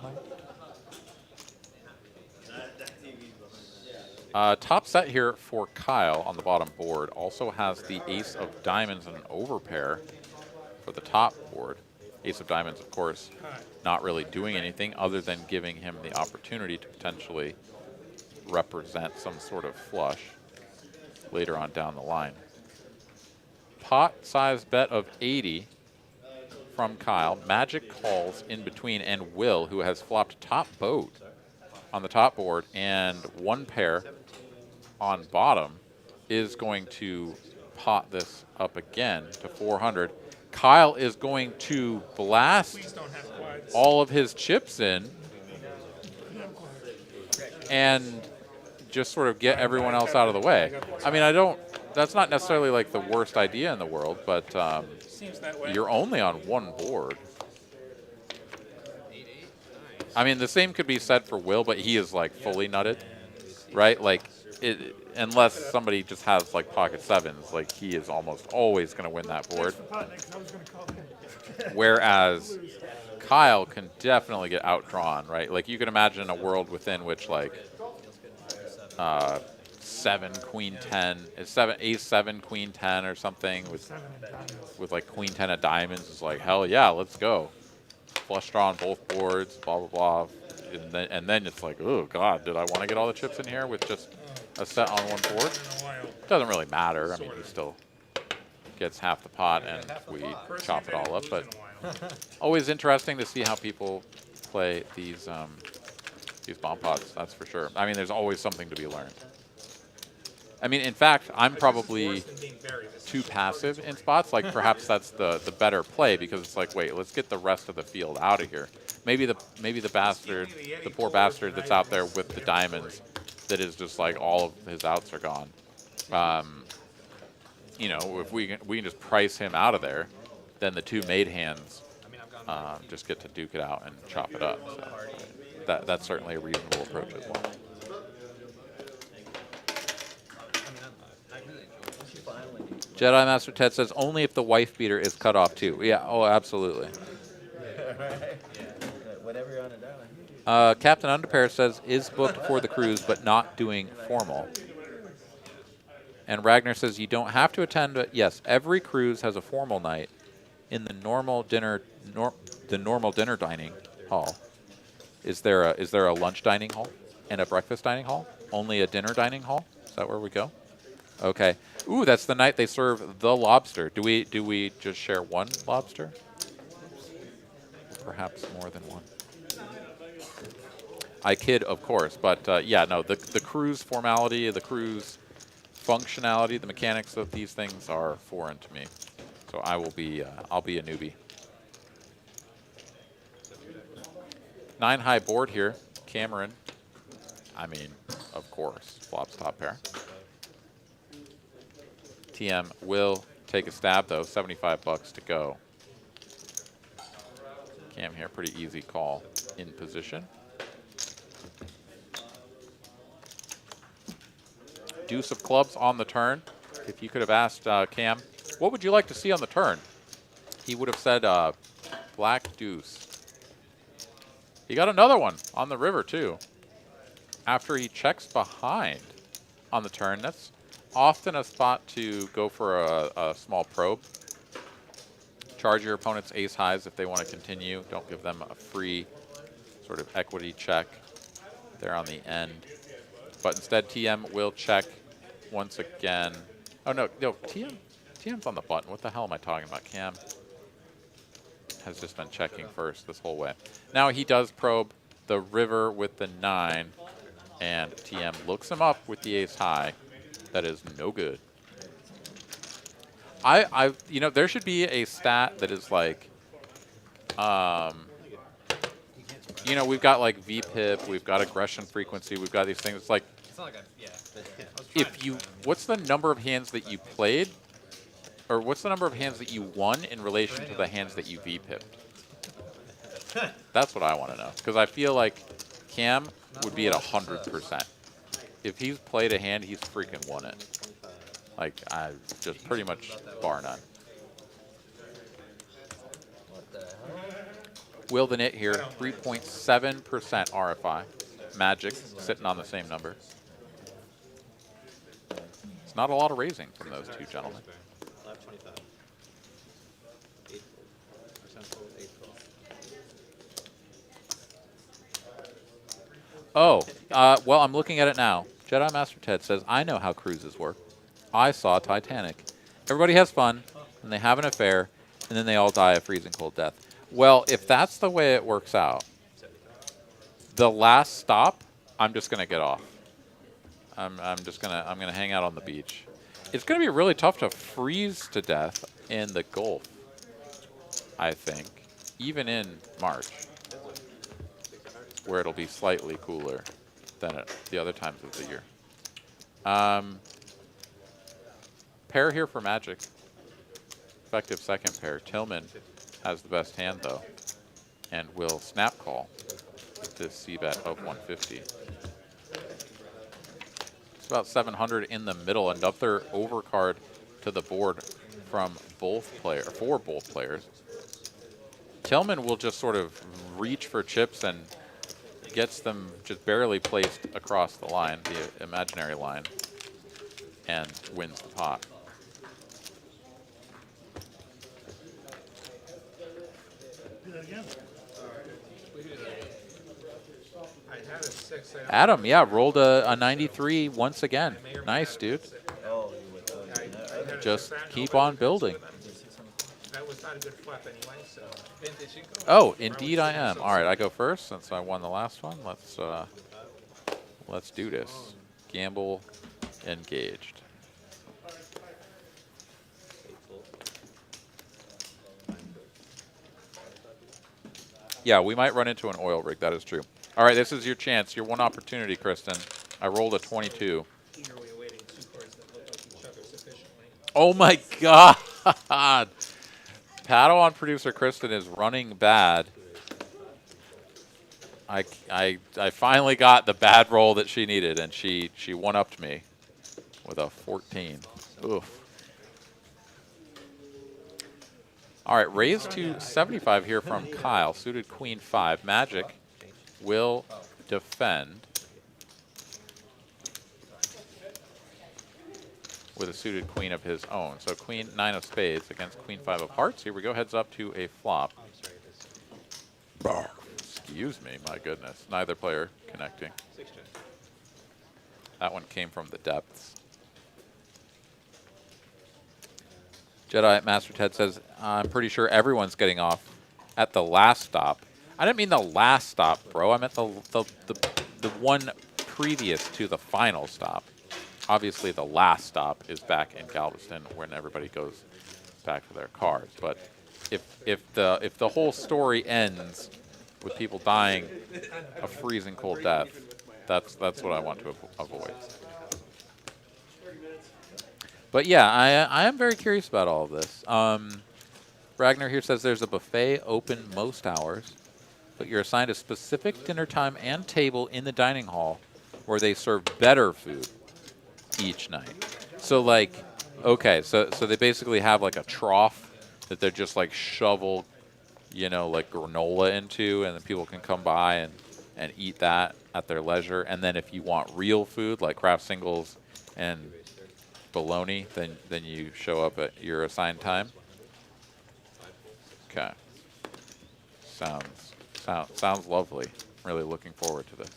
night? Top set here for Kyle on the bottom board also has the ace of diamonds and an overpair for the top board. Ace of diamonds, of course, not really doing anything other than giving him the opportunity to potentially represent some sort of flush later on down the line. Pot size bet of 80 from Kyle. Magic calls in between, and Will, who has flopped top boat on the top board and one pair on bottom, is going to pot this up again to 400. Kyle is going to blast all of his chips in and just sort of get everyone else out of the way. I mean, that's not necessarily like the worst idea in the world, but you're only on one board. I mean, the same could be said for Will, but he is like fully nutted, right? Like, unless somebody just has like pocket sevens, like he is almost always going to win that board. Whereas Kyle can definitely get outdrawn, right? Like you can imagine a world within which like 7 queen 10 is ace 7 queen 10 or something with like queen 10 of diamonds is like, hell yeah, let's go. Flush draw on both boards, blah blah blah, and then it's like, oh god, did I want to get all the chips in here with just a set on one board? Doesn't really matter. I mean, he still gets half the pot and we chop it all up, but always interesting to see how people play these bomb pots, that's for sure. I mean, there's always something to be learned. I mean, in fact, I'm probably too passive in spots. Like, perhaps that's the better play because it's like, wait, let's get the rest of the field out of here. Maybe the bastard, the poor bastard that's out there with the diamonds, that is just like all of his outs are gone. You know, if we can just price him out of there, then the two made hands just get to duke it out and chop it up. So that's certainly a reasonable approach as well. Jedi Master Ted says only if the wife beater is cut off too. Yeah, oh, absolutely. Whatever you're on a dial. Captain Underpair says is booked for the cruise but not doing formal. And Ragnar says you don't have to attend, but yes, every cruise has a formal night in the normal dinner dining hall. Is there a lunch dining hall and a breakfast dining hall? Only a dinner dining hall? Is that where we go? Okay. Ooh, that's the night they serve the lobster. Do we just share one lobster? Perhaps more than one. I kid, of course, but yeah, no. The cruise formality, the cruise functionality, the mechanics of these things are foreign to me. So I'll be a newbie. 9 high board here. Cameron. I mean, of course, flops top pair. TM will take a stab though. 75 bucks to go. Cam here, pretty easy call in position. Deuce of clubs on the turn. If you could have asked Cam What would you like to see on the turn? He would have said black deuce. He got another one on the river, too. After he checks behind on the turn, that's often a spot to go for a small probe. Charge your opponent's ace highs if they want to continue. Don't give them a free sort of equity check there on the end. But instead, TM will check once again. Oh, no, TM's on the button. What the hell am I talking about? Cam has just been checking first this whole way. Now he does probe the river with the 9, and TM looks him up with the ace high. That is no good. You know, there should be a stat that is like, you know, we've got like VPIP, we've got aggression frequency, we've got these things. It's like, It's not like yeah. if you, what's the number of hands that you played, or what's the number of hands that you won in relation to the hands that you VPIP'd? That's what I want to know, because I feel like Cam would be at 100%. If he's played a hand, he's freaking won it. Like, I just pretty much bar none. What the hell? Will the Knit here, 3.7% RFI. Magic sitting on the same number. It's not a lot of raising from those two gentlemen. Left 25. 8 fold. 8 fold. Oh, well, I'm looking at it now. Jedi Master Ted says, I know how cruises work. I saw Titanic. Everybody has fun, and they have an affair, and then they all die a freezing cold death. Well, if that's the way it works out, the last stop, I'm just gonna get off. I'm gonna hang out on the beach. It's gonna be really tough to freeze to death in the Gulf, I think, even in March, where it'll be slightly cooler than at the other times of the year. Pair here for Magic. Effective second pair. Tillman has the best hand, though, and will snap call with this C-bet of 150. It's about 700 in the middle. Another overcard to the board from both players, for both players. Tillman will just sort of reach for chips and gets them just barely placed across the line, the imaginary line, and wins the pot. Do that again. I had a 6. Adam, yeah, rolled a 93 once again. Nice, dude. Oh, you would. Oh, you know. I had a Just 6. keep on building. That was not a good flop anyway, so. Oh, indeed I am. All right, I go first since I won the last one. Let's do this. Gamble engaged. Yeah, we might run into an oil rig. That is true. All right, this is your chance, your one opportunity, Kristen. I rolled a 22. Eagerly awaiting 2 cards that look like each other sufficiently. Oh my God! Padawan producer Kristen is running bad. I finally got the bad roll that she needed, and she one-upped me with a 14. Oof. All right, raise to 75 here from Kyle. Suited Queen 5. Magic will defend with a suited queen of his own. So Queen 9 of spades against Queen 5 of hearts. Here we go. Heads up to a flop. Excuse me, my goodness. Neither player connecting. That one came from the depths. Jedi Master Ted says, I'm pretty sure everyone's getting off at the last stop. I didn't mean the last stop, bro. I meant the one previous to the final stop. Obviously, the last stop is back in Galveston when everybody goes back for their cars. But if the whole story ends with people dying a freezing cold death, that's what I want to avoid. But yeah, I am very curious about all of this. Ragnar here says there's a buffet open most hours, but you're assigned a specific dinner time and table in the dining hall where they serve better food each night. So like Okay, so they basically have like a trough that they're just like shovel, you know, like granola into, and then people can come by and eat that at their leisure. And then if you want real food like craft singles and bologna, then you show up at your assigned time. Okay. Sounds lovely. Really looking forward to this.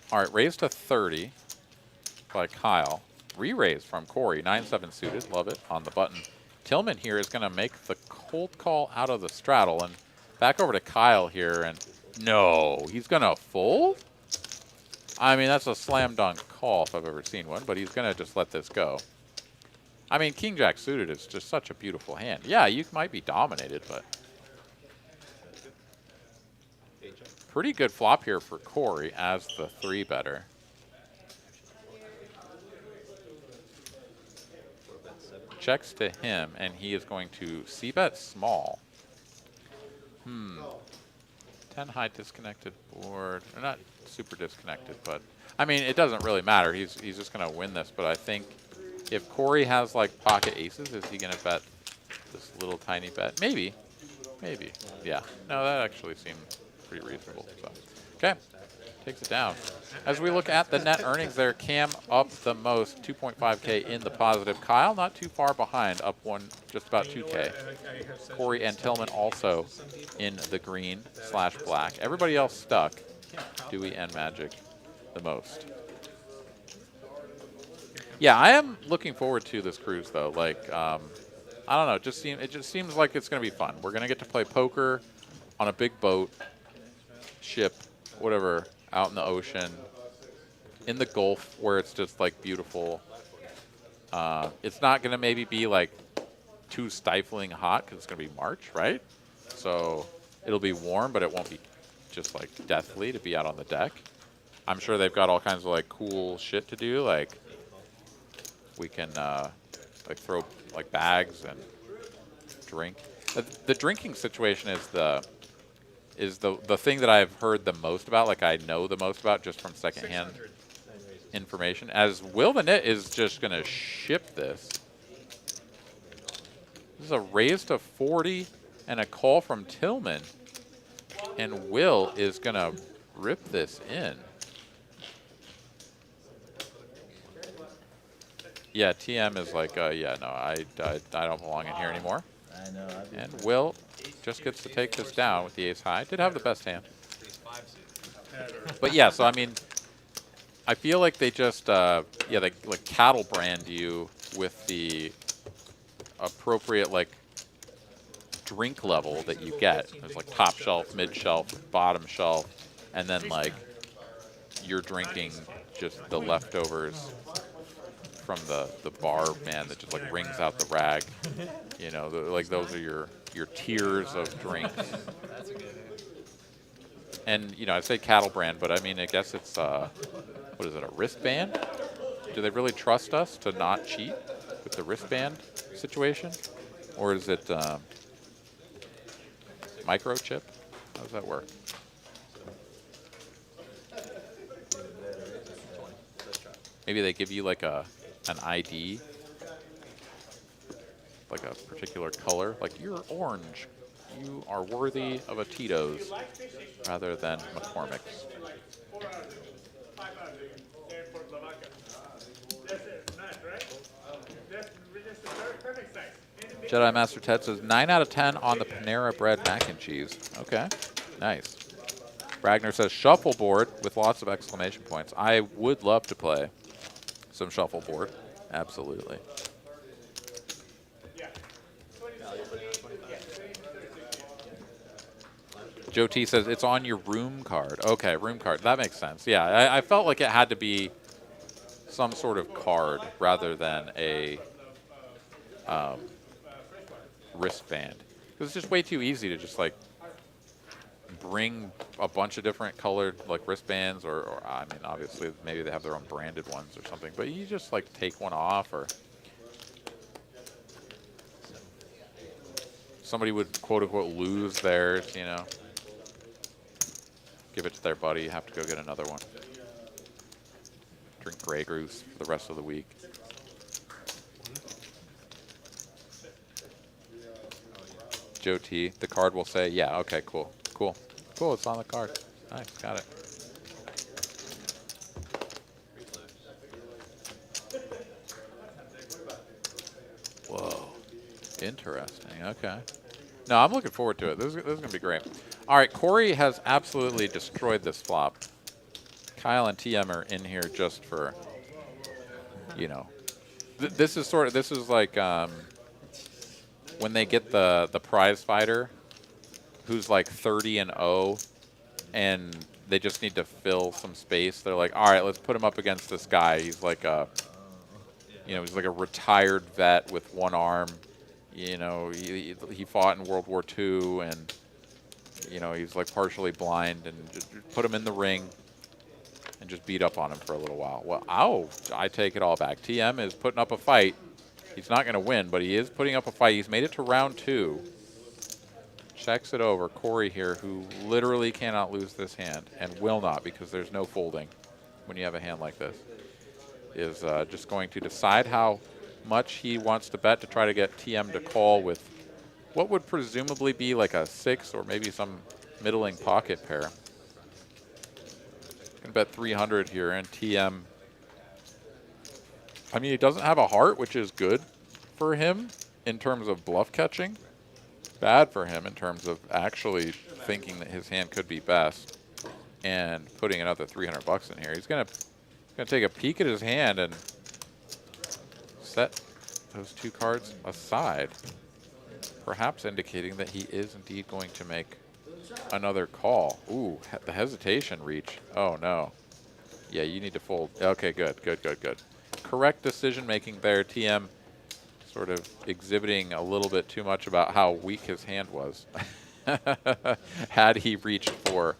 All right, raised to 30 by Kyle. Re-raise from Corey, 9-7 suited, love it, on the button. Tillman here is going to make the cold call out of the straddle, and back over to Kyle here, and no, he's going to fold? I mean, that's a slam dunk call if I've ever seen one, but he's going to just let this go. I mean, King Jack suited is just such a beautiful hand. Yeah, you might be dominated, but pretty good flop here for Corey as the 3-better. Checks to him, and he is going to c-bet small. 10 high disconnected board. Or not super disconnected, but I mean, it doesn't really matter. He's just going to win this, but I think if Corey has like pocket aces, is he going to bet this little tiny bet? Maybe. Maybe. Yeah. No, that actually seemed pretty reasonable. So, okay. Takes it down. As we look at the net earnings there, Cam up the most, 2.5K in the positive. Kyle not too far behind, up just about 2K. Corey and Tillman also in the green / black. Everybody else stuck. Dewey and Magic the most. Yeah, I am looking forward to this cruise though. Like, I don't know, it just seems like it's going to be fun. We're going to get to play poker on a big boat, ship, whatever, out in the ocean, in the Gulf where it's just like beautiful. It's not going to maybe be like too stifling hot because it's going to be March, right? So it'll be warm, but it won't be just like deathly to be out on the deck. I'm sure they've got all kinds of like cool shit to do. Like we can like throw like bags and drink. The drinking situation is the thing that I've heard the most about, like I know the most about just from secondhand information. As Will the Knit is just going to ship this. This is a raise to 40 and a call from Tillman. And Will is going to rip this in. Yeah, TM is like, yeah, no, I don't belong in here anymore. I know. And Will just gets to take this down with the ace high. Did have the best hand. But yeah, so I mean, I feel like they just, yeah, they like cattle brand you with the appropriate like drink level that you get. There's like top shelf, mid shelf, bottom shelf, and then like you're drinking just the leftovers from the bar man that just like wrings out the rag. You know, like those are your tiers of drinks. And you know, I say cattle brand, but I mean, I guess it's what is it, a wristband? Do they really trust us to not cheat with the wristband situation, or is it microchip? How does that work? Maybe they give you like an ID, like a particular color, like you're orange, you are worthy of a Tito's rather than McCormick's. Jedi Master Ted says 9 out of 10 on the Panera Bread mac and cheese. Okay, nice. Ragnar says shuffleboard with lots of exclamation points. I would love to play some shuffleboard, absolutely. Joe T says it's on your room card. Okay, room card. That makes sense. Yeah, I felt like it had to be some sort of card rather than a wristband. Because it's just way too easy to just like bring a bunch of different colored like wristbands, or I mean, obviously maybe they have their own branded ones or something, but you just like take one off, or somebody would quote unquote lose theirs, you know. Give it to their buddy, you have to go get another one. drink Grey Goose for the rest of the week. Joe T, the card will say, yeah, okay, cool, cool. Cool, it's on the card. Nice, got it. Whoa, interesting, okay. No, I'm looking forward to it. This is going to be great. All right, Corey has absolutely destroyed this flop. Kyle and TM are in here just for, you know, this is like when they get the prize fighter who's like 30-0 and they just need to fill some space. They're like, all right, let's put him up against this guy. He's like a, you know, he's like a retired vet with one arm. You know, he fought in World War II, and you know, he's like partially blind, and just put him in the ring and just beat up on him for a little while. Well, I take it all back. TM is putting up a fight. He's not going to win, but he is putting up a fight. He's made it to round 2. Checks it over. Corey here, who literally cannot lose this hand, and will not because there's no folding when you have a hand like this, is just going to decide how much he wants to bet to try to get TM to call with what would presumably be like a 6 or maybe some middling pocket pair. Gonna bet 300 here, and TM, I mean, he doesn't have a heart, which is good for him in terms of bluff catching. Bad for him in terms of actually thinking that his hand could be best and putting another 300 bucks in here. He's gonna take a peek at his hand and set those 2 cards aside, perhaps indicating that he is indeed going to make another call. Ooh, the hesitation reach. Oh no. Yeah, you need to fold. Okay, good. Correct decision making there. TM sort of exhibiting a little bit too much about how weak his hand was. Had he reached for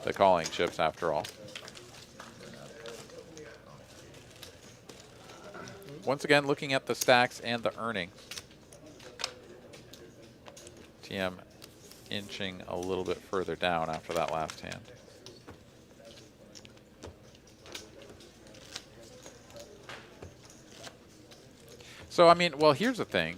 the calling chips after all. Once again, looking at the stacks and the earnings. TM inching a little bit further down after that last hand. So, I mean, well, here's the thing.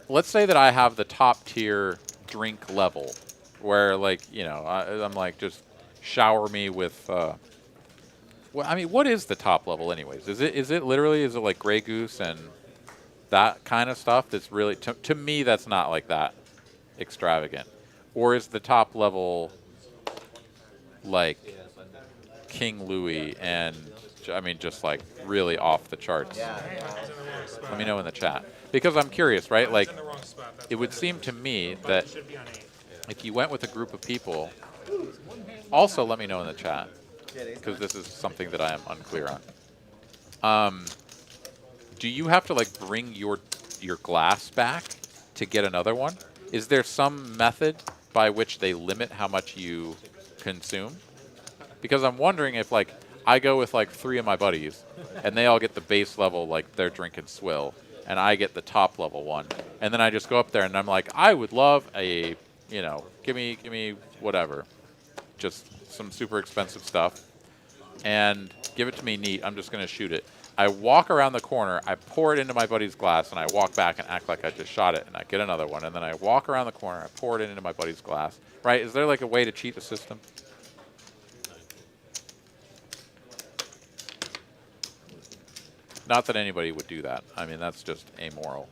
Let's say that I have the top tier drink level where, like, you know, I'm like, just shower me with, well, I mean, what is the top level anyways? Is it literally, is it like Grey Goose and that kind of stuff that's really, to me, that's not like that extravagant? Or is the top level like King Louis and, I mean, just like really off the charts? Yeah. Let me know in the chat. Because I'm curious, right? Like, it would seem to me that if you went with a group of people, also let me know in the chat, because this is something that I am unclear on. Do you have to like bring your glass back to get another one? Is there some method by which they limit how much you consume? Because I'm wondering if like I go with like 3 of my buddies and they all get the base level, like they're drinking swill, and I get the top level one, and then I just go up there and I'm like, I would love a, you know, give me whatever, just some super expensive stuff, and give it to me neat. I'm just gonna shoot it. I walk around the corner, I pour it into my buddy's glass, and I walk back and act like I just shot it, and I get another one, and then I walk around the corner, I pour it into my buddy's glass. Right? Is there like a way to cheat the system? Not that anybody would do that. I mean, that's just amoral.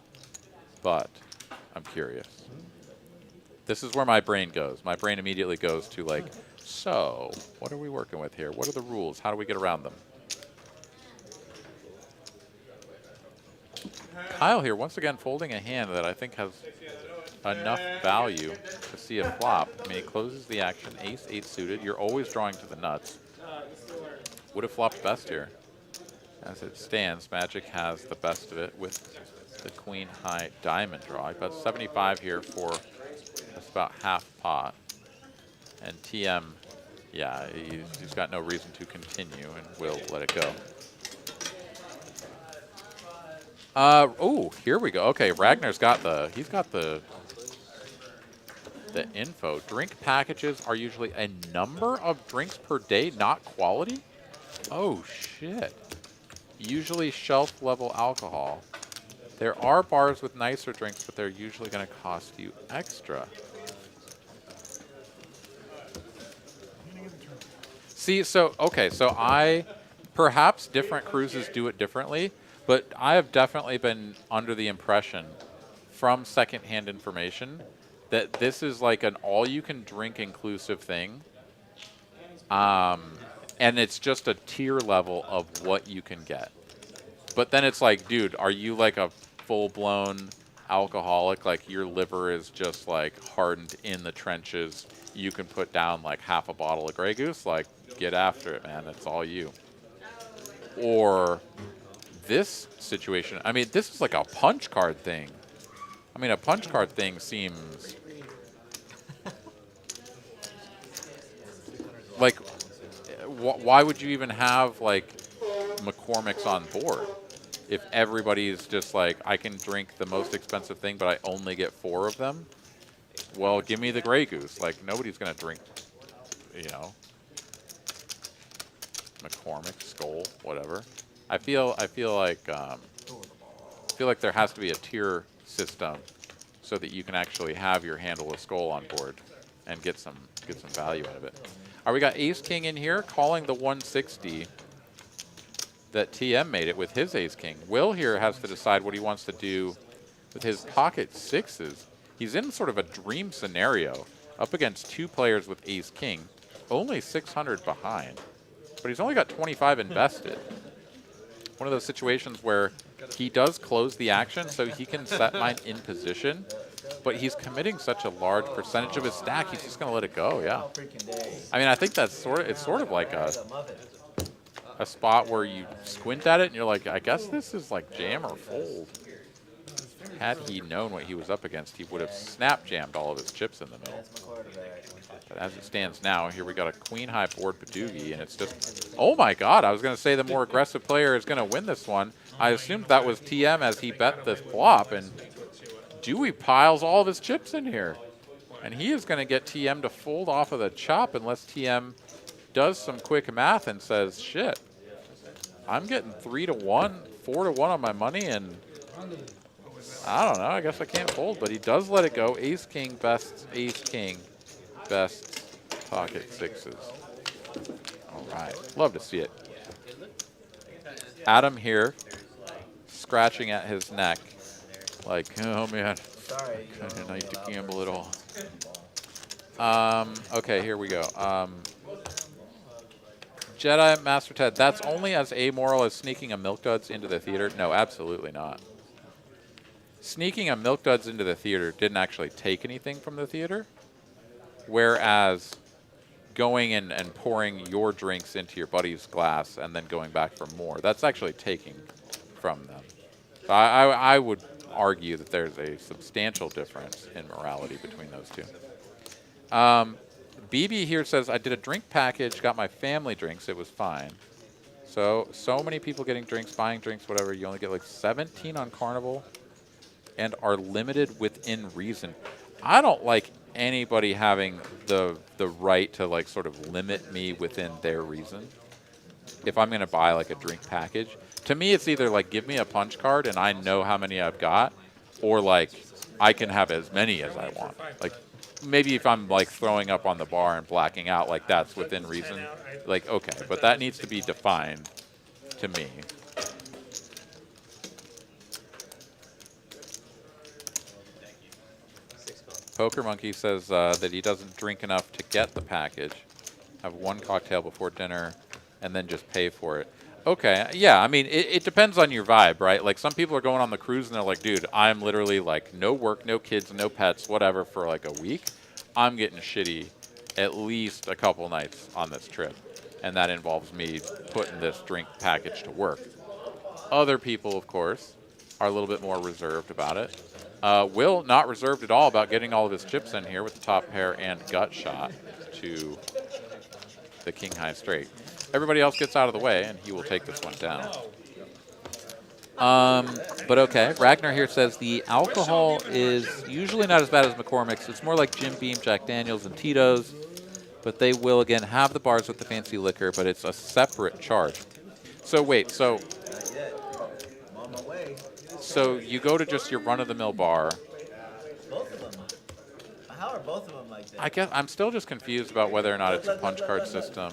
But I'm curious. This is where my brain goes. My brain immediately goes to like, so what are we working with here? What are the rules? How do we get around them? Kyle here, once again, folding a hand that I think has enough value to see a flop. I mean, he closes the action, ace-8 suited. You're always drawing to the nuts. Would have flopped best here. As it stands, Magic has the best of it with the queen high diamond draw. He bets 75 here for just about half pot. And TM, yeah, he's got no reason to continue and will let it go. Oh, here we go. Okay, Ragnar's got the, he's got the info. Drink packages are usually a number of drinks per day, not quality. Oh, shit. Usually shelf level alcohol. There are bars with nicer drinks, but they're usually going to cost you extra. See, so, okay, so perhaps different cruises do it differently, but I have definitely been under the impression from secondhand information that this is like an all-you-can-drink inclusive thing. And it's just a tier level of what you can get. But then it's like, dude, are you like a full-blown alcoholic? Like your liver is just like hardened in the trenches. You can put down like half a bottle of Grey Goose. Like, get after it, man. It's all you. Or this situation, I mean, this is like a punch card thing. I mean, a punch card thing seems like, why would you even have like McCormick's on board if everybody's just like, I can drink the most expensive thing, but I only get 4 of them? Well, give me the Grey Goose. Like, nobody's gonna drink, you know, McCormick, Skull, whatever. I feel like there has to be a tier system so that you can actually have your handle of Skull on board and get some value out of it. All right, we got Ace King in here calling the 160 that TM made it with his Ace King. Will here has to decide what he wants to do with his pocket sixes. He's in sort of a dream scenario up against 2 players with Ace King, only 600 behind, but he's only got 25 invested. One of those situations where he does close the action so he can set mine in position, but he's committing such a large percentage of his stack, he's just going to let it go, yeah. I mean, I think that's sort of like a spot where you squint at it and you're like, I guess this is like jam or fold. Had he known what he was up against, he would have snap jammed all of his chips in the middle. But as it stands now, here we got a queen high board Badoogie, and it's just, oh my god, I was going to say the more aggressive player is going to win this one. I assumed that was TM as he bet this flop, and Dewey piles all of his chips in here. And he is going to get TM to fold off of the chop unless TM does some quick math and says, shit, I'm getting 3-1, 4-1 on my money, and I don't know, I guess I can't fold, but he does let it go. Ace King, best Ace King, best pocket sixes. All right, love to see it. Adam here, scratching at his neck, like, oh man, kind of nice to gamble it all. Okay, here we go. Jedi Master Ted, that's only as amoral as sneaking a Milk Duds into the theater? No, absolutely not. Sneaking a Milk Duds into the theater didn't actually take anything from the theater, whereas going and pouring your drinks into your buddy's glass and then going back for more, that's actually taking from them. So I would argue that there's a substantial difference in morality between those two. BB here says, I did a drink package, got my family drinks, it was fine. So many people getting drinks, buying drinks, whatever, you only get like 17 on Carnival and are limited within reason. I don't like anybody having the right to like sort of limit me within their reason. If I'm gonna buy like a drink package, to me it's either like give me a punch card and I know how many I've got, or like I can have as many as I want. Like maybe if I'm like throwing up on the bar and blacking out, like that's within reason. Like okay, but that needs to be defined to me. Poker Monkey says that he doesn't drink enough to get the package, have 1 cocktail before dinner, and then just pay for it. Okay, yeah, I mean, it depends on your vibe, right? Like, some people are going on the cruise and they're like, dude, I'm literally like, no work, no kids, no pets, whatever, for like a week. I'm getting shitty at least a couple nights on this trip, and that involves me putting this drink package to work. Other people, of course, are a little bit more reserved about it. Will, not reserved at all about getting all of his chips in here with the top pair and gut shot to the king high straight. Everybody else gets out of the way, and he will take this one down. But okay, Ragnar here says the alcohol is usually not as bad as McCormick's. It's more like Jim Beam, Jack Daniels, and Tito's. but they will again have the bars with the fancy liquor, but it's a separate charge. So wait, so Not yet. I'm on my way. so you go to just your run-of-the-mill bar. Both of them. How are both of them like that? I guess I'm still just confused about whether or not it's a punch card system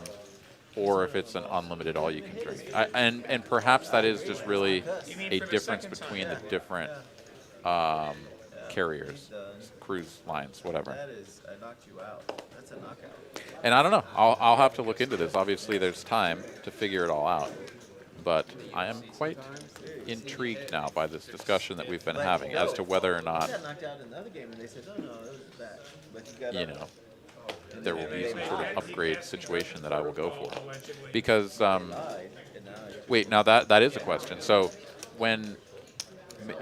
or if it's an unlimited all-you-can-drink. And perhaps that is just really a difference between the different carriers, cruise lines, whatever. That is, I knocked you out. That's a knockout. And I don't know. I'll have to look into this. Obviously, there's time to figure it all out. But I am quite intrigued now by this discussion that we've been having as to whether or not, I got knocked out in another game, and they said, no, it was bad. But you got you up. know, there will be some sort of upgrade situation that I will go for. Allegedly. Because, Lied, and now it's wait, now that is a question. So when,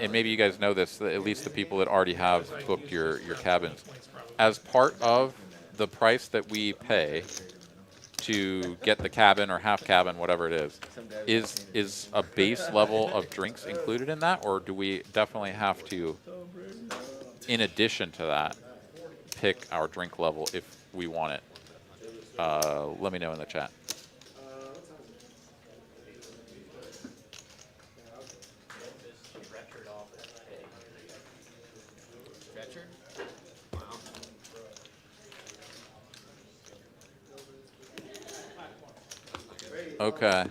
and maybe you guys know this, at least the people that already have booked your cabins, as part of the price that we pay to get the cabin or half cabin, whatever it is a base level of drinks included in that, or do we definitely have to, in addition to that, pick our drink level if we want it? Let me know in the chat. Okay.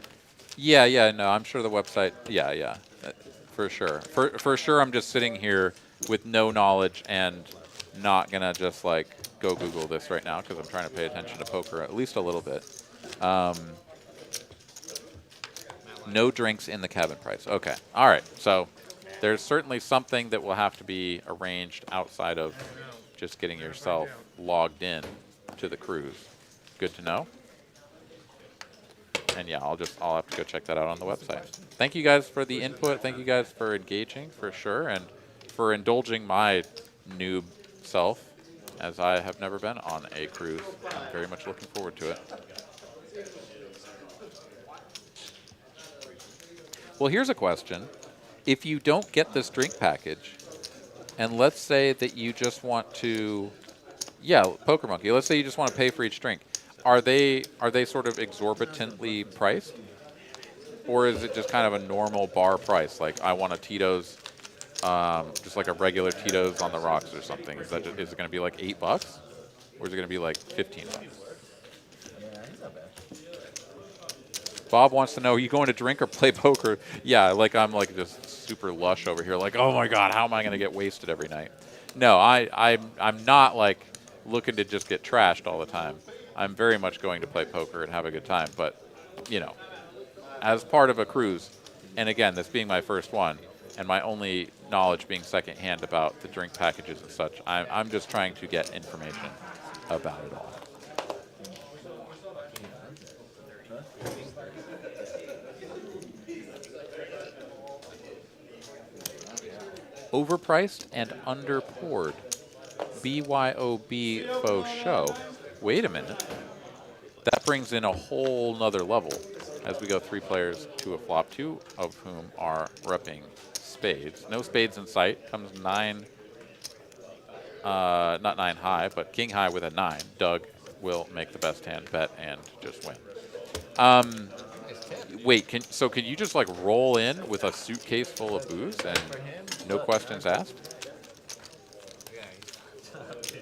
Yeah, no, I'm sure the website, yeah, for sure. For sure, I'm just sitting here with no knowledge and not going to just, like, go Google this right now because I'm trying to pay attention to poker at least a little bit. No drinks in the cabin price. Okay. All right. So there's certainly something that will have to be arranged outside of just getting yourself logged in to the cruise. Good to know. And yeah, I'll have to go check that out on the website. Thank you guys for the input. Thank you guys for engaging, for sure, and for indulging my noob self, as I have never been on a cruise. I'm very much looking forward to it. Well, here's a question. If you don't get this drink package, and let's say that you just want to, yeah, Poker Monkey, let's say you just want to pay for each drink. Are they sort of exorbitantly priced, or is it just kind of a normal bar price? Like I want a Tito's, just like a regular Tito's on the rocks or something. Is it going to be like $8, or is it going to be like $15? Yeah, he's not bad. Bob wants to know: are you going to drink or play poker? Yeah, like I'm like just super lush over here. Like, oh my God, how am I going to get wasted every night? No, I'm not like looking to just get trashed all the time. I'm very much going to play poker and have a good time, but, you know, as part of a cruise, and again, this being my first one, and my only knowledge being secondhand about the drink packages and such, I'm just trying to get information about it all. Overpriced and underpoured. BYOB faux show. Wait a minute. That brings in a whole nother level as we go 3 players to a flop, 2 of whom are repping spades. No spades in sight. Comes 9, not 9 high, but king high with a 9. Doug will make the best hand bet and just win. Wait, can you just like roll in with a suitcase full of booze and no questions asked?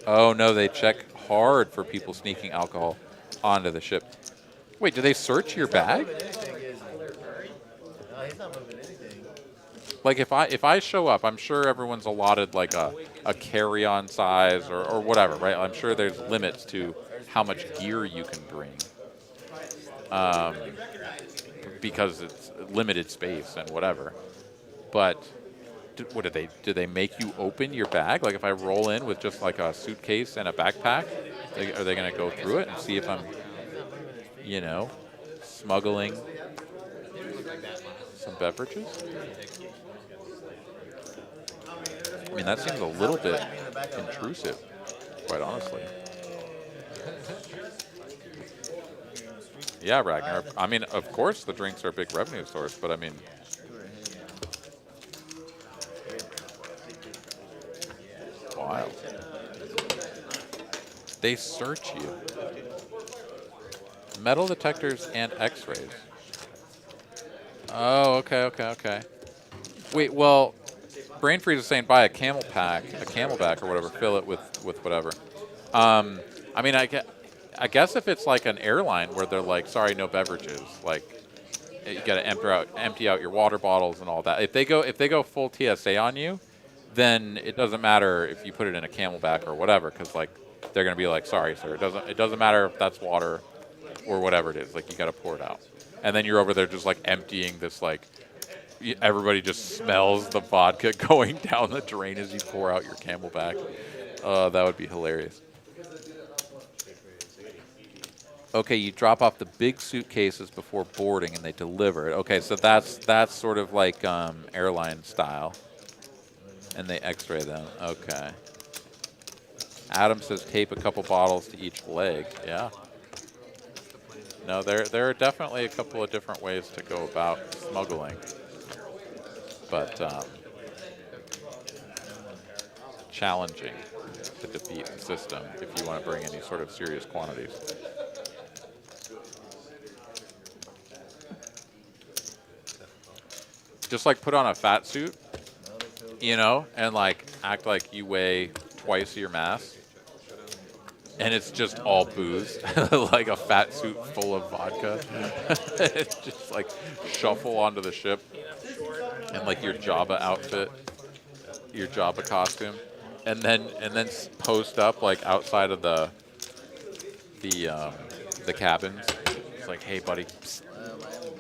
Oh no, they check hard for people sneaking alcohol onto the ship. Wait, do they search your bag? No, he's not moving anything. Like if I show up, I'm sure everyone's allotted like a carry-on size or whatever, right? I'm sure there's limits to how much gear you can bring, because it's limited space and whatever. But what do they make you open your bag? Like if I roll in with just like a suitcase and a backpack, are they going to go through it and see if I'm, you know, smuggling some beverages? I mean, that seems a little bit intrusive, quite honestly. Yeah, Ragnar. I mean, of course the drinks are a big revenue source, but I mean, wild. They search you. Metal detectors and X-rays. Oh, okay. Wait, well, Brain Freeze is saying buy a camel pack, a camelback or whatever, fill it with whatever. I mean, I guess if it's like an airline where they're like, sorry, no beverages, like you got to empty out your water bottles and all that. If they go full TSA on you, then it doesn't matter if you put it in a camelback or whatever, because like they're gonna be like, sorry, sir, it doesn't matter if that's water or whatever it is, like you got to pour it out, and then you're over there just like emptying this, like everybody just smells the vodka going down the drain as you pour out your camelback. That would be hilarious. Okay, you drop off the big suitcases before boarding and they deliver it. Okay, so that's sort of like airline style. And they x-ray them. Okay. Adam says tape a couple bottles to each leg. Yeah. No, there are definitely a couple of different ways to go about smuggling. But challenging to defeat the system if you want to bring any sort of serious quantities. Just like put on a fat suit, you know, and like act like you weigh twice your mass. And it's just all booze, like a fat suit full of vodka. It's just like shuffle onto the ship in like your Jabba outfit, your Jabba costume, and then post up like outside of the cabins. It's like, hey buddy, psst,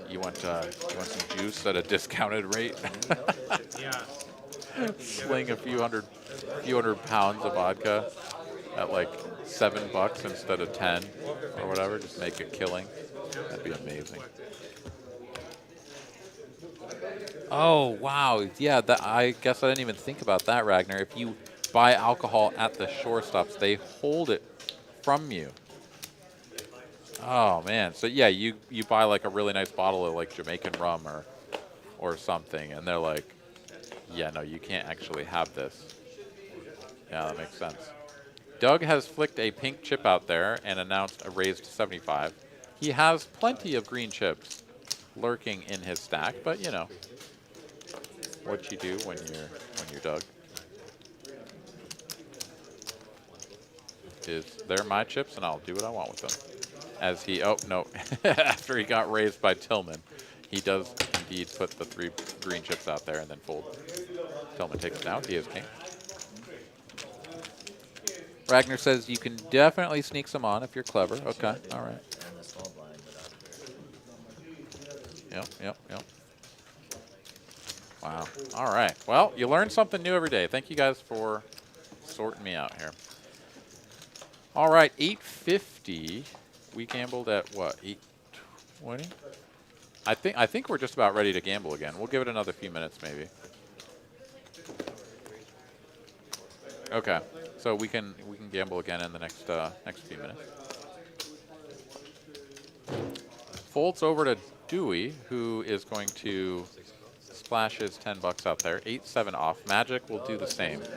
you want some juice at a discounted rate? Yeah. Sling a few hundred pounds of vodka at like $7 instead of 10 or whatever. Just make a killing. That'd be amazing. Oh wow, yeah. I guess I didn't even think about that, Ragnar. If you buy alcohol at the shore stops, they hold it from you. Oh man, so yeah, you buy like a really nice bottle of like Jamaican rum or something, and they're like, yeah, no, you can't actually have this. Yeah, that makes sense. Doug has flicked a pink chip out there and announced a raise to 75. He has plenty of green chips lurking in his stack, but you know what you do when you're Doug. They're my chips, and I'll do what I want with them. As he, oh no, after he got raised by Tillman, he does indeed put the 3 green chips out there and then fold. Tillman takes it down. He is king. Ragnar says you can definitely sneak some on if you're clever. Okay, all right. Yep. Wow. All right. Well, you learn something new every day. Thank you guys for sorting me out here. All right, 850. We gambled at what? 820. I think we're just about ready to gamble again. We'll give it another few minutes, maybe. Okay. So we can gamble again in the next few minutes. Folds over to Dewey, who is going to splash his $10 out there. 8-7 off. Magic will do the same. Game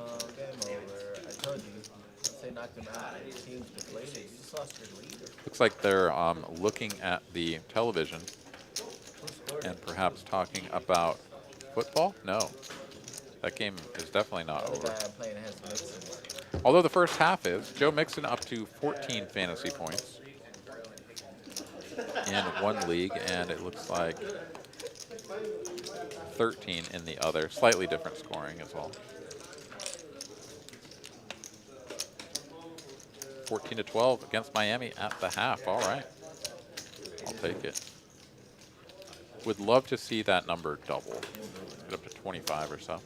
over. I told you. Once they knocked him out, teams deflated. You just lost your leader. Looks like they're looking at the television and perhaps talking about football. No. That game is definitely not over. Although the first half is. Joe Mixon up to 14 fantasy points in one league, and it looks like 13 in the other. Slightly different scoring as well. 14-12 against Miami at the half. All right. I'll take it. Would love to see that number double. Get up to 25 or so.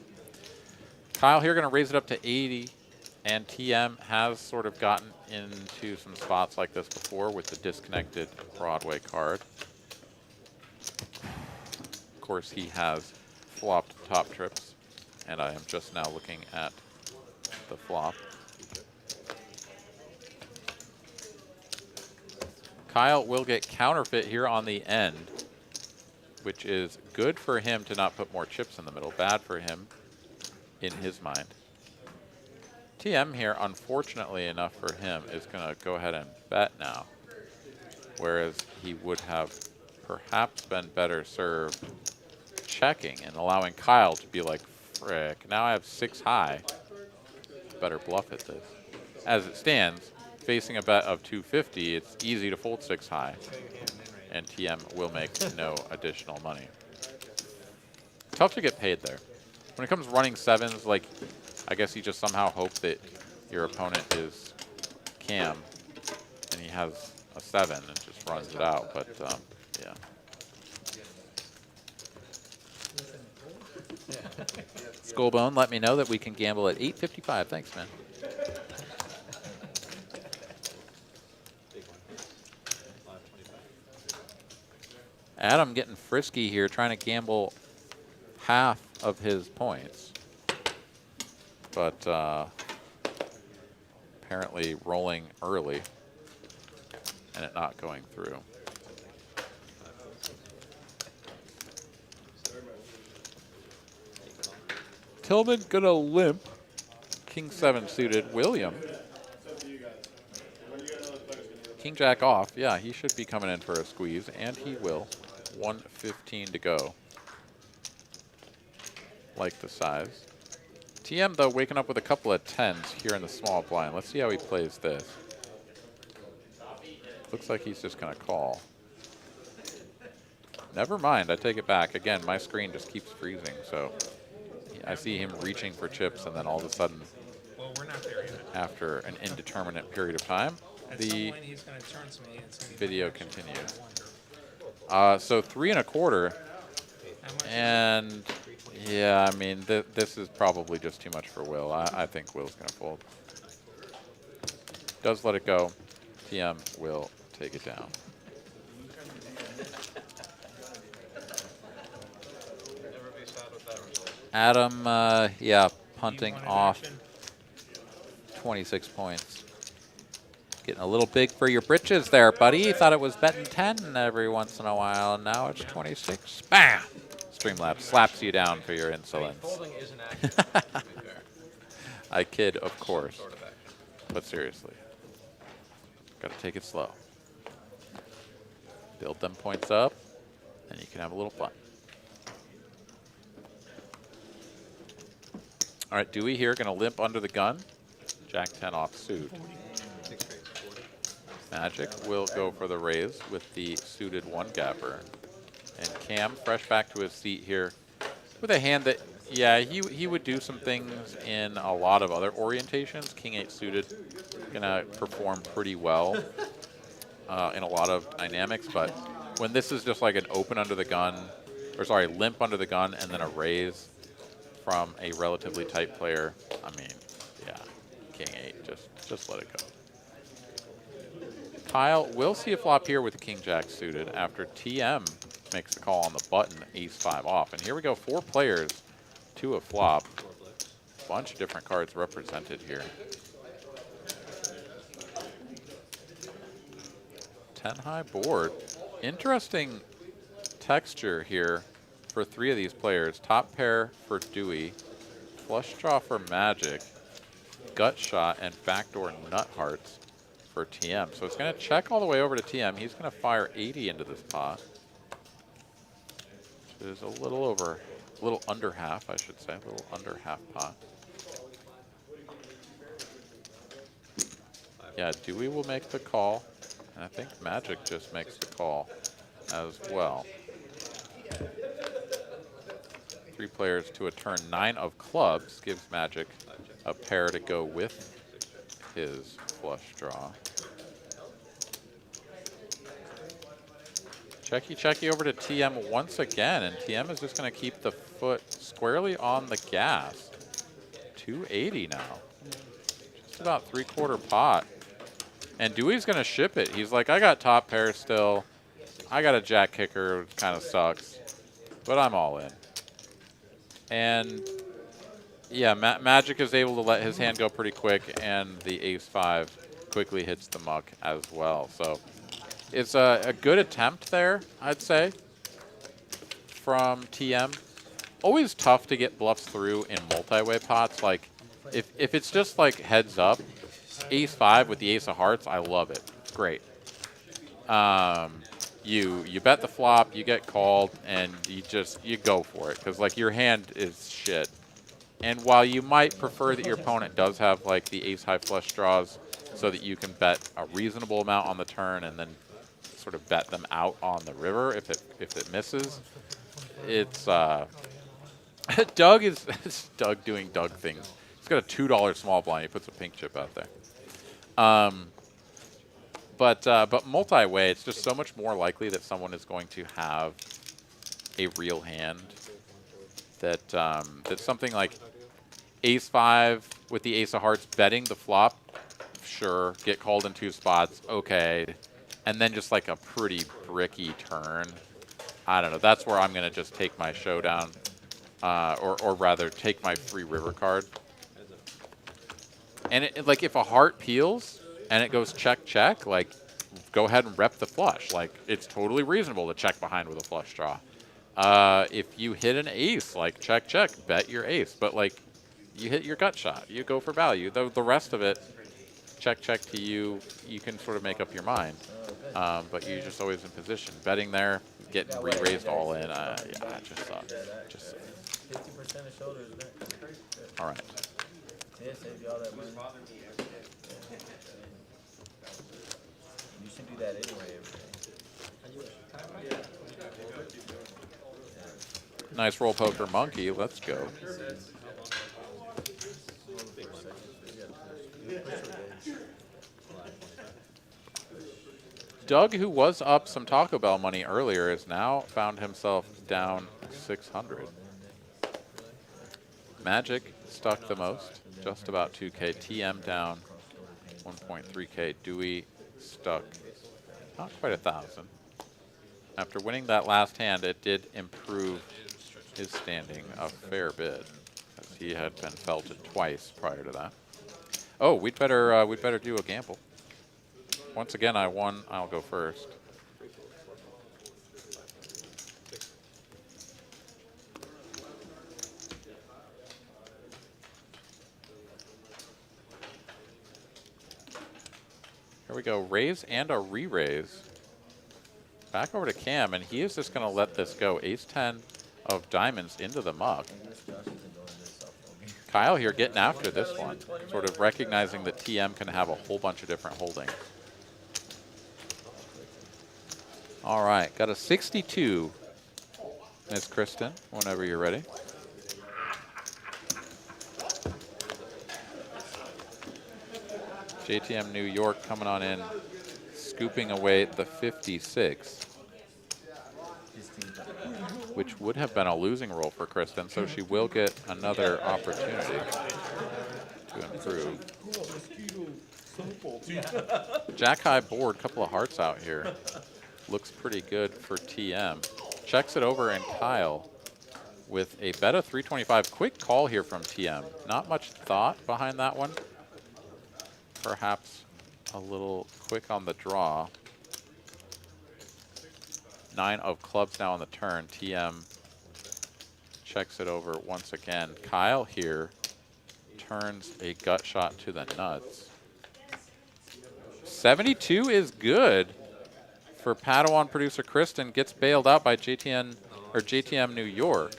Kyle here going to raise it up to 80, and TM has sort of gotten into some spots like this before with the disconnected Broadway card. Of course, he has flopped top trips, and I am just now looking at the flop. Kyle will get counterfeit here on the end, which is good for him to not put more chips in the middle, bad for him in his mind. TM here, unfortunately enough for him, is going to go ahead and bet now. Whereas he would have perhaps been better served checking and allowing Kyle to be like, frick, now I have 6 high. Better bluff at this. As it stands, facing a bet of 250, it's easy to fold 6 high. And TM will make no additional money. Tough to get paid there. When it comes running 7s, like, I guess you just somehow hope that your opponent is Cam and he has a 7 and just runs it out, but yeah. Skullbone, let me know that we can gamble at 8:55. Thanks, man. Adam getting frisky here, trying to gamble half of his points. But apparently rolling early and it not going through. Tillman gonna limp. King 7 suited. William. King Jack off. Yeah, he should be coming in for a squeeze, and he will. 1:15 to go. Like the size. TM, though, waking up with a couple of 10s here in the small blind. Let's see how he plays this. Looks like he's just going to call. Never mind, I take it back. Again, my screen just keeps freezing, so I see him reaching for chips, and then all of a sudden, Well, we're not there yet. after an indeterminate period of time, At some the point, he's going to turn to me and say, video continues. So 3 1/4, how much? and yeah, I mean, this is probably just too much for Will. I think Will's going to fold. Does let it go. TM will take it down. Adam, yeah, punting You want off action? 26 points. Getting a little big for your britches there, buddy. Thought it was betting 10 every once in a while, and now it's 26. Bam! Streamlabs slaps you down for your insolence. Folding is an action, to be fair. I kid, of course, Sort of action. but seriously. Gotta take it slow. Build them points up, and you can have a little fun. All right, Dewey here, gonna limp under the gun. Jack 10 off suit. Magic will go for the raise with the suited 1-gapper. And Cam, fresh back to his seat here with a hand that, yeah, he would do some things in a lot of other orientations. King 8 suited, gonna perform pretty well in a lot of dynamics, but when this is just like an open under the gun, or sorry, limp under the gun and then a raise from a relatively tight player, I mean, yeah, King 8, just let it go. Kyle will see a flop here with the King Jack suited after TM makes the call on the button, Ace 5 off. And here we go, 4 players to a flop. Bunch of different cards represented here. 10 high board. Interesting texture here for 3 of these players. Top pair for Dewey, flush draw for Magic, gut shot, and backdoor nut hearts for TM. So it's going to check all the way over to TM. He's going to fire 80 into this pot, which is a little under half, I should say, a little under half pot. Yeah, Dewey will make the call, and I think Magic just makes the call as well. 3 players to a turn. 9 of clubs gives Magic a pair to go with his flush draw. Checky over to TM once again, and TM is just going to keep the foot squarely on the gas. 280 now. Just about 3/4 pot. And Dewey's going to ship it. He's like, I got top pair still. I got a jack kicker, which kind of sucks, but I'm all in. And yeah, Magic is able to let his hand go pretty quick, and the Ace 5 quickly hits the muck as well. So it's a good attempt there, I'd say, from TM. Always tough to get bluffs through in multi-way pots. Like, If it's just like heads up, ace 5 with the ace of hearts, I love it. Great. You bet the flop, you get called, and you go for it because like your hand is shit. And while you might prefer that your opponent does have like the ace high flush draws, so that you can bet a reasonable amount on the turn and then sort of bet them out on the river if it misses, it's Doug is Doug doing Doug things. He's got a $2 small blind. He puts a pink chip out there. But multi-way, it's just so much more likely that someone is going to have a real hand. That that something like ace 5 with the ace of hearts betting the flop, sure, get called in 2 spots, okay, and then just like a pretty bricky turn. I don't know. That's where I'm gonna just take my showdown, or rather take my free river card. And like if a heart peels and it goes check check, like go ahead and rep the flush. Like it's totally reasonable to check behind with a flush draw. If you hit an ace, like check check, bet your ace. But like you hit your gut shot, you go for value. The rest of it, check check to you. You can sort of make up your mind. But you're just always in position. Betting there, getting re-raised all in. Yeah, it just sucks. Just sucks. 50% of shoulders. All right. Yeah, save you all that money. You should do that anyway every day. Nice roll poker monkey. Let's go. Doug, who was up some Taco Bell money earlier, has now found himself down 600. Magic stuck the most, just about 2K. TM down 1.3K. Dewey stuck not quite 1,000. After winning that last hand, it did improve his standing a fair bit, as he had been felted twice prior to that. Oh, we'd better do a gamble. Once again, I won. I'll go first. Here we go. Raise and a re-raise. Back over to Cam, and he is just going to let this go. Ace-10 of diamonds into the muck. Kyle here getting after this one, sort of recognizing that TM can have a whole bunch of different holdings. All right, got a 62, Miss Kristen, whenever you're ready. JTM New York coming on in, scooping away the 56, which would have been a losing roll for Kristen, so she will get another opportunity to improve. Jack high board, couple of hearts out here. Looks pretty good for TM. Checks it over, and Kyle with a bet of 325. Quick call here from TM. Not much thought behind that one. Perhaps a little quick on the draw. 9 of clubs now on the turn. TM checks it over once again. Kyle here turns a gut shot to the nuts. 72 is good for Padawan producer Kristen. Gets bailed out by JTM New York,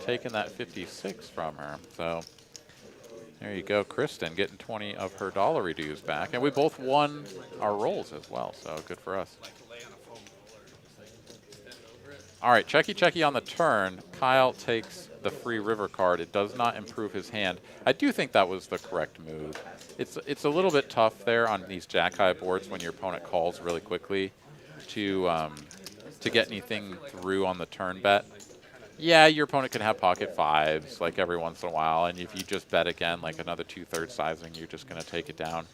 taking that 56 from her. So there you go, Kristen getting 20 of her dollar dues back, and we both won our rolls as well. So good for us. All right, checky on the turn. Kyle takes the free river card. It does not improve his hand. I do think that was the correct move. It's a little bit tough there on these jack high boards when your opponent calls really quickly to get anything through on the turn bet. Yeah, your opponent can have pocket fives like every once in a while, and if you just bet again like another 2/3 sizing, you're just gonna take it down.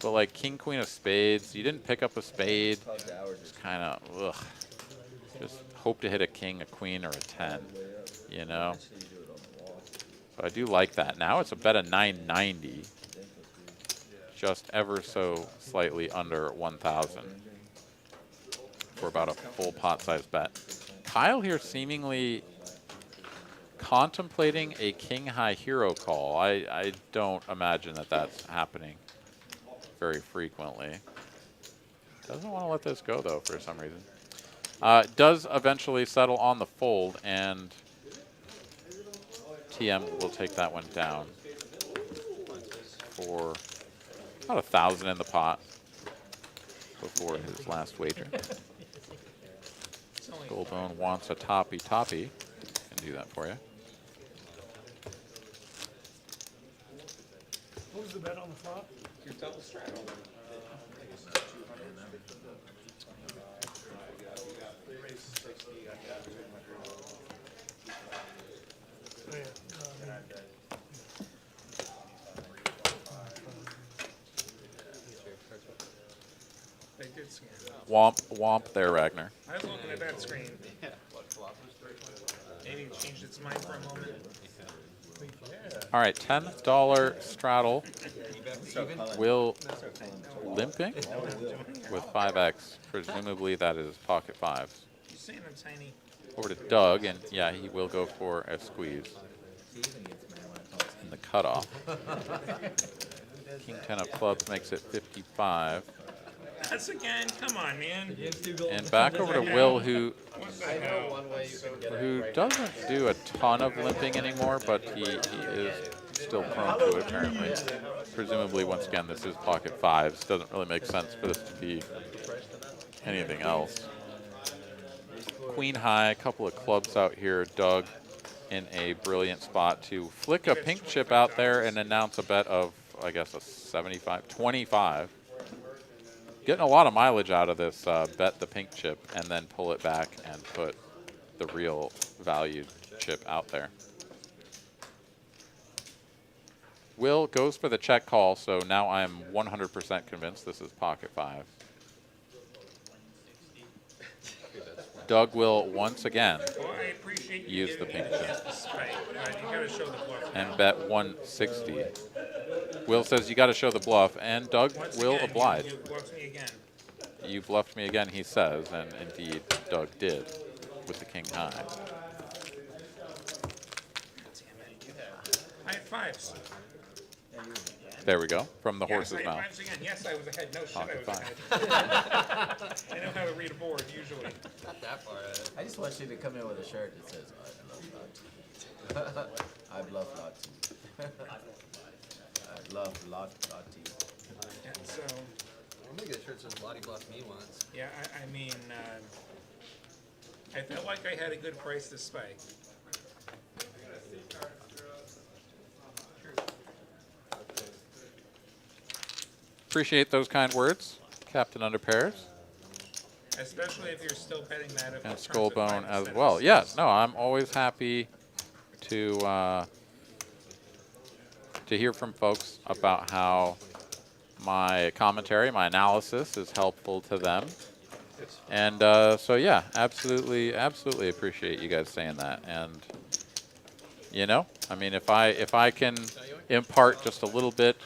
But like king queen of spades, you didn't pick up a spade. It's kind of ugh. Just hope to hit a king, a queen, or a 10. You know. So I do like that. Now it's a bet of 990, just ever so slightly under 1,000 for about a full pot size bet. Kyle here seemingly contemplating a king high hero call. I don't imagine that that's happening very frequently. Doesn't want to let this go though for some reason. Does eventually settle on the fold, and TM will take that one down for about 1,000 in the pot before his last wager. Goldbone wants a toppy. Can do that for you. What was the bet on the flop? Your double straddle. Oh, yeah. They did scam. Womp there, Ragnar. I was looking at that screen. Maybe it changed its mind for a moment. All right, $10 straddle. Will limping with 5x. Presumably that is pocket fives. You saying I'm tiny? Over to Doug, and yeah, he will go for a squeeze in the cutoff. King 10 of clubs makes it 55. That's again. Come on, man. And back over to Will, who What the hell? doesn't do a ton of limping anymore, but he is still prone to it apparently. Presumably, once again, this is pocket fives. Doesn't really make sense for this to be anything else. Queen high, a couple of clubs out here. Doug in a brilliant spot to flick a pink chip out there and announce a bet of, I guess, a 75, 25. Getting a lot of mileage out of this bet the pink chip and then pull it back and put the real valued chip out there. Will goes for the check call, so now I'm 100% convinced this is pocket five. Doug will once again Well, I appreciate you use the giving pink me chip the spike, but you gotta show the bluff. and bet 160. Will says you got to show the bluff, and Doug Once will again, oblige. You bluffed me again. You bluffed me again, he says, and indeed Doug did with the king high. I had fives. There we go, from the Yes, horse's I had mouth. fives again. Yes, I was ahead. No shit, Pocket I was five. ahead. I know how to read a board usually. I just want you to come in with a shirt that says, I love Lahti. I bluff Lahti. I love Lahti. Yeah, so, I'm gonna get a shirt that says Lahti bluffed me once. yeah, I mean, I felt like I had a good price to spike. Appreciate those kind words, Captain Under Pairs. Especially if you're still betting that. If And it turns at Skullbone five as instead of well. six. Yeah, no, I'm always happy to hear from folks about how my commentary, my analysis is helpful to them. And so yeah, absolutely appreciate you guys saying that. And you know, I mean, if I can impart just a little bit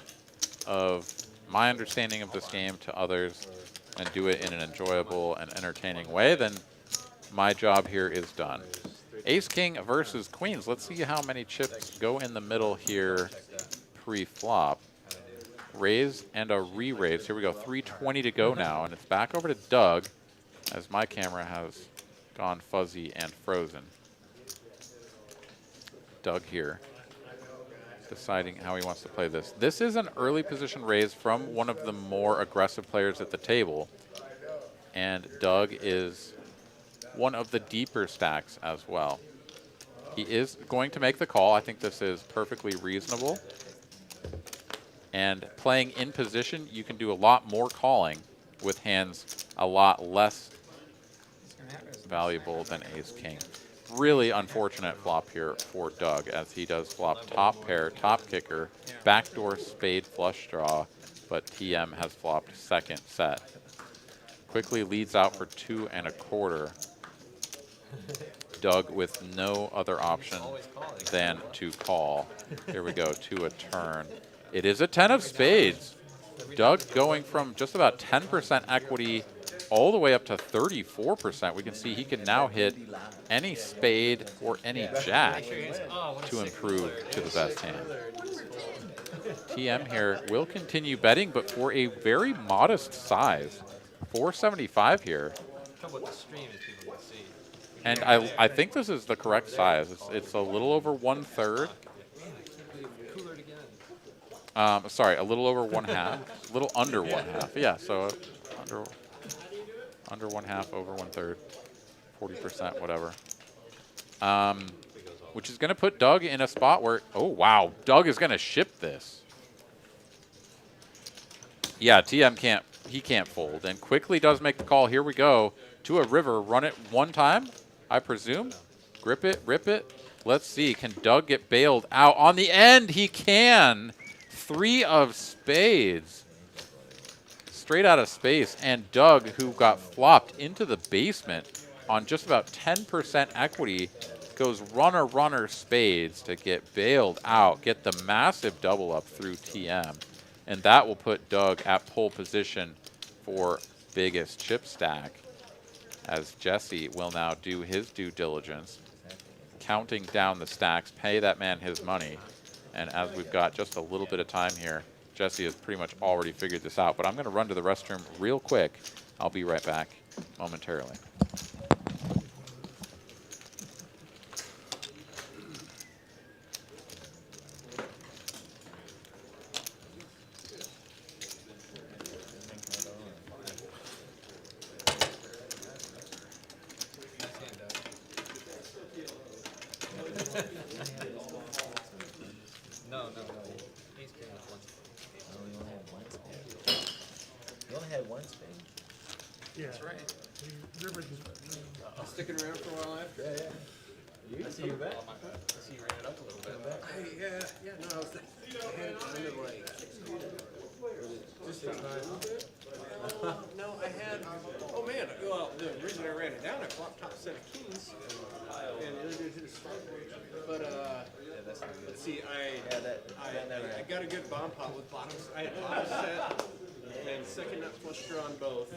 of my understanding of this game to others and do it in an enjoyable and entertaining way, then my job here is done. Ace King versus Queens. Let's see how many chips go in the middle here pre-flop. Raise and a re-raise. Here we go, 320 to go now, and it's back over to Doug as my camera has gone fuzzy and frozen. Doug here, deciding how he wants to play this. This is an early position raise from one of the more aggressive players at the table, and Doug is one of the deeper stacks as well. He is going to make the call. I think this is perfectly reasonable. And playing in position, you can do a lot more calling with hands a lot less valuable than Ace King. Really unfortunate flop here for Doug, as he does flop top pair, top kicker, backdoor spade flush draw, but TM has flopped second set. Quickly leads out for 2 1/4. Doug with no other option than to call. Here we go, to a turn. It is a 10 of spades. Doug going from just about 10% equity all the way up to 34%. We can see he can now hit any spade or any jack to improve to the best hand. TM here will continue betting, but for a very modest size. 475 here. Trouble with the stream is people can see. And I think this is the correct size. It's a little over 1/3. Cooler it again. Sorry, a little over 1/2. A little under 1/2. Yeah, so under 1/2, over 1/3. 40%, whatever. Which is going to put Doug in a spot where, oh, wow, Doug is going to ship this. Yeah, TM can't fold, and quickly does make the call. Here we go to a river. Run it one time, I presume. Grip it, rip it. Let's see. Can Doug get bailed out? On the end, he can. 3 of spades. Straight out of space. And Doug, who got flopped into the basement on just about 10% equity, goes runner, runner, spades to get bailed out, get the massive double up through TM. And that will put Doug at pole position for biggest chip stack, as Jesse will now do his due diligence, counting down the stacks, pay that man his money. And as we've got just a little bit of time here, Jesse has pretty much already figured this out. But I'm going to run to the restroom real quick. I'll be right back momentarily. No. Ace king with one. No, we only have one spade. You only had one spade. Yeah. That's right. The river just, Sticking around for a while after. Yeah. You see you bet. I see you ran it up a little bit. No, I was I had it kind of like. No, I had. Oh man! Well, the reason I ran it down, I flopped top set of kings, and the other dude hit a strike. But let's see, I got a good bomb pot with bottoms. I had bottom set and second nut flush draw on both.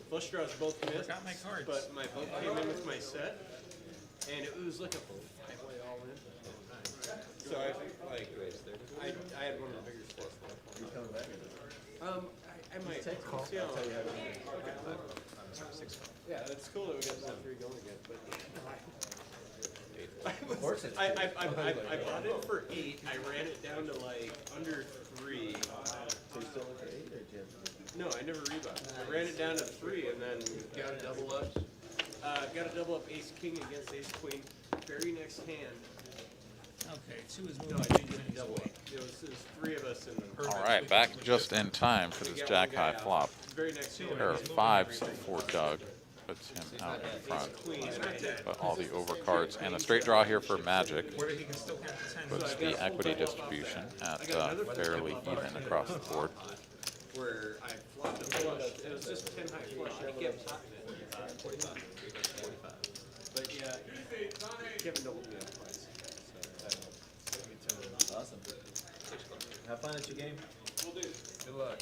Flush draws both missed, Forgot my cards. but my boat came in with my set, and it was like a 5-way all in. So I had one of the bigger sets. You coming back? I might. Call. See how- I'll tell you how to do it. Yeah, that's cool that we got that 3 going again, but. Of course it's I bought it for 8. I ran it down to like under 3. So you still look at 8 or Jim? No, I never rebought. I ran it down to 3 and then got a double up. Got a double up ace king against ace queen. Very next hand. Okay, 2 is moving. I didn't get any double. It was 3 of us in the. All right, back just in time for this jack high flop. Very next hand. There are 5s for Doug. Puts him out in front. But all the overcards and a straight draw here for Magic Whether he can still count to 10. puts the equity distribution at fairly even across the board. Where I flopped a flush. It was just 10 high flush. I kept potting it. 45. But yeah, Kevin doubled me up twice. So Awesome. Have fun at your game. Good luck.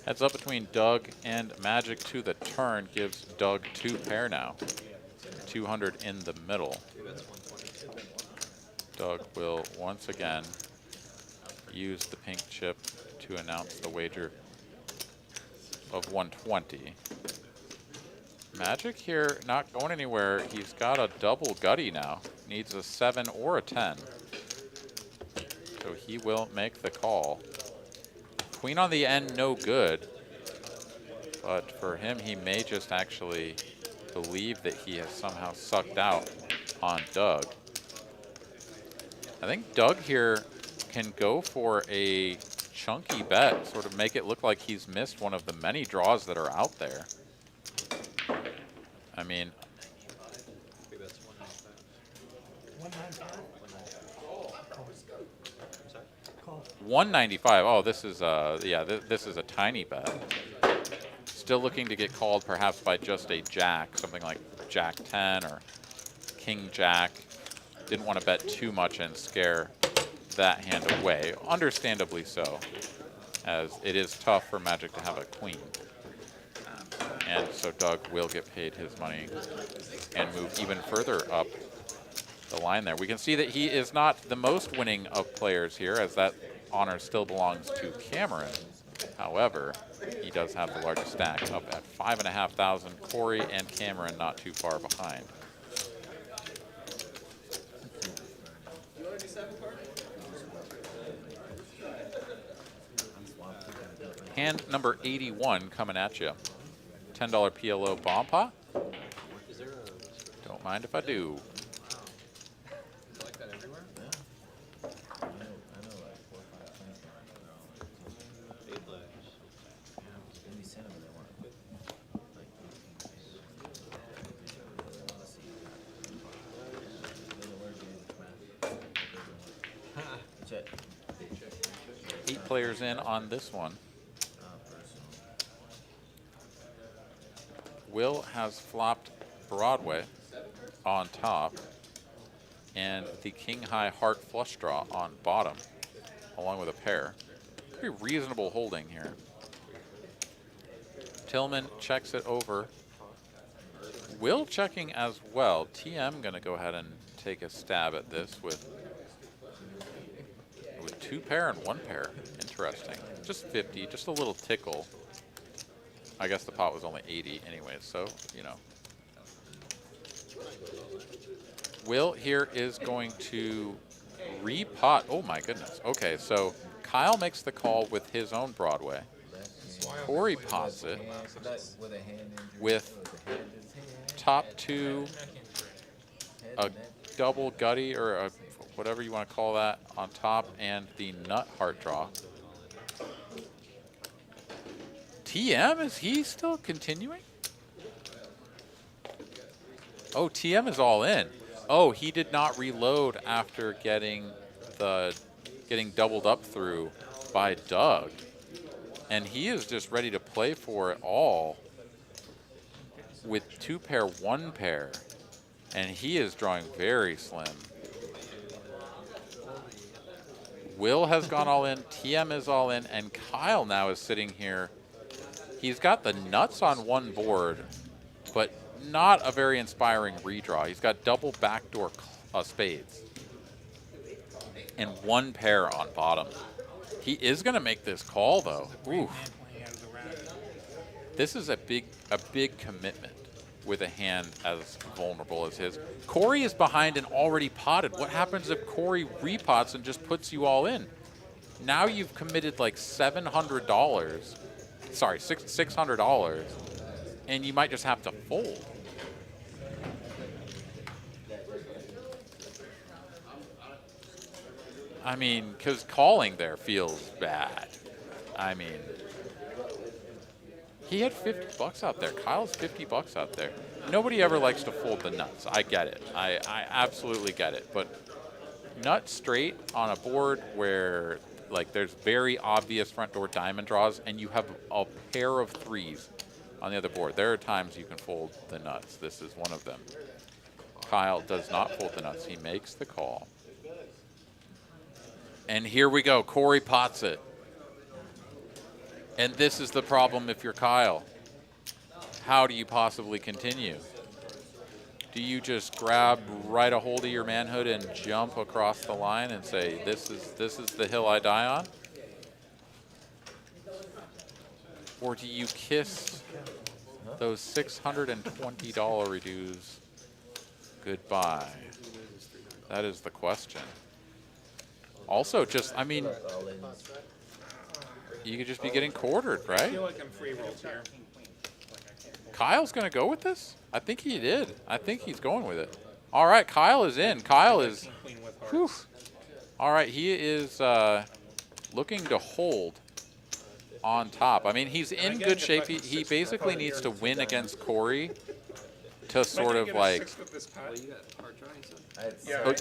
Heads up between Doug and Magic to the turn gives Doug 2 pair now. 200 in the middle. Doug will once again use the pink chip to announce the wager of 120. Magic here not going anywhere. He's got a double gutty now. Needs a 7 or a 10. So he will make the call. Queen on the end, no good. But for him, he may just actually believe that he has somehow sucked out on Doug. I think Doug here can go for a chunky bet, sort of make it look like he's missed one of the many draws that are out there. I mean, 195? 195. Call. 195. Oh, this is yeah, this is a tiny bet. Still looking to get called perhaps by just a jack, something like Jack 10 or King Jack. Didn't want to bet too much and scare that hand away. Understandably so, as it is tough for Magic to have a queen. And so Doug will get paid his money and move even further up the line there. We can see that he is not the most winning of players here, as that honor still belongs to Cameron. However, he does have the largest stack, up at 5,500. Corey and Cameron not too far behind. Hand number 81 coming at you. $10 PLO bomb pot. Don't mind if I do. Eight players in on this one. Will has flopped Broadway on top and the King High Heart flush draw on bottom, along with a pair. Pretty reasonable holding here. Tillman checks it over. Will checking as well. TM gonna go ahead and take a stab at this with two pair and one pair. Interesting. Just 50, just a little tickle. I guess the pot was only 80 anyway, so, you know. Will here is going to repot. Oh my goodness. Okay, so Kyle makes the call with his own Broadway. Corey pots it with top two, a double gutty or a whatever you want to call that on top, and the nut heart draw. TM, is he still continuing? Oh, TM is all in. Oh, he did not reload after getting doubled up through by Doug. And he is just ready to play for it all with two pair, one pair. And he is drawing very slim. Will has gone all in, TM is all in, and Kyle now is sitting here. He's got the nuts on one board, but not a very inspiring redraw. He's got double backdoor spades and one pair on bottom. He is going to make this call, though. Oof. This is a big commitment with a hand as vulnerable as his. Corey is behind and already potted. What happens if Corey repots and just puts you all in? Now you've committed like $700. Sorry, $600, and you might just have to fold. I mean, because calling there feels bad. I mean, he had 50 bucks out there. Kyle's 50 bucks out there. Nobody ever likes to fold the nuts. I get it. I absolutely get it. But nut straight on a board where like there's very obvious front door diamond draws and you have a pair of threes on the other board. There are times you can fold the nuts. This is one of them. Kyle does not fold the nuts. He makes the call. And here we go. Corey pots it. And this is the problem if you're Kyle. How do you possibly continue? Do you just grab right a hold of your manhood and jump across the line and say, this is the hill I die on? Or do you kiss those $620 dues goodbye? That is the question. Also, just, I mean, you could just be getting quartered, I right? feel like I'm free rolled here. Kyle's going to go with this? I think he did. I think he's going with it. All right, Kyle is in. Kyle is, Queen with whew. hearts. All right, he is looking to hold on top. I mean, he's in good shape. He basically needs to win against Corey to sort of like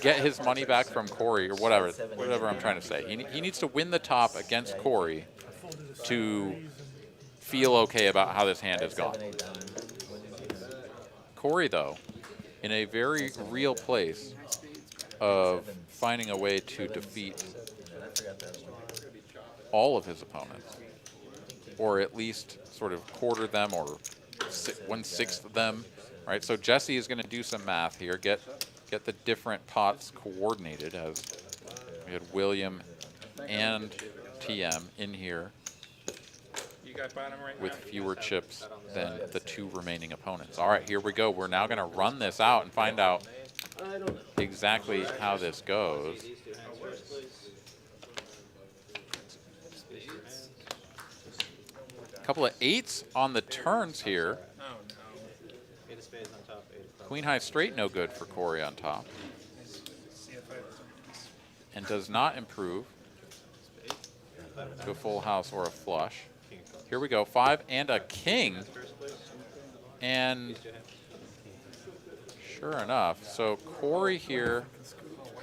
get his money back from Corey or whatever I'm trying to say. He needs to win the top against Corey to feel okay about how this hand has gone. 7, 8 down. What did you do? Corey, though, in a very real place of finding a way to defeat I forgot that one. all of his opponents, or at least sort of quarter them or 1/6 of them, right? So Jesse is going to do some math here, get the different pots coordinated, as we had William and TM in here You got bottom right with now? fewer chips than the 2 remaining opponents. All right, here we go. We're now going to run this out and find out exactly how this goes. A couple of 8s on the turns here. Oh, no. Queen high straight, no good for Corey on top. See if I... And does not improve to a full house or a flush. Here we go, 5 and a king. And sure enough, so Corey here, Oh, wow.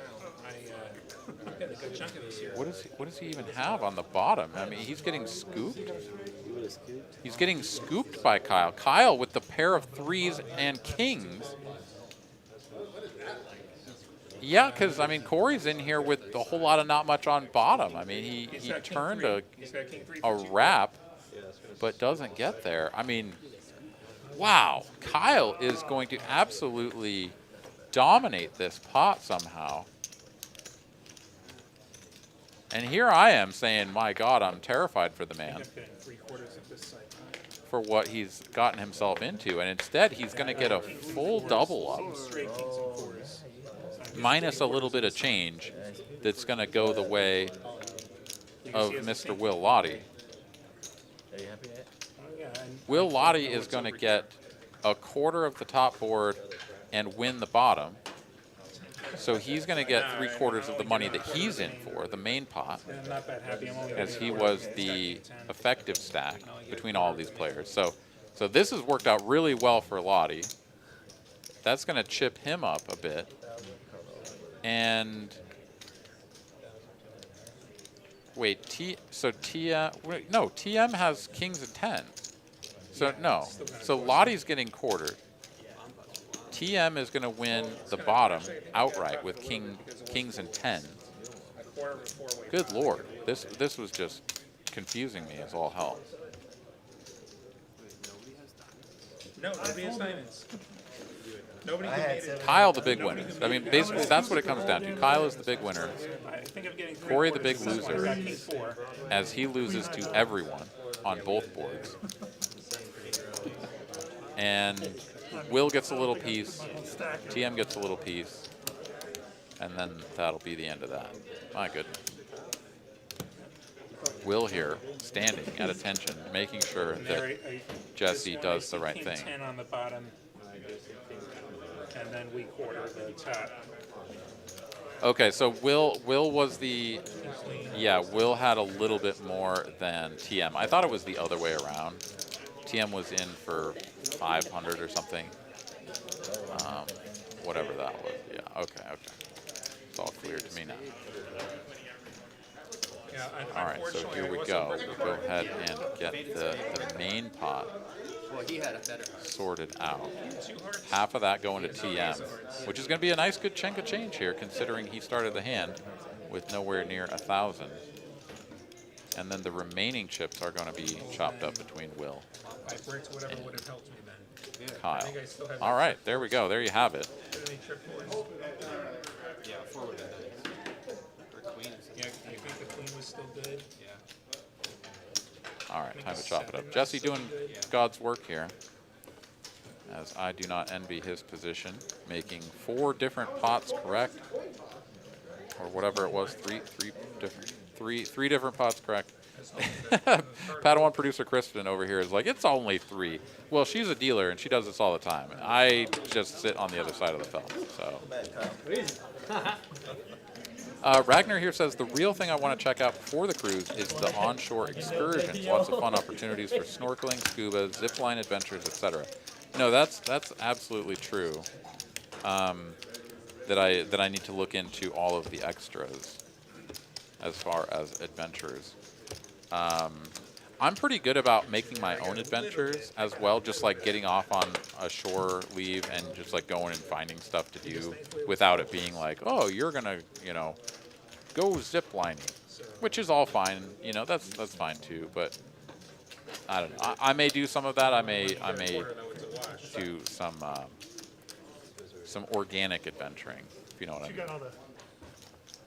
I got a good chunk of this here. what does he even have on the bottom? I mean, he's getting scooped. He's getting scooped by Kyle. Kyle with the pair of 3s and kings. Yeah, because, I mean, Corey's in here with a whole lot of not much on bottom. I mean, he got king turned three. He's got king three a for 2. wrap, but doesn't get there. I mean, wow. Kyle is going to absolutely dominate this pot somehow. And here I am saying, my God, I'm terrified for the man, I'm getting 3/4 of this side. for what he's gotten himself into. And instead, he's going to get a full double up, Straight kings and fours. minus a little bit of change that's going to go the way of Mr. Will Lahti. Are you happy yet? Will Lahti is going to get a quarter of the top board and win the bottom. So he's going to get 3/4 of the money that he's in for, the main pot, I'm not that happy. I'm only as getting he a was quarter. the It's got 10. effective stack between all of these players. So this has worked out really well for Lahti. That's going to chip him up a bit. And wait, TM has kings and 10s. So no, so Lottie's getting quartered. TM is going to win the bottom outright with kings and 10s. A quarter of a four-way. Good Lord, this was just confusing me as all hell. No, nobody has diamonds. Nobody I who had made it. 7. Kyle the big winner. I mean, basically that's what it comes down to. Kyle is the big winner, I think of getting Corey the big 3/4 of this one. loser. I got king 4. as he loses to everyone on both boards. And Will gets a little piece, TM gets a little piece, and then that'll be the end of that. My goodness. Will here, standing at attention, making sure And there that I Jesse just- does I the right see thing. king 10 on the bottom. And then we quarter the top. Okay, so Will was the, yeah, Will had a little bit more than TM. I thought it was the other way around. TM was in for 500 or something. Whatever that was. Yeah, okay. It's all clear to me now. Yeah, All right, so unfortunately, here I we wasn't go. working We'll go hard. ahead and get the main pot Well, he had a better heart. sorted out. 2 hearts. Half of that going to TM, which is going to be a nice good chunk of change here, considering he started the hand with nowhere near 1,000. And then the remaining chips are going to be chopped up between Will, I bricked whatever would have helped me then. Kyle. think I still have All right, there we go. There you have it. Too many trip boards. Yeah, 4 would have been nice. Or queen. Yeah, you think the queen was still good? Yeah. All right, time to chop it up. Jesse doing God's work here, as I do not envy his position, making 4 different pots correct, or whatever it was, three different pots correct. Padawan producer Kristen over here is like, it's only 3. Well, she's a dealer and she does this all the time. I just sit on the other side of the fence. So. Ragnar here says, the real thing I want to check out before the cruise is the onshore excursions. Lots of fun opportunities for snorkeling, scuba, zipline adventures, etc. No, that's absolutely true. That I need to look into all of the extras as far as adventures. I'm pretty good about making my own adventures as well, just like getting off on a shore leave and just like going and finding stuff to do without it being like, oh, you're gonna, you know, go zip lining, which is all fine. You know, that's fine too. But I don't know. I may do some of that. I may do some organic adventuring, if you know what I You mean. got all the,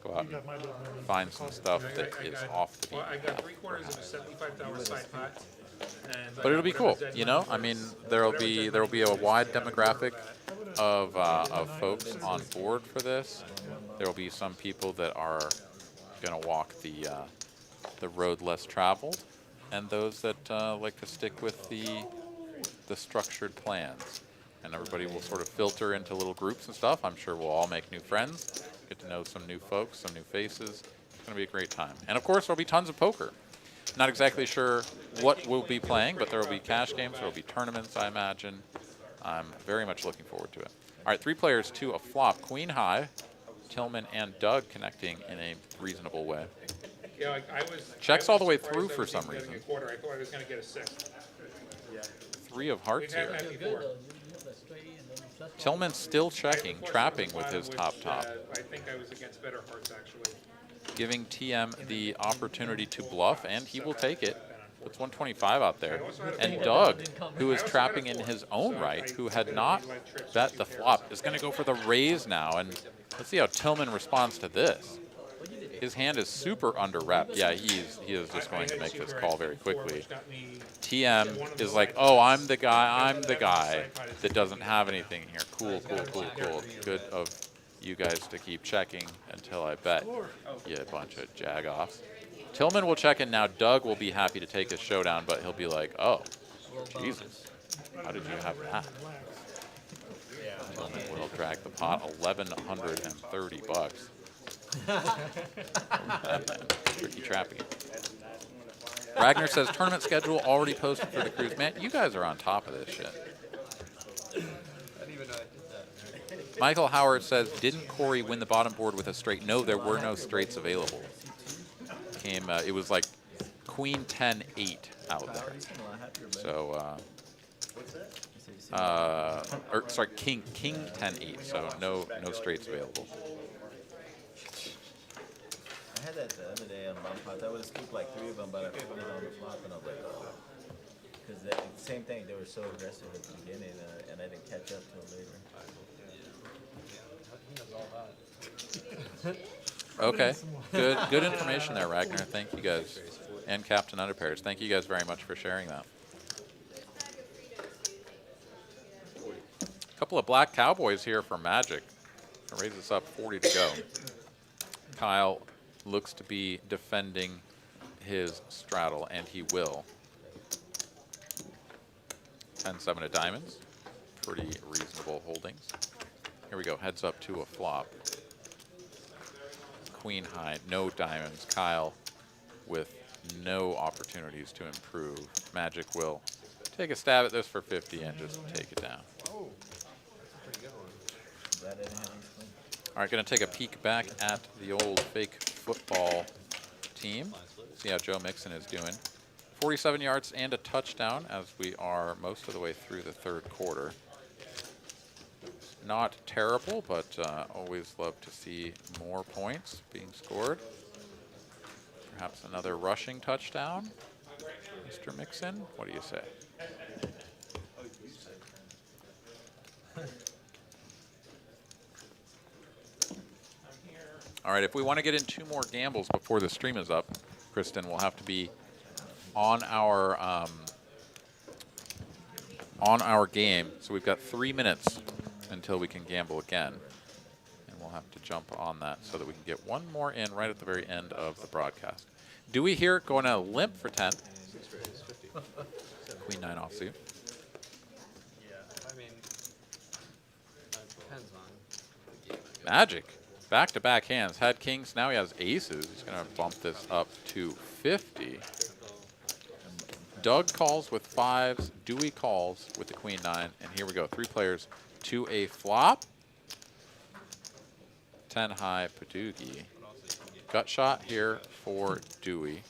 Go out you got my little money. find some stuff that is off the Well, I beaten got path. 3/4 of a $75 side pot. And But it'll be cool, you know. I mean, there'll be a wide demographic of folks on board for this. There will be some people that are gonna walk the road less traveled, and those that like to stick with the structured plans. And everybody will sort of filter into little groups and stuff. I'm sure we'll all make new friends, get to know some new folks, some new faces. It's gonna be a great time. And of course, there'll be tons of poker. Not exactly sure what we'll be playing, but there will be cash games, there will be tournaments, I imagine. I'm very much looking forward to it. All right, 3 players to a flop. Queen high, Tillman and Doug connecting in a reasonable way. Yeah, like I was. Checks I was all the way surprised through I for was some even getting reason. a quarter. I thought I was going to get a 6. 3 of hearts We've had here. that Good before. though. You have a straight and then plus one. Tillman's still checking, Unfortunately, trapping the with bottom, his which, top. I think I was against better hearts actually. Giving TM the opportunity to bluff, and he will take it. Puts 125 out there. And Doug, who is trapping in his own right, who had not bet the flop, is going to go for the raise now. And let's see how Tillman responds to this. His hand is super under rep. Yeah, he is just going to make this call very quickly. TM is like, oh, I'm the guy that doesn't have anything here. Cool. Good of you guys to keep checking until I bet. Yeah, a bunch of jag-offs. Tillman will check in now. Doug will be happy to take his showdown, but he'll be like, oh, Jesus, how did you have that? Tillman will drag the pot $1,130. Tricky trapping. Ragnar says, tournament schedule already posted for the cruise. Man, you guys are on top of this shit. Michael Howard says, didn't Corey win the bottom board with a straight? No, there were no straights available. It was like Queen 10-8 out there. So, or sorry, King 10-8. So no straights available. I had that the other day on bump pots. I would have scooped like 3 of them, but I put it on the flop and I was like, oh. Because same thing, they were so aggressive at the beginning and I didn't catch up till later. Okay, good information there, Ragnar. Thank you guys. And Captain Underpairs. Thank you guys very much for sharing that. A couple of black cowboys here for Magic. Raise this up 40 to go. Kyle looks to be defending his straddle, and he will. 10-7 of diamonds. Pretty reasonable holdings. Here we go, heads up to a flop. Queen high, no diamonds. Kyle with no opportunities to improve. Magic will take a stab at this for 50 and just take it down. All right, going to take a peek back at the old fake football team. See how Joe Mixon is doing. 47 yards and a touchdown as we are most of the way through the 3rd quarter. Not terrible, but always love to see more points being scored. Perhaps another rushing touchdown. Mr. Mixon, what do you say? All right, if we want to get in 2 more gambles before the stream is up, Kristen, we'll have to be on our game. So we've got 3 minutes until we can gamble again. And we'll have to jump on that so that we can get 1 more in right at the very end of the broadcast. Dewey here going to limp for 10. Queen 9 offsuit. Yeah, I mean, depends on the game. Magic. Back-to-back hands. Had kings, now he has aces. He's going to bump this up to 50. Doug calls with 5s. Dewey calls with the Queen 9. And here we go. 3 players to a flop. 10 high Padugi. Gut shot here for Dewey.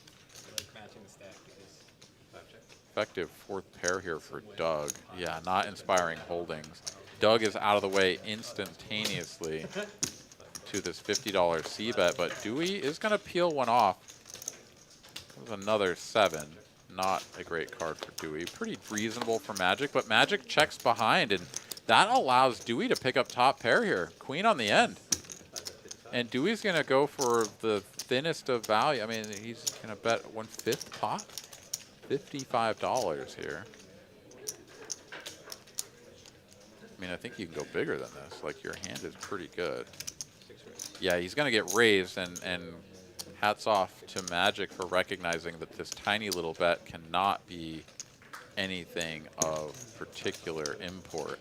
Matching the stack because effective fourth pair here for Doug. Yeah, not inspiring holdings. Doug is out of the way instantaneously to this $50 C bet, but Dewey is going to peel one off. That was another 7. Not a great card for Dewey. Pretty reasonable for Magic, but Magic checks behind, and that allows Dewey to pick up top pair here. Queen on the end. And Dewey's going to go for the thinnest of value. I mean, he's going to bet 1/5 pot. $55 here. I mean, I think you can go bigger than this. Like, your hand is pretty good. Yeah, he's going to get raised, and hats off to Magic for recognizing that this tiny little bet cannot be anything of particular import.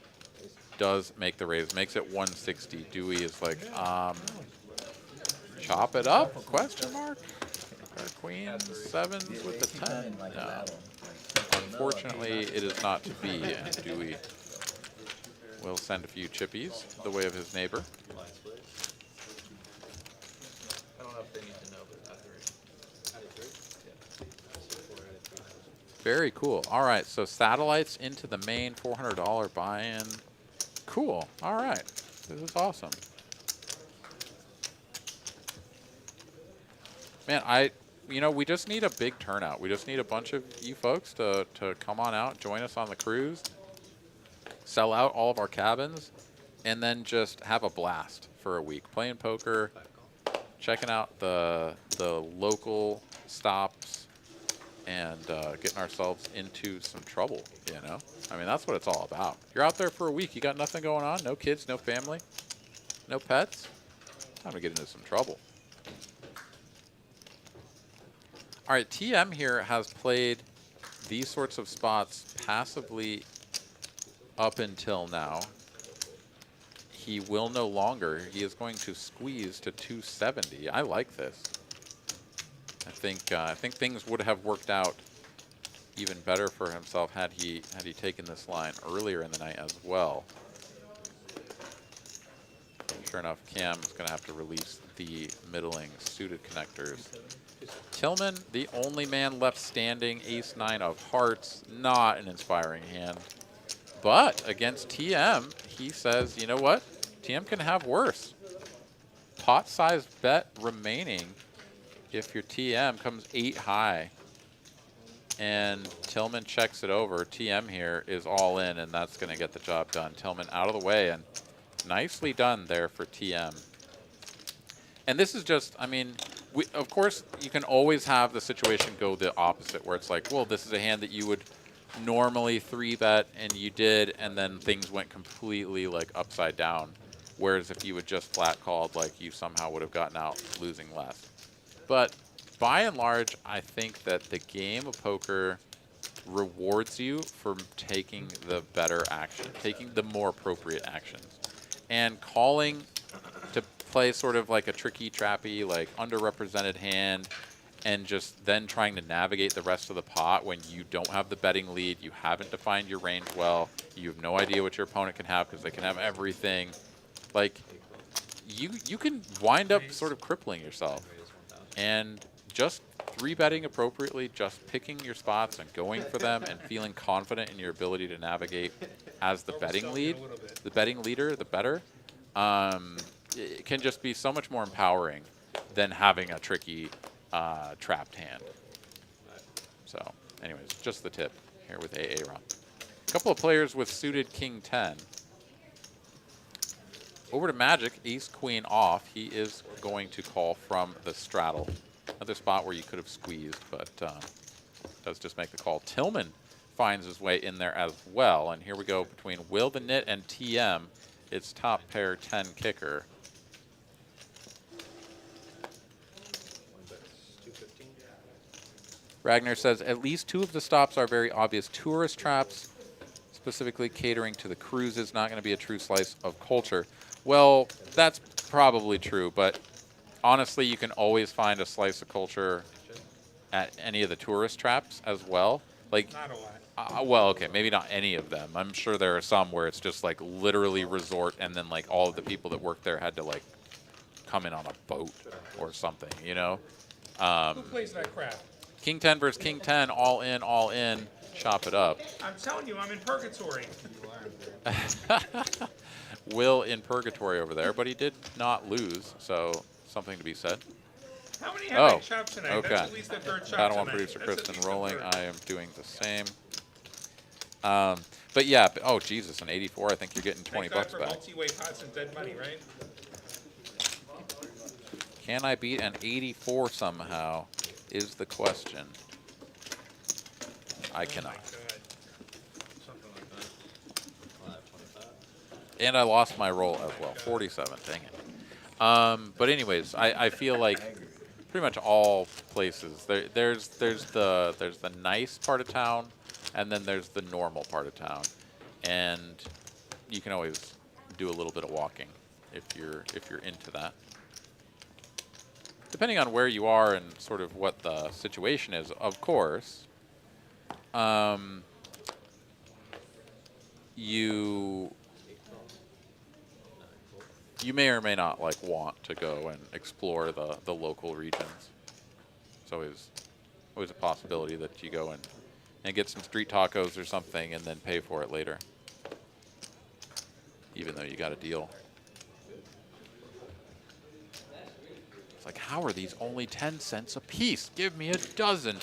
Does make the raise, makes it 160. Dewey is like, chop it up? Question mark? Queens, 7s with the 10. No. Unfortunately, it is not to be, and Dewey will send a few chippies the way of his neighbor. Very cool. All right, so satellites into the main $400 buy-in. Cool. All right, this is awesome. Man, you know, we just need a big turnout. We just need a bunch of you folks to come on out, join us on the cruise, sell out all of our cabins, and then just have a blast for a week. Playing poker, checking out the local stops, and getting ourselves into some trouble, you know? I mean, that's what it's all about. You're out there for a week. You got nothing going on, no kids, no family, no pets. Time to get into some trouble. All right, TM here has played these sorts of spots passively up until now. He will no longer. He is going to squeeze to 270. I like this. I think things would have worked out even better for himself had he taken this line earlier in the night as well. Sure enough, Cam is going to have to release the middling suited connectors. Tillman, the only man left standing, ace-9 of hearts, not an inspiring hand. But against TM, he says, you know what? TM can have worse. Pot size bet remaining if your TM comes 8 high and Tillman checks it over. TM here is all in, and that's going to get the job done. Tillman out of the way, and nicely done there for TM. And this is just, I mean, of course, you can always have the situation go the opposite, where it's like, well, this is a hand that you would normally 3-bet, and you did, and then things went completely, like, upside down. Whereas if you had just flat called, like, you somehow would have gotten out losing less. But by and large, I think that the game of poker rewards you for taking the better action, taking the more appropriate actions. And calling to play sort of like a tricky, trappy, like underrepresented hand, and just then trying to navigate the rest of the pot when you don't have the betting lead, you haven't defined your range well, you have no idea what your opponent can have because they can have everything. Like, you can wind up sort of crippling yourself. And just 3-betting appropriately, just picking your spots and going for them and feeling confident in your ability to navigate as the betting lead, the betting leader, the better, it can just be so much more empowering than having a tricky trapped hand. So anyways, just the tip here with AA Ron. A couple of players with suited King 10. Over to Magic, ace queen off. He is going to call from the straddle. Another spot where you could have squeezed, but does just make the call. Tillman finds his way in there as well. And here we go between Will the Nit and TM. It's top pair 10 kicker. Ragnar says, at least 2 of the stops are very obvious tourist traps, specifically catering to the cruises, not going to be a true slice of culture. Well, that's probably true, but honestly, you can always find a slice of culture at any of the tourist traps as well. Like, Not a lot. well, okay, maybe not any of them. I'm sure there are some where it's just like literally resort, and then like all of the people that work there had to like come in on a boat or something, you know? Who plays that crap? King 10 versus King 10, all in, all in. chop it up. I'm telling you, I'm in purgatory. Will in purgatory over there, but he did not lose, so something to be said. How many have I Oh, chopped tonight? okay. That's at least the third chop Padawan tonight. producer That's at Kristen least the rolling. third. I am doing the same. But yeah, oh Jesus, an 84. I think you're getting 20 Thank God bucks for back. multi-way pots and dead money, right? Can I beat an 84 somehow? Is the question. I cannot. And I lost my roll as well. 47. Dang it. But anyways, I feel like pretty much all places there's the nice part of town, and then there's the normal part of town, and you can always do a little bit of walking if you're into that. Depending on where you are and sort of what the situation is, of course, you may or may not like want to go and explore the local regions. It's always a possibility that you go and get some street tacos or something and then pay for it later, even though you got a deal. It's like, how are these only 10 cents a piece? Give me a dozen.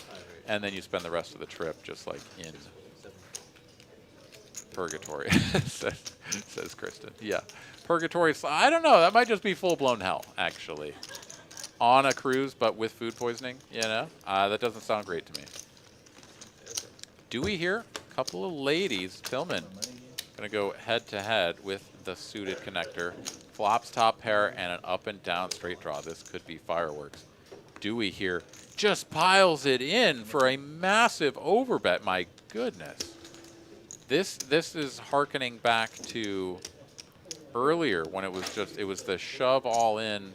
And then you spend the rest of the trip just like in purgatory, says Kristen. Yeah, purgatory. I don't know. That might just be full-blown hell, actually. On a cruise, but with food poisoning, you know? That doesn't sound great to me. Dewey here, a couple of ladies. Tillman gonna go head-to-head with the suited connector. Flops, top pair, and an up and down straight draw. This could be fireworks. Dewey here just piles it in for a massive overbet. My goodness. This is hearkening back to earlier when it was the shove all in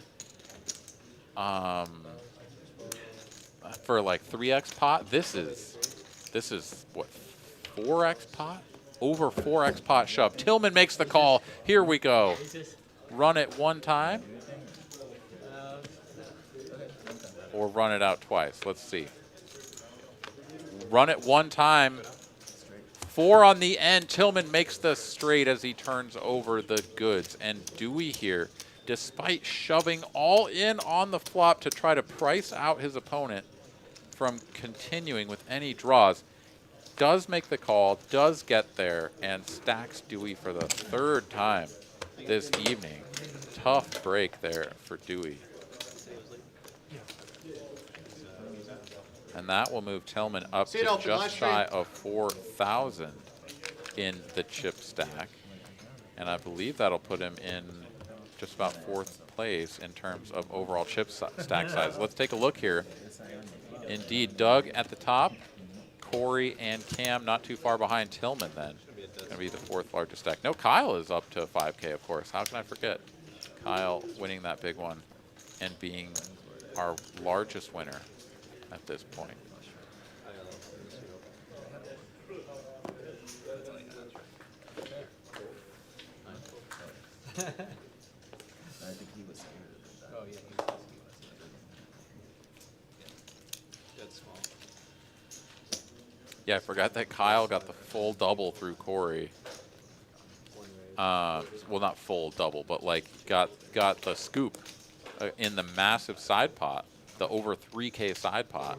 for like 3x pot. This is what, 4x pot? Over 4x pot shove. Tillman makes the call. Here we go. Run it one time. Or run it out twice. Let's see. Run it one time. 4 on the end. Tillman makes the straight as he turns over the goods. And Dewey here, despite shoving all in on the flop to try to price out his opponent from continuing with any draws, does make the call, does get there, and stacks Dewey for the 3rd time this evening. Tough break there for Dewey. And that will move Tillman up to just shy of 4,000 in the chip stack. And I believe that'll put him in just about 4th place in terms of overall chip stack size. Let's take a look here. Indeed, Doug at the top. Corey and Cam not too far behind Tillman then. Going to be the 4th largest stack. No, Kyle is up to 5K, of course. How can I forget? Kyle winning that big one and being our largest winner at this point. I think he was scared of that. Oh, yeah, he was. That's small. Yeah, I forgot that Kyle got the full double through Corey. Well, not full double, but like got the scoop in the massive side pot, the over 3K side pot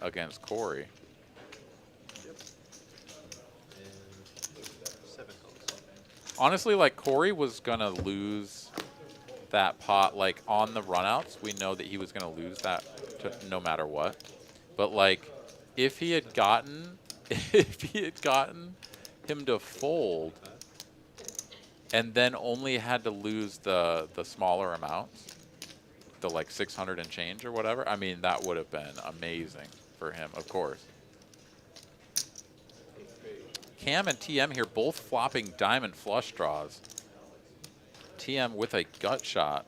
against Corey. Honestly, like Corey was gonna lose that pot like on the runouts. We know that he was gonna lose that no matter what. But like if he had gotten him to fold and then only had to lose the smaller amounts, the like 600 and change or whatever, I mean, that would have been amazing for him, of course. Cam and TM here both flopping diamond flush draws. TM with a gut shot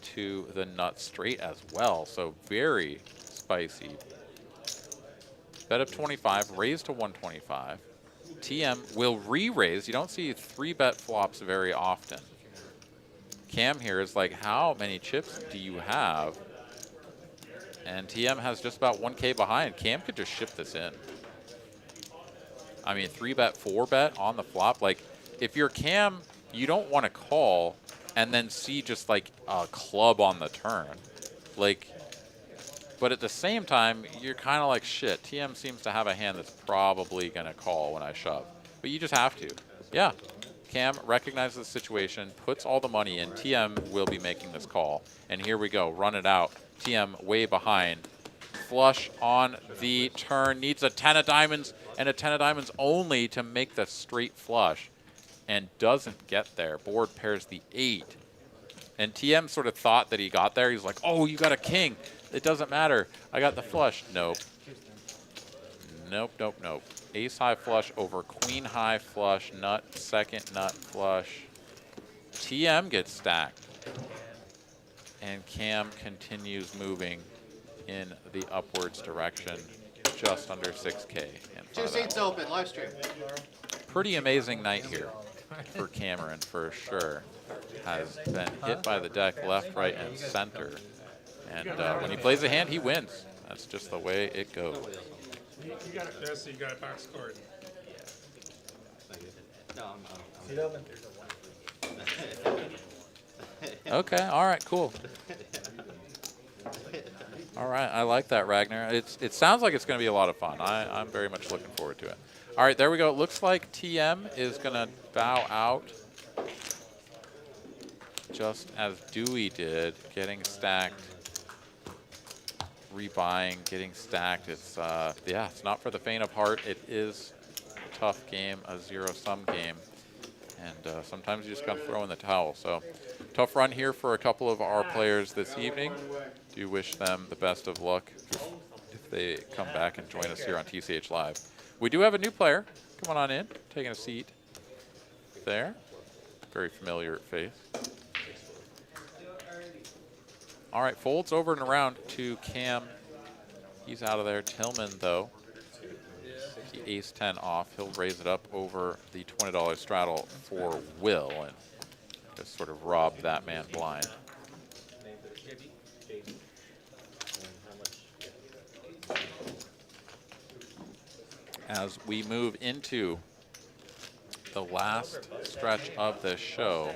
to the nut straight as well, so very spicy. Bet of 25, raise to 125. TM will re-raise. You don't see 3-bet flops very often. Cam here is like, how many chips do you have? And TM has just about 1K behind. Cam could just ship this in. I mean, 3-bet, 4-bet on the flop. Like, if you're Cam, you don't want to call and then see just like a club on the turn. Like, but at the same time, you're kind of like, shit, TM seems to have a hand that's probably going to call when I shove. But you just have to. Yeah. Cam recognizes the situation, puts all the money in. TM will be making this call. And here we go. Run it out. TM way behind. Flush on the turn. Needs a 10 of diamonds and a 10 of diamonds only to make the straight flush. And doesn't get there. Board pairs the 8. And TM sort of thought that he got there. He's like, oh, you got a king. It doesn't matter. I got the flush. Nope. Nope, nope, nope. Ace high flush over queen high flush. Nut, second nut flush. TM gets stacked. And Cam continues moving in the upwards direction. Just under 6K. In front 2 of that. seats open, live stream. Pretty amazing night here for Cameron, for sure. Has been hit by the deck left, right, and center. And when he plays a hand, he wins. That's just the way it goes. Jesse, you got a box card. Okay, all right, cool. All right, I like that, Ragnar. It sounds like it's going to be a lot of fun. I'm very much looking forward to it. All right, there we go. It looks like TM is going to bow out just as Dewey did, getting stacked, rebuying, getting stacked. It's, yeah, it's not for the faint of heart. It is a tough game, a zero-sum game. And sometimes you just got to throw in the towel. So tough run here for a couple of our players this evening. Do wish them the best of luck if they come back and join us here on TCH Live. We do have a new player coming on in, taking a seat there. Very familiar face. All right, folds over and around to Cam. He's out of there. Tillman, though, the ace-10 off. He'll raise it up over the $20 straddle for Will and just sort of rob that man blind. As we move into the last stretch of this show,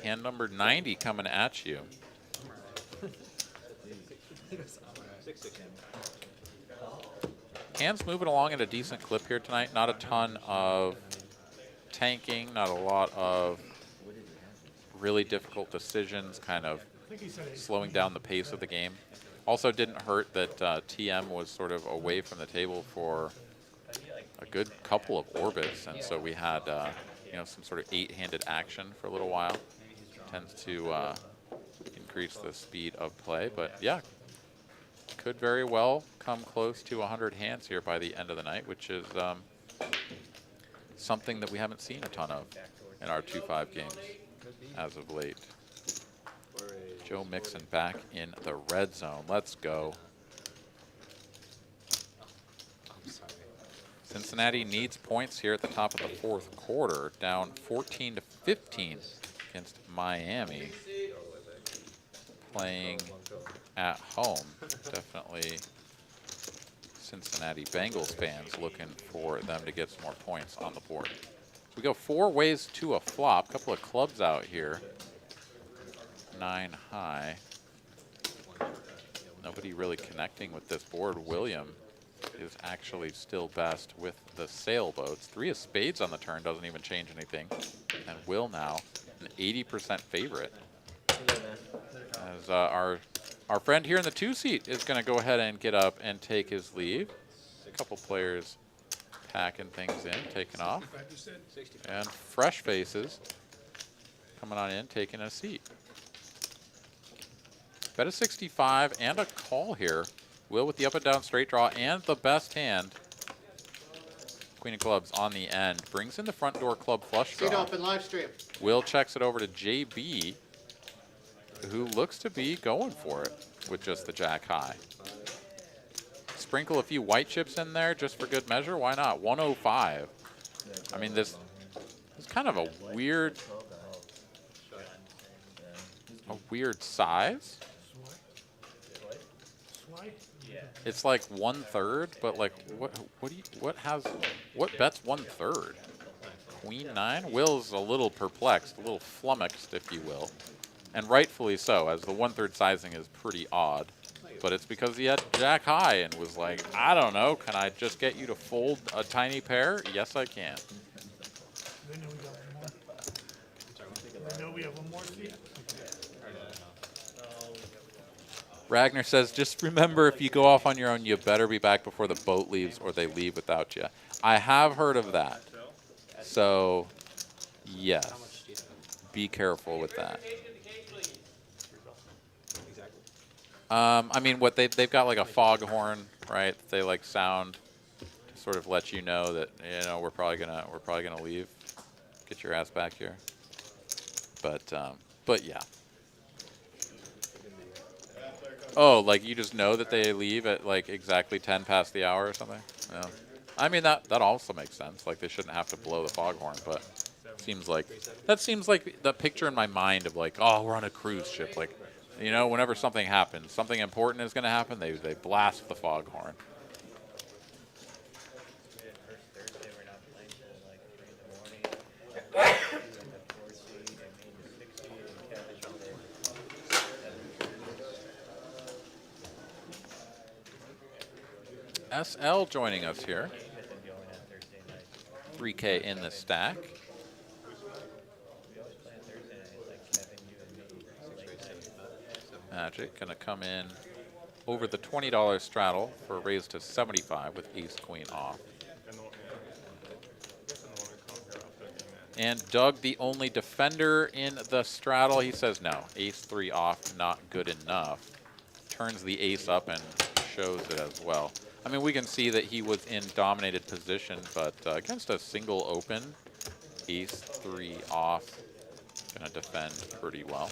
hand number 90 coming at you. Hand's moving along at a decent clip here tonight. Not a ton of tanking, not a lot of really difficult decisions, kind of slowing down the pace of the game. Also didn't hurt that TM was sort of away from the table for a good couple of orbits, and so we had you know, some sort of 8-handed action for a little while. Tends to increase the speed of play, but yeah, could very well come close to 100 hands here by the end of the night, which is something that we haven't seen a ton of in our 2-5 games as of late. Joe Mixon back in the red zone. Let's go. Cincinnati needs points here at the top of the 4th quarter, down 14-15 against Miami. Playing at home. Definitely Cincinnati Bengals fans looking for them to get some more points on the board. We go 4 ways to a flop. Couple of clubs out here. 9 high. Nobody really connecting with this board. William is actually still best with the sailboats. 3 of spades on the turn doesn't even change anything. And Will now an 80% favorite. As our friend here in the 2 seat is going to go ahead and get up and take his leave. A couple players packing things in, taking off. And fresh faces coming on in, taking a seat. Bet a 65 and a call here. Will with the up and down straight draw and the best hand. Queen of clubs on the end. Brings in the front door club flush draw. Seat open, live stream. Will checks it over to JB, who looks to be going for it with just the jack high. Sprinkle a few white chips in there just for good measure. Why not? 105. I mean, this is kind of a weird size. It's like 1/3, but like what bets 1/3? Queen 9? Will's a little perplexed, a little flummoxed, if you will. And rightfully so, as the 1/3 sizing is pretty odd. But it's because he had Jack high and was like, I don't know, can I just get you to fold a tiny pair? Yes, I can. They know we got one more. They know we have one more seat. Ragnar says, just remember, if you go off on your own, you better be back before the boat leaves or they leave without you. I have heard of that. So, yes, be careful with that. I mean, what they've got like a foghorn, right? They like sound to sort of let you know that, you know, we're probably gonna leave. Get your ass back here. But yeah. Oh, like you just know that they leave at like exactly 10 past the hour or something? Yeah. I mean, that also makes sense. Like they shouldn't have to blow the foghorn, but seems like the picture in my mind of like, oh, we're on a cruise ship. Like, you know, whenever something happens, something important is going to happen, they blast the foghorn. SL joining us here. 3K in the stack. Magic gonna come in over the $20 straddle for a raise to 75 with ace queen off. And Doug, the only defender in the straddle, he says no. Ace 3 off, not good enough. Turns the ace up and shows it as well. I mean, we can see that he was in dominated position, but against a single open, ace 3 off, gonna defend pretty well.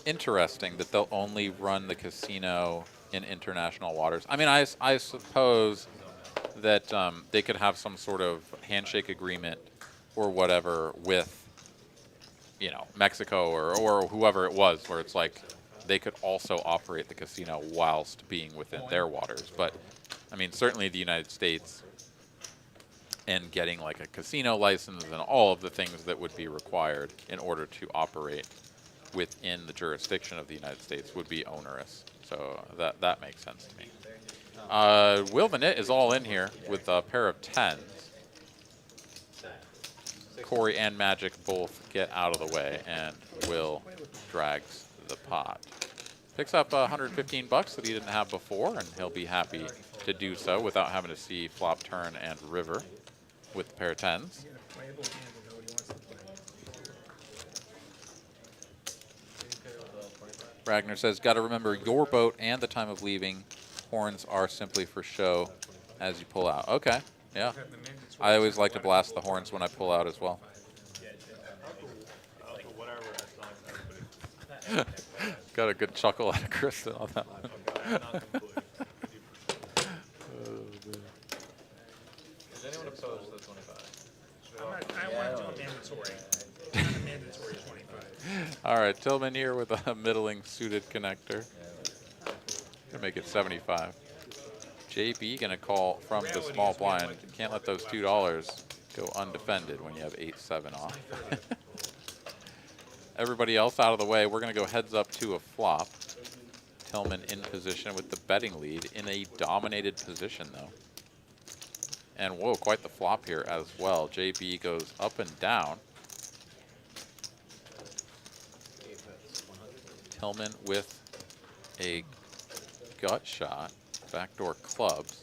Interesting that they'll only run the casino in international waters. I mean, I suppose that they could have some sort of handshake agreement or whatever with, you know, Mexico or whoever it was, where it's like they could also operate the casino whilst being within their waters. But, I mean, certainly the United States and getting like a casino license and all of the things that would be required in order to operate within the jurisdiction of the United States would be onerous. So that makes sense to me. Will the Knit is all in here with a pair of 10s. Corey and Magic both get out of the way, and Will drags the pot. Picks up 115 bucks that he didn't have before, and he'll be happy to do so without having to see flop, turn, and river with the pair of 10s. Ragnar says, got to remember your boat and the time of leaving. Horns are simply for show as you pull out. Okay, yeah. I always like to blast the horns when I pull out as well. Got a good chuckle out of Kristen on that one. Is anyone opposed to the 25? I want to do a mandatory. Not a mandatory 25. All right, Tillman here with a middling suited connector. Gonna make it 75. JB gonna call from the small blind. Can't let those $2 go undefended when you have 8-7 off. Everybody else out of the way. We're gonna go heads up to a flop. Tillman in position with the betting lead in a dominated position though. And whoa, quite the flop here as well. JB goes up and down. Tillman with a gut shot, backdoor clubs.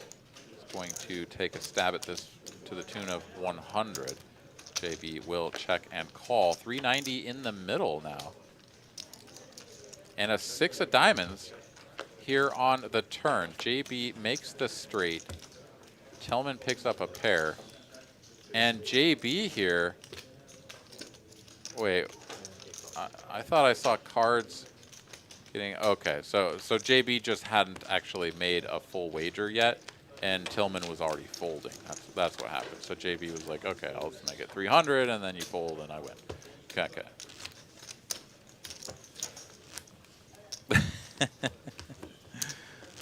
Is going to take a stab at this to the tune of 100. JB will check and call. 390 in the middle now. And a 6 of diamonds here on the turn. JB makes the straight. Tillman picks up a pair. And JB here, wait, I thought I saw cards getting, okay, so JB just hadn't actually made a full wager yet, and Tillman was already folding. That's what happened. So JB was like, okay, I'll just make it 300, and then you fold, and I win. Okay.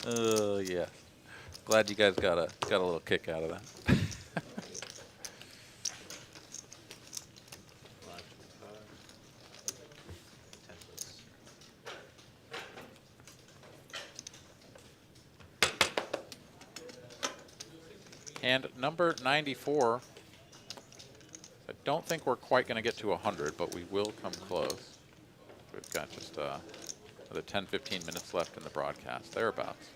Oh yeah. Glad you guys got a little kick out of that. And number 94, I don't think we're quite going to get to 100, but we will come close. We've got just another 10, 15 minutes left in the broadcast, thereabouts.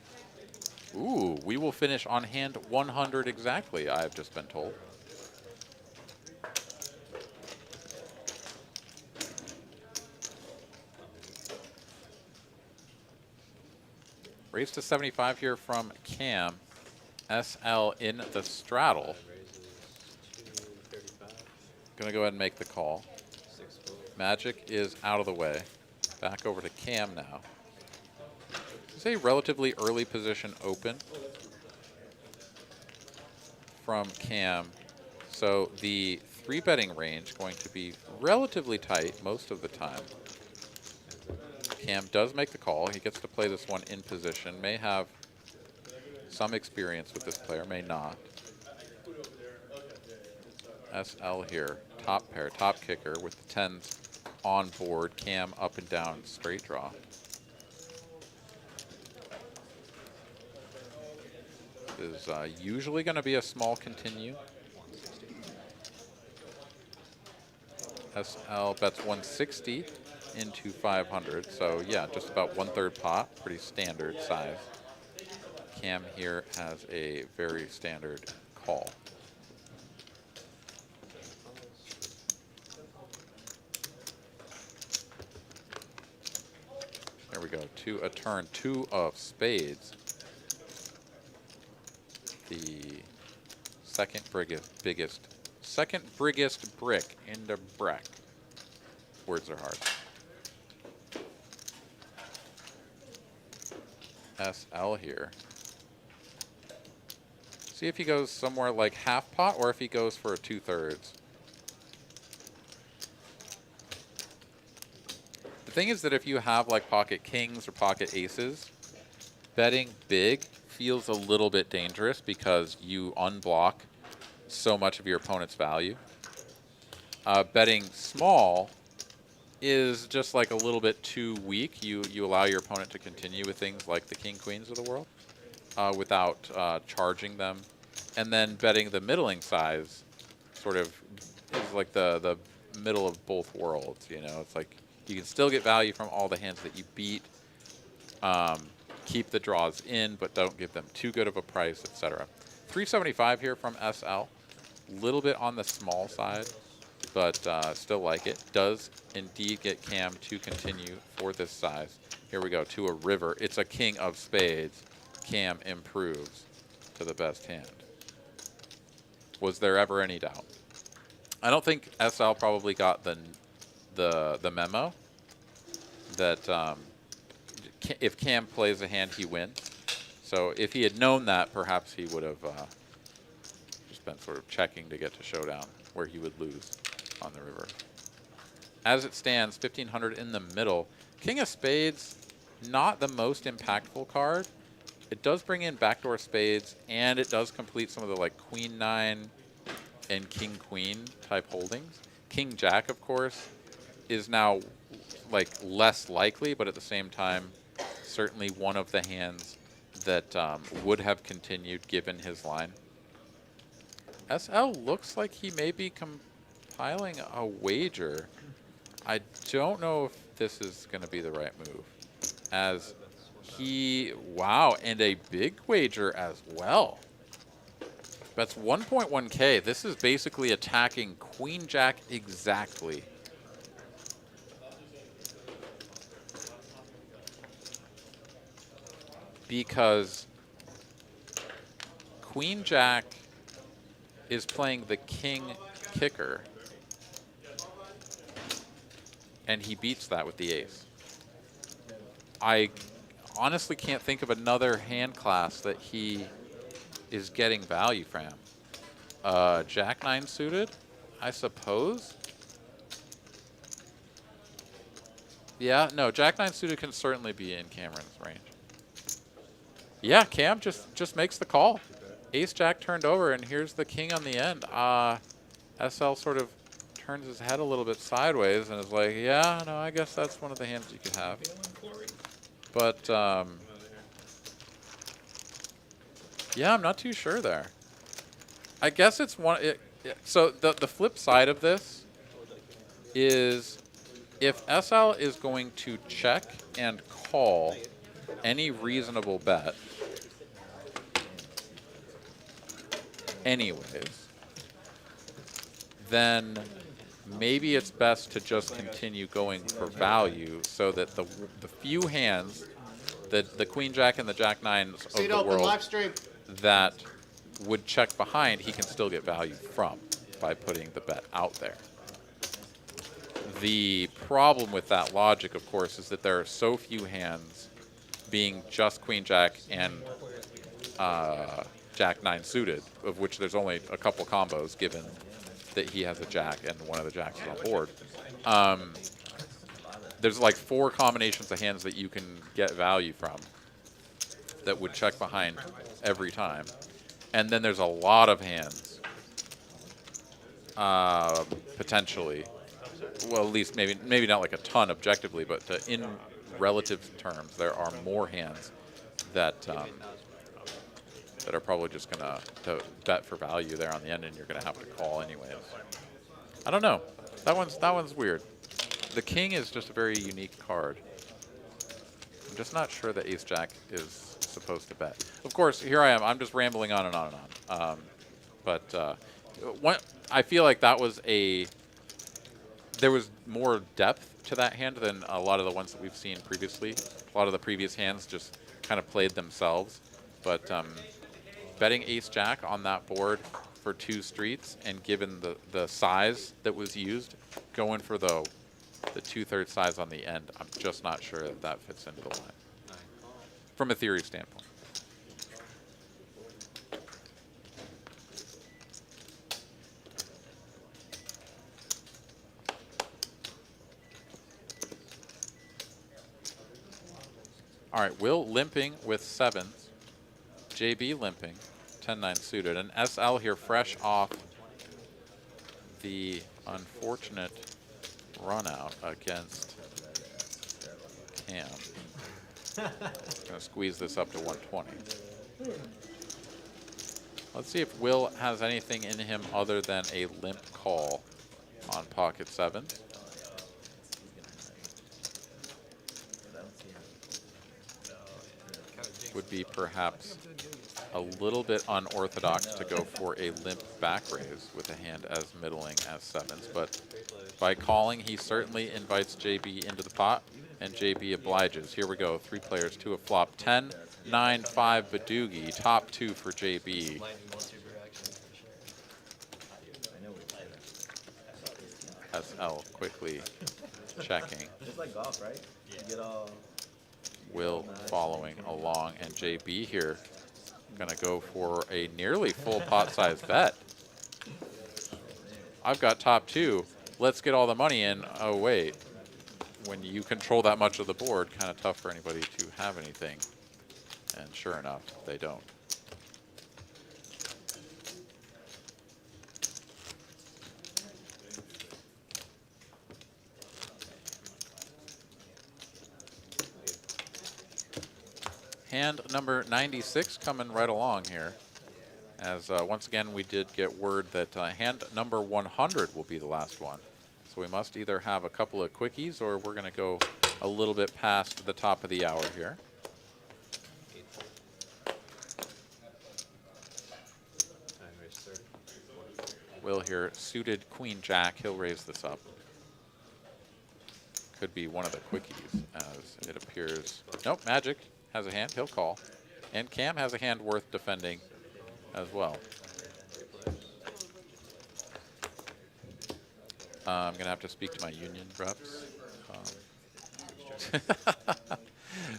Ooh, we will finish on hand 100 exactly, I've just been told. Raise to 75 here from Cam. SL in the straddle. Gonna go ahead and make the call. Magic is out of the way. Back over to Cam now. It's a relatively early position open from Cam. So the 3-betting range going to be relatively tight most of the time. Cam does make the call. He gets to play this one in position. May have some experience with this player, may not. SL here, top pair, top kicker with the 10s on board. Cam up and down, straight draw. Is usually going to be a small continue. SL bets 160 into 500, so yeah, just about 1/3 pot, pretty standard size. Cam here has a very standard call. There we go, to a turn 2 of spades. The second biggest brick in the breck. Words are hard. SL here. See if he goes somewhere like half pot or if he goes for a 2/3. The thing is that if you have like pocket kings or pocket aces, betting big feels a little bit dangerous because you unblock so much of your opponent's value. Betting small is just like a little bit too weak. You allow your opponent to continue with things like the king queens of the world without charging them. And then betting the middling size sort of is like the middle of both worlds, you know. It's like you can still get value from all the hands that you beat, keep the draws in, but don't give them too good of a price, etc. 375 here from SL. Little bit on the small side, but still like it. Does indeed get Cam to continue for this size. Here we go to a river. It's a king of spades. Cam improves to the best hand. Was there ever any doubt? I don't think SL probably got the memo that if Cam plays a hand, he wins. So if he had known that, perhaps he would have just been sort of checking to get to showdown, where he would lose on the river. As it stands, 1500 in the middle. King of spades, not the most impactful card. It does bring in backdoor spades, and it does complete some of the like queen 9 and king queen type holdings. King jack, of course, is now like less likely, but at the same time, certainly one of the hands that would have continued given his line. SL looks like he may be compiling a wager. I don't know if this is going to be the right move, as he, wow, and a big wager as well. That's 1.1K. This is basically attacking queen jack exactly. Because queen jack is playing the king kicker, and he beats that with the ace. I honestly can't think of another hand class that he is getting value from? Jack 9 suited, I suppose. Yeah, no, Jack 9 suited can certainly be in Cameron's range. Yeah, Cam just makes the call. Ace Jack turned over, and here's the king on the end. SL sort of turns his head a little bit sideways and is like, yeah, no, I guess that's one of the hands you could have. But, yeah, I'm not too sure there. I guess it's one. So the flip side of this is if SL is going to check and call any reasonable bet, anyways, then maybe it's best to just continue going for value so that the few hands, the Queen Jack and the Jack 9s of the world that would check behind, he can still get value from by putting the bet out there. The problem with that logic, of course, is that there are so few hands, being just Queen Jack and Jack 9 suited, of which there's only a couple combos given that he has a Jack and one of the Jacks is on board. There's like 4 combinations of hands that you can get value from that would check behind every time. And then there's a lot of hands, potentially. Well, at least maybe not like a ton objectively, but in relative terms, there are more hands that that are probably just gonna bet for value there on the end, and you're gonna have to call anyways. I don't know. That one's weird. The king is just a very unique card. I'm just not sure that Ace Jack is supposed to bet. Of course, here I am. I'm just rambling on and on and on. But I feel like that was there was more depth to that hand than a lot of the ones that we've seen previously. A lot of the previous hands just kind of played themselves. But betting Ace Jack on that board for 2 streets, and given the size that was used, going for the 2/3 size on the end, I'm just not sure that that fits into the line from a theory standpoint. All right, Will limping with 7s. JB limping, 10-9 suited. And SL here fresh off the unfortunate run out against Cam. Gonna squeeze this up to 120. Let's see if Will has anything in him other than a limp call on pocket 7s. Would be perhaps a little bit unorthodox to go for a limp back raise with a hand as middling as 7s, but by calling, he certainly invites JB into the pot, and JB obliges. Here we go, 3 players to a flop. 10, 9, 5 Badoogie, top 2 for JB. SL quickly checking. Just like golf, right? You get all... Will following along, and JB here gonna go for a nearly full pot size bet. I've got top 2. Let's get all the money in. Oh wait, when you control that much of the board, kind of tough for anybody to have anything. And sure enough, they don't. Hand number 96 coming right along here. As once again, we did get word that hand number 100 will be the last one. So we must either have a couple of quickies or we're going to go a little bit past the top of the hour here. Will here, suited Queen Jack. He'll raise this up. Could be one of the quickies as it appears. Nope, Magic has a hand, he'll call. And Cam has a hand worth defending as well. I'm going to have to speak to my union reps.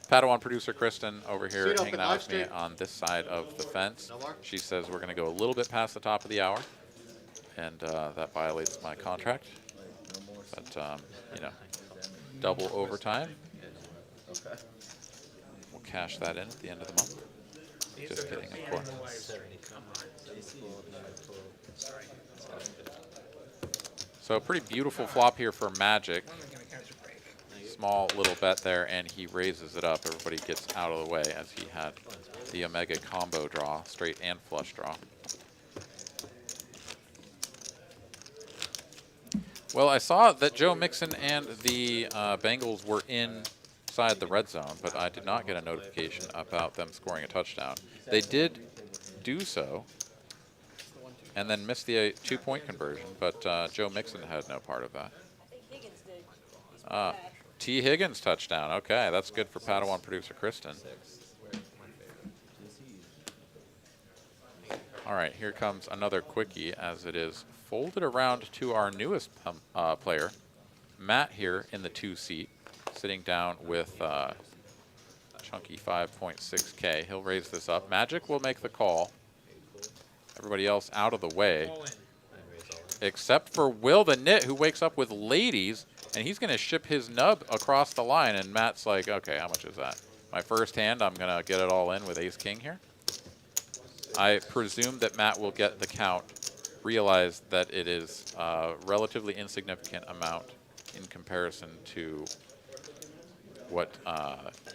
Padawan producer Kristen over here Seat hanging open, out live with me stream. on this side of the fence. No more? She says we're going to go a little bit past the top of the hour, and that violates my contract. But, you know, double overtime. Okay. We'll cash that in at the end of the month. These Just are kidding, of the course. live stream. Come on. Sorry. So a pretty beautiful flop here for Magic. When am I gonna catch a break? Small little bet there, and he raises it up. Everybody gets out of the way as he had the Omega combo draw, straight and flush draw. Well, I saw that Joe Mixon and the Bengals were inside the red zone, but I did not get a notification about them scoring a touchdown. They did do so, and then missed the 2-point conversion, but Joe Mixon had no part of that. I think Higgins did. He's pretty bad. T. Higgins touchdown. Okay, that's good for Padawan producer Kristen. All right, here comes another quickie as it is folded around to our newest player, Matt here in the 2 seat, sitting down with chunky 5.6K. He'll raise this up. Magic will make the call. Everybody else out of the way, All in. except for Will the Knit, who wakes up with ladies, and he's going to ship his nub across the line. And Matt's like, okay, how much is that? My first hand, I'm going to get it all in with ace-king here. I presume that Matt will get the count, realize that it is a relatively insignificant amount in comparison to what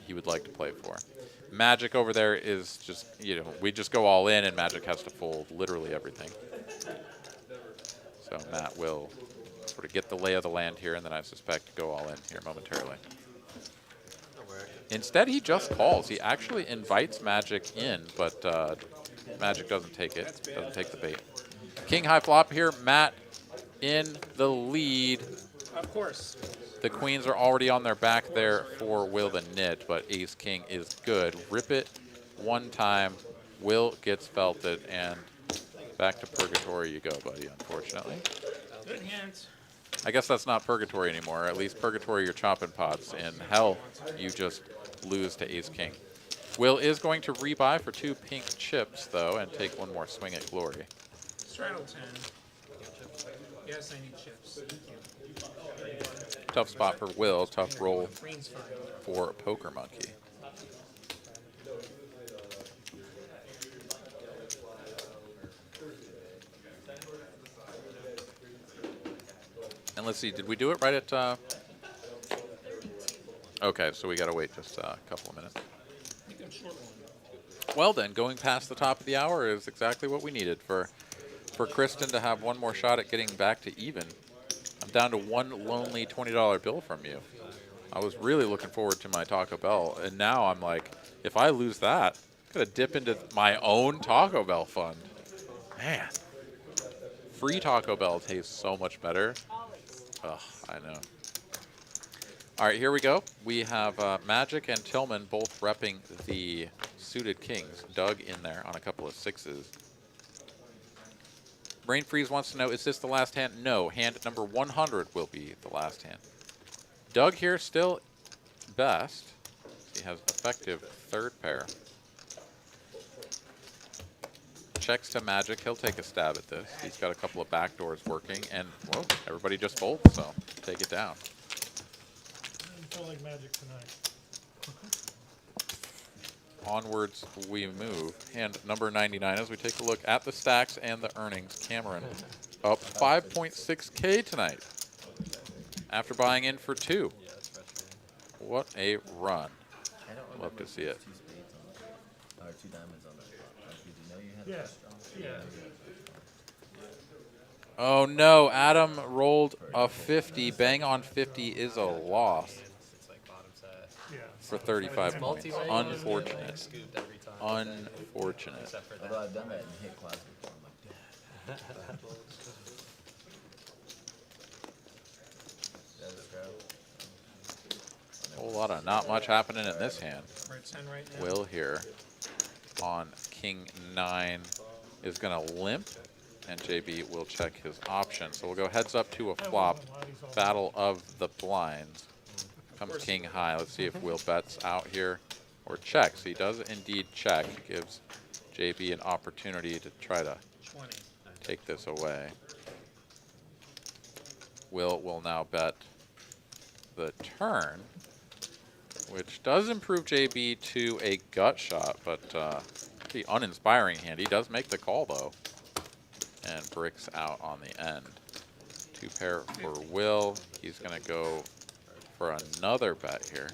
he would like to play for. Magic over there is just, you know, we just go all in, and Magic has to fold literally everything. So Matt will sort of get the lay of the land here, and then I suspect go all in here momentarily. Instead, he just calls. He actually invites Magic in, but Magic doesn't take it, doesn't take the bait. King high flop here. Matt in the lead. Of course. The queens are already on their back there for Will the Knit, but ace king is good. Rip it one time. Will gets felted, and back to purgatory you go, buddy, unfortunately. Good hands. I guess that's not purgatory anymore. At least purgatory, you're chopping pots. In hell, you just lose to ace king. Will is going to rebuy for 2 pink chips, though, and take one more swing at glory. Straddle 10. Yes, I need chips. Thank you. Tough spot for Will, tough roll Green's fine. for Poker Monkey. And let's see, did we do it right at... Okay, so we got to wait just a couple of minutes. I think I'm short one. Well then, going past the top of the hour is exactly what we needed for Kristen to have one more shot at getting back to even. I'm down to one lonely $20 bill from you. I was really looking forward to my Taco Bell, and now I'm like, if I lose that, I'm going to dip into my own Taco Bell fund. Man, free Taco Bell tastes so much better. Ugh, I know. All right, here we go. We have Magic and Tillman both repping the suited kings. Doug in there on a couple of sixes. Brain Freeze wants to know, is this the last hand? No, hand number 100 will be the last hand. Doug here still best. He has effective third pair. Checks to Magic. He'll take a stab at this. He's got a couple of backdoors working, and whoa, everybody just folds, so take it down. I feel like Magic tonight. Onwards we move. Hand number 99 as we take a look at the stacks and the earnings. Cameron up 5.6K tonight after buying in for 2. What a run. I don't Love to see it. 2 spades on or 2 diamonds on that flop. Like, did you know you had Yeah, that? yeah. Oh no, Adam rolled a 50. Bang on 50 is a loss Yeah. for 35 points. Unfortunate. Scooped every time. Unfortunate. Except for that. Although I've done that in hit class before. I'm like, Whole lot of not much happening in this hand. We're at 10 right now. Will here on King 9 is going to limp, and JB will check his option. So we'll go heads up to a flop. Battle of the blinds. comes king high. Let's see if Will bets out here or checks. He does indeed check. Gives JB an opportunity to try to 20. take this away. Will now bet the turn, which does improve JB to a gut shot, but pretty uninspiring hand. He does make the call, though, and bricks out on the end. 2 pair for Will. He's going to go for another bet here,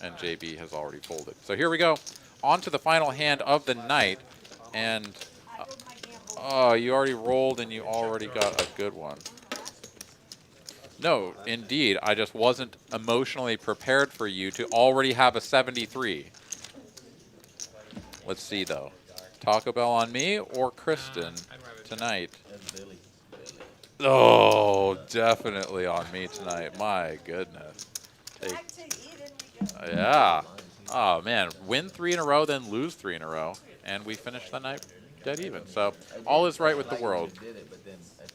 and JB has already folded. So here we go. On to the final hand of the night, and oh, you already rolled and you already got a good one. No, indeed. I just wasn't emotionally prepared for you to already have a 73. Let's see, though. Taco Bell on me or Kristen tonight? That's Billy. Oh, definitely on me tonight. My goodness. Yeah. Oh, man. Win 3 in a row, then lose 3 in a row. And we finish the night dead even. So all is right with the world.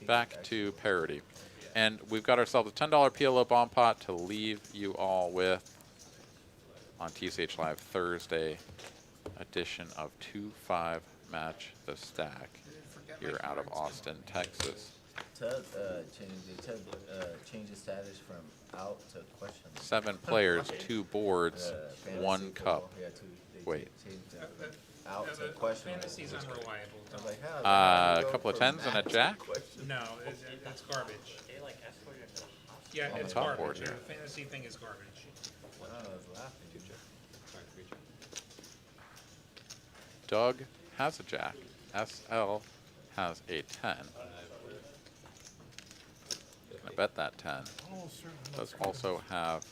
Back to parity. And we've got ourselves a $10 PLO bomb pot to leave you all with on TCH Live Thursday edition of 2-5 Match the Stack here out of Austin, Texas. Change the status from out to question. 7 players, 2 boards, 1 cup. Wait. Out to question. Fantasy's unreliable. A couple of 10s and a jack? No, that's garbage. Yeah, On the it's top garbage. board here. The fantasy thing is garbage. Doug has a jack. SL has a 10. I bet that 10. Does also have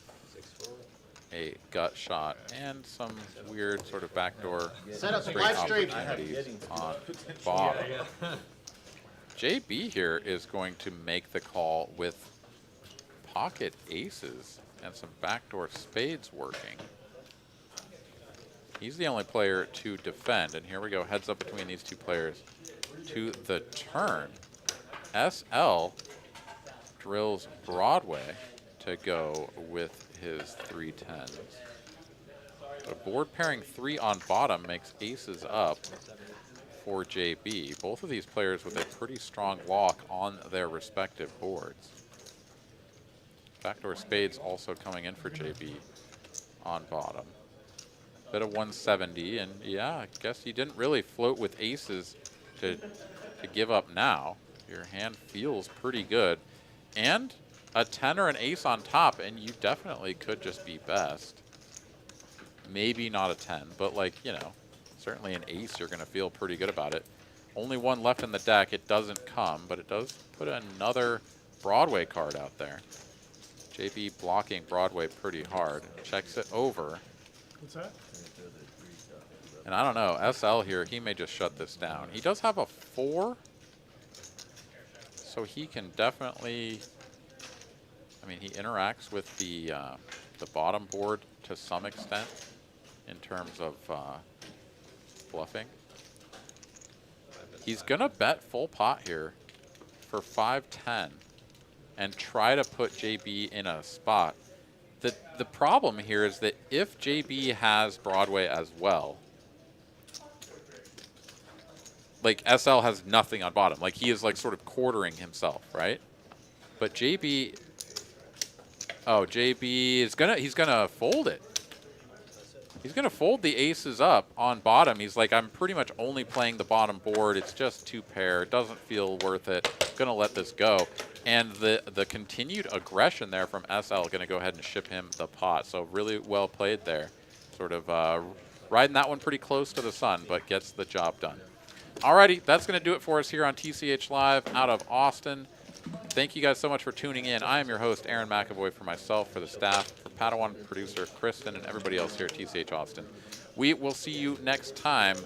a gut shot and some weird sort of backdoor straight opportunities on bottom. JB here is going to make the call with pocket aces and some backdoor spades working. He's the only player to defend, and here we go, heads up between these 2 players to the turn. SL drills Broadway to go with his 3 10s. The board pairing 3 on bottom makes aces up for JB. Both of these players with a pretty strong lock on their respective boards. Backdoor spades also coming in for JB on bottom. Bit of 170, and yeah, I guess you didn't really float with aces to give up now. Your hand feels pretty good. And a 10 or an ace on top, and you definitely could just be best. Maybe not a 10, but like, you know, certainly an ace, you're going to feel pretty good about it. Only 1 left in the deck. It doesn't come, but it does put another Broadway card out there. JB blocking Broadway pretty hard. Checks it over. What's that? And I don't know, SL here, he may just shut this down. He does have a 4, so he can definitely, I mean, he interacts with the bottom board to some extent in terms of bluffing. He's gonna bet full pot here for 5-10 and try to put JB in a spot. The problem here is that if JB has Broadway as well, like SL has nothing on bottom. Like he is like sort of quartering himself, right? But JB, oh, JB is he's gonna fold it. He's gonna fold the aces up on bottom. He's like, I'm pretty much only playing the bottom board. It's just 2 pair. It doesn't feel worth it. Gonna let this go. And the continued aggression there from SL gonna go ahead and ship him the pot. So really well played there. Sort of riding that one pretty close to the sun, but gets the job done. Alrighty, that's going to do it for us here on TCH Live out of Austin. Thank you guys so much for tuning in. I am your host, Aaron McAvoy, for myself, for the staff, for Padawan producer Kristen, and everybody else here at TCH Austin. We will see you next time